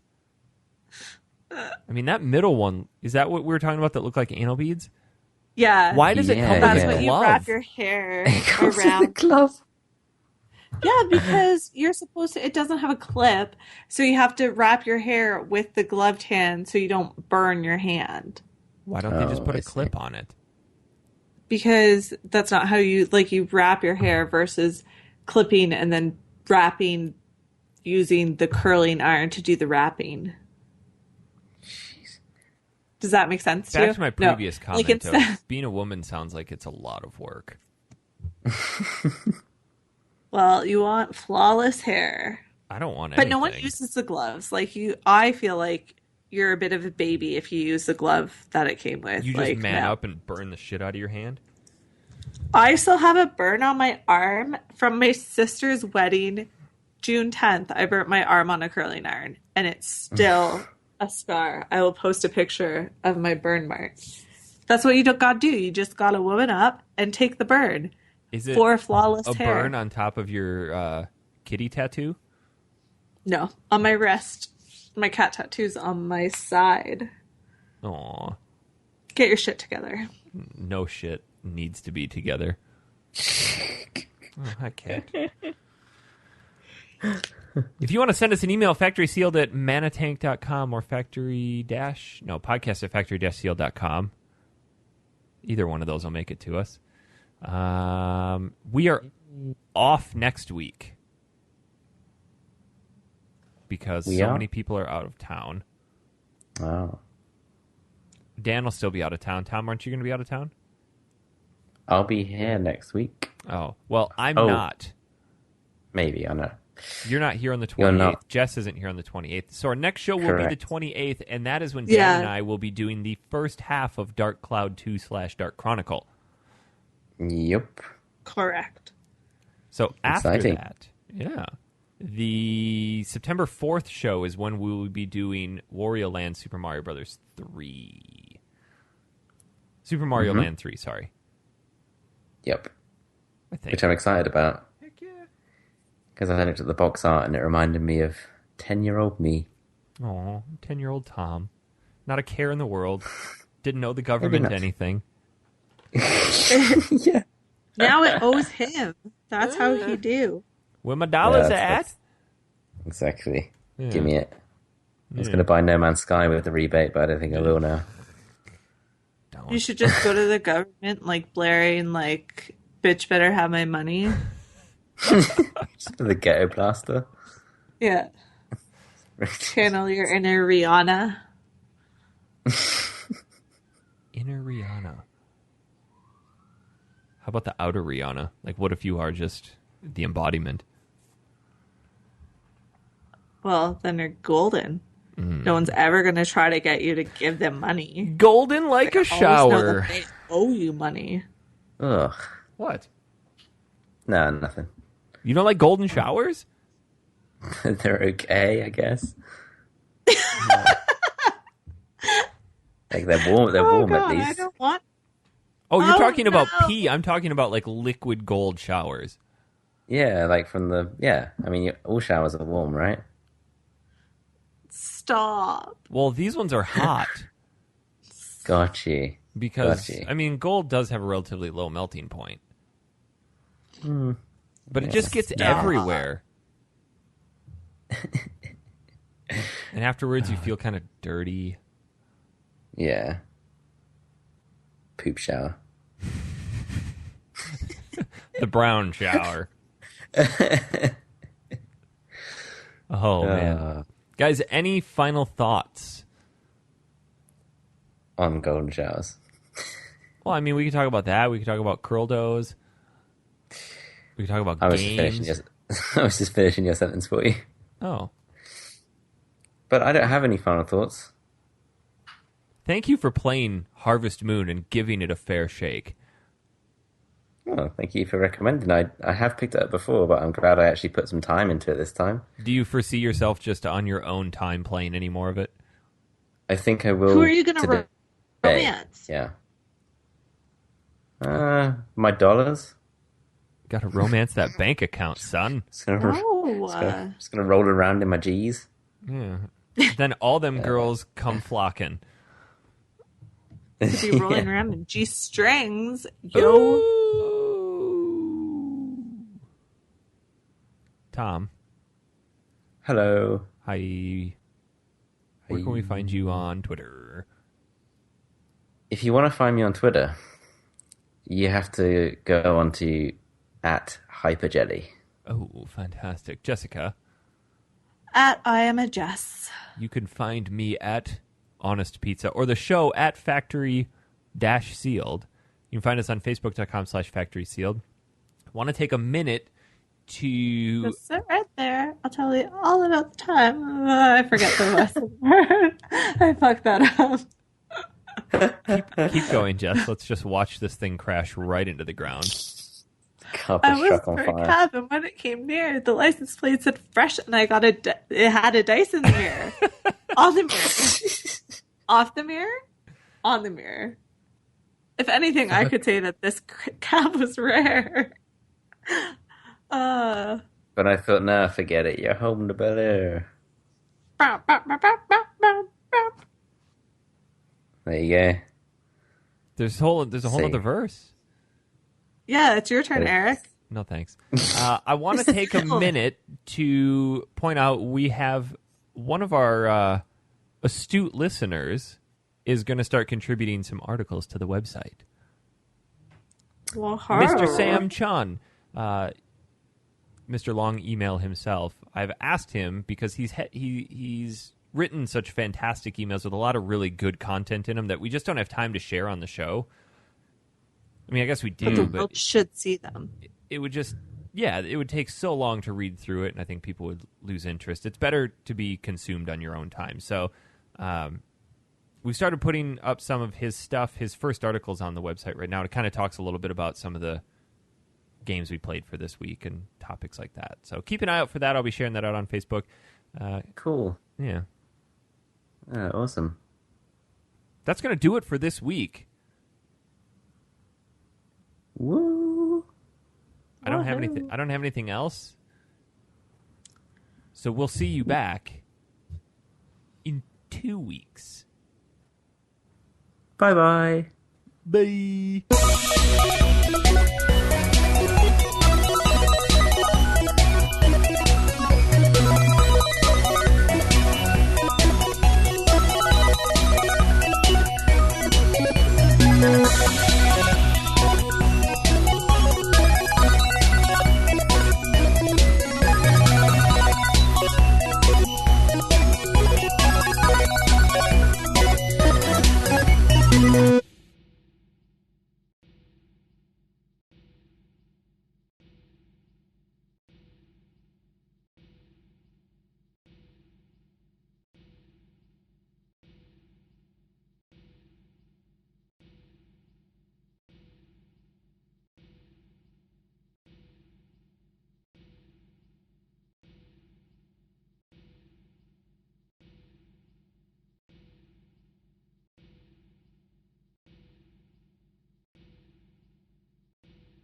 Speaker 1: I mean, that middle one, is that what we were talking about that looked like anal beads?
Speaker 3: Yeah.
Speaker 1: Why does it
Speaker 2: Yeah,
Speaker 1: come with
Speaker 3: That's
Speaker 1: a
Speaker 2: yeah.
Speaker 3: what you
Speaker 1: glove?
Speaker 3: wrap your hair
Speaker 2: It comes in the
Speaker 3: around.
Speaker 2: glove.
Speaker 3: Yeah, because you're supposed to, it doesn't have a clip, so you have to wrap your hair with the gloved hand so you don't burn your hand.
Speaker 1: Why don't they just
Speaker 2: Oh,
Speaker 1: put
Speaker 2: I
Speaker 1: a
Speaker 2: see.
Speaker 1: clip on it?
Speaker 3: Because that's not how you, like, you wrap your hair versus clipping and then wrapping using the curling iron to do the wrapping. Does that make sense to you?
Speaker 1: Back to my
Speaker 3: No.
Speaker 1: previous comment,
Speaker 3: Like
Speaker 1: though,
Speaker 3: instead,
Speaker 1: being a woman sounds like it's a lot of work.
Speaker 3: well, you want flawless hair.
Speaker 1: I don't want
Speaker 3: But
Speaker 1: anything.
Speaker 3: no one uses the gloves. Like you, I feel like you're a bit of a baby if you use the glove that it came with.
Speaker 1: You just
Speaker 3: like,
Speaker 1: man
Speaker 3: no.
Speaker 1: up and burn the shit out of your hand?
Speaker 3: I still have a burn on my arm from my sister's wedding, June 10th. I burnt my arm on a curling iron, and it's still a scar. I will post a picture of my burn mark. That's what you gotta do. You just gotta woman up and take the burn
Speaker 1: Is it
Speaker 3: for flawless
Speaker 1: a
Speaker 3: hair.
Speaker 1: burn on top of your kitty tattoo?
Speaker 3: No, on my wrist. My cat tattoo's on my side.
Speaker 1: Aw.
Speaker 3: Get your shit together.
Speaker 1: No shit needs to be together. Oh, hi, cat. If you want to send us an email, factorysealed@manatank.com or podcast@factory-sealed.com. Either one of those will make it to us. We are off next week because many people are out of town.
Speaker 2: Oh.
Speaker 1: Dan will still be out of town. Tom, aren't you going to be out of town?
Speaker 2: I'll be here next week.
Speaker 1: Oh, well, I'm not.
Speaker 2: Maybe, I know.
Speaker 1: You're not here on the 28th.
Speaker 2: You're not.
Speaker 1: Jess isn't here on the 28th. So our next show will
Speaker 2: Correct.
Speaker 1: be the 28th, and that is when Dan and I will be doing the first half of Dark Cloud 2/Dark Chronicle.
Speaker 2: Yep.
Speaker 3: Correct.
Speaker 1: So after
Speaker 2: Exciting.
Speaker 1: that, the September 4th show is when we will be doing Wario Land Super Mario Brothers 3. Super Mario Land 3, sorry.
Speaker 2: Yep.
Speaker 1: I think.
Speaker 2: Which I'm excited about.
Speaker 1: Heck yeah.
Speaker 2: Because I looked at the box art and it reminded me of 10-year-old me.
Speaker 1: Aw, 10-year-old Tom. Not a care in the world. Didn't know the government
Speaker 2: not.
Speaker 1: anything.
Speaker 2: Yeah.
Speaker 3: Now it owes him. That's how he do.
Speaker 1: Where my dollars
Speaker 2: that's-
Speaker 1: at?
Speaker 2: Exactly.
Speaker 1: Yeah.
Speaker 2: Give me it. I was
Speaker 1: Yeah.
Speaker 2: going to buy No Man's Sky with the rebate, but I don't think I will now.
Speaker 1: Don't.
Speaker 3: You should just go to the government, like blaring, like, bitch better have my money.
Speaker 2: Just for the ghetto blaster.
Speaker 3: Yeah. Channel your inner Rihanna.
Speaker 1: Inner Rihanna. How about the outer Rihanna? Like, what if you are just the embodiment?
Speaker 3: Well, then they're golden. No one's ever going to try to get you to give them money.
Speaker 1: Golden like a
Speaker 3: Always know
Speaker 1: shower.
Speaker 3: that they owe you money.
Speaker 2: Ugh.
Speaker 1: What?
Speaker 2: No, nothing.
Speaker 1: You don't like golden showers?
Speaker 2: They're okay, I guess. Like they're warm. They're warm
Speaker 3: God,
Speaker 2: at
Speaker 3: I
Speaker 2: least.
Speaker 3: don't want.
Speaker 1: Oh, you're
Speaker 3: Oh,
Speaker 1: talking about
Speaker 3: no.
Speaker 1: pee. I'm talking about like liquid gold showers.
Speaker 2: Yeah, like from the I mean, all showers are warm, right?
Speaker 3: Stop.
Speaker 1: Well, these ones are hot
Speaker 2: Got you.
Speaker 1: because,
Speaker 2: Gotcha.
Speaker 1: I mean, gold does have a relatively low melting point. But it just gets
Speaker 3: Stop.
Speaker 1: everywhere. And afterwards, you feel kind of dirty.
Speaker 2: Yeah. Poop shower.
Speaker 1: The brown shower. Oh, man. Guys, any final thoughts?
Speaker 2: On golden showers.
Speaker 1: Well, I mean, we could talk about that. We could talk about curl doughs. We could talk about
Speaker 2: I was just finishing
Speaker 1: games.
Speaker 2: I was just finishing your sentence for you.
Speaker 1: Oh.
Speaker 2: But I don't have any final thoughts.
Speaker 1: Thank you for playing Harvest Moon and giving it a fair shake.
Speaker 2: Oh, thank you for recommending. I have picked it up before, but I'm glad I actually put some time into it this time.
Speaker 1: Do you foresee yourself just on your own time playing any more of it?
Speaker 2: I think I will.
Speaker 3: Who are you going to
Speaker 2: today.
Speaker 3: romance?
Speaker 2: Yeah. My dollars.
Speaker 1: Got to romance that bank account, son.
Speaker 2: Just gonna, just gonna roll around in my G's.
Speaker 1: Yeah. Then all them girls come flocking.
Speaker 3: To be rolling around in G strings. Yo.
Speaker 1: Ooh. Tom,
Speaker 2: Hello.
Speaker 1: hi. Where can we find you on Twitter?
Speaker 2: If you want to find me on Twitter, you have to go on to @hyperjelly.
Speaker 1: Oh, fantastic. Jessica,
Speaker 3: At I am a Jess.
Speaker 1: you can find me at Honest Pizza or the show at Factory-Sealed. You can find us on Facebook.com/Factory-Sealed. Want to take a minute to...
Speaker 3: Just sit right there. I'll tell you all about the time. I forget the rest of the word. I fucked that up.
Speaker 1: Keep going, Jess. Let's just watch this thing crash right into the ground.
Speaker 2: Cup
Speaker 3: I
Speaker 2: is
Speaker 3: was
Speaker 2: struck on
Speaker 3: for a
Speaker 2: fire.
Speaker 3: cab, and when it came near, the license plate said fresh, and I got it had a dice in the mirror. On the mirror. Off the mirror? On the mirror. If anything, I could say that this cab was rare.
Speaker 2: But I thought, no, forget it. You're home to Bel Air. There you go.
Speaker 1: There's a whole
Speaker 2: See.
Speaker 1: other verse.
Speaker 3: Yeah, it's your turn, Eric.
Speaker 1: No thanks. I want to take a minute to point out we have one of our astute listeners is going to start contributing some articles to the website.
Speaker 3: Well,
Speaker 1: Mr. Sam Chun, Mr. Long Email himself. I've asked him because he's written such fantastic emails with a lot of really good content in them that we just don't have time to share on the show. I mean, I guess we do,
Speaker 3: But the
Speaker 1: but
Speaker 3: world should see them.
Speaker 1: it would just, it would take so long to read through it, and I think people would lose interest. It's better to be consumed on your own time. So we started putting up some of his stuff, his first articles on the website right now. It kind of talks a little bit about some of the games we played for this week and topics like that. So keep an eye out for that. I'll be sharing that out on Facebook.
Speaker 2: Cool.
Speaker 1: Yeah.
Speaker 2: Awesome.
Speaker 1: That's going to do it for this week.
Speaker 2: Woo!
Speaker 1: I don't have anything else. So we'll see you back in 2 weeks.
Speaker 2: Bye-bye.
Speaker 1: Bye.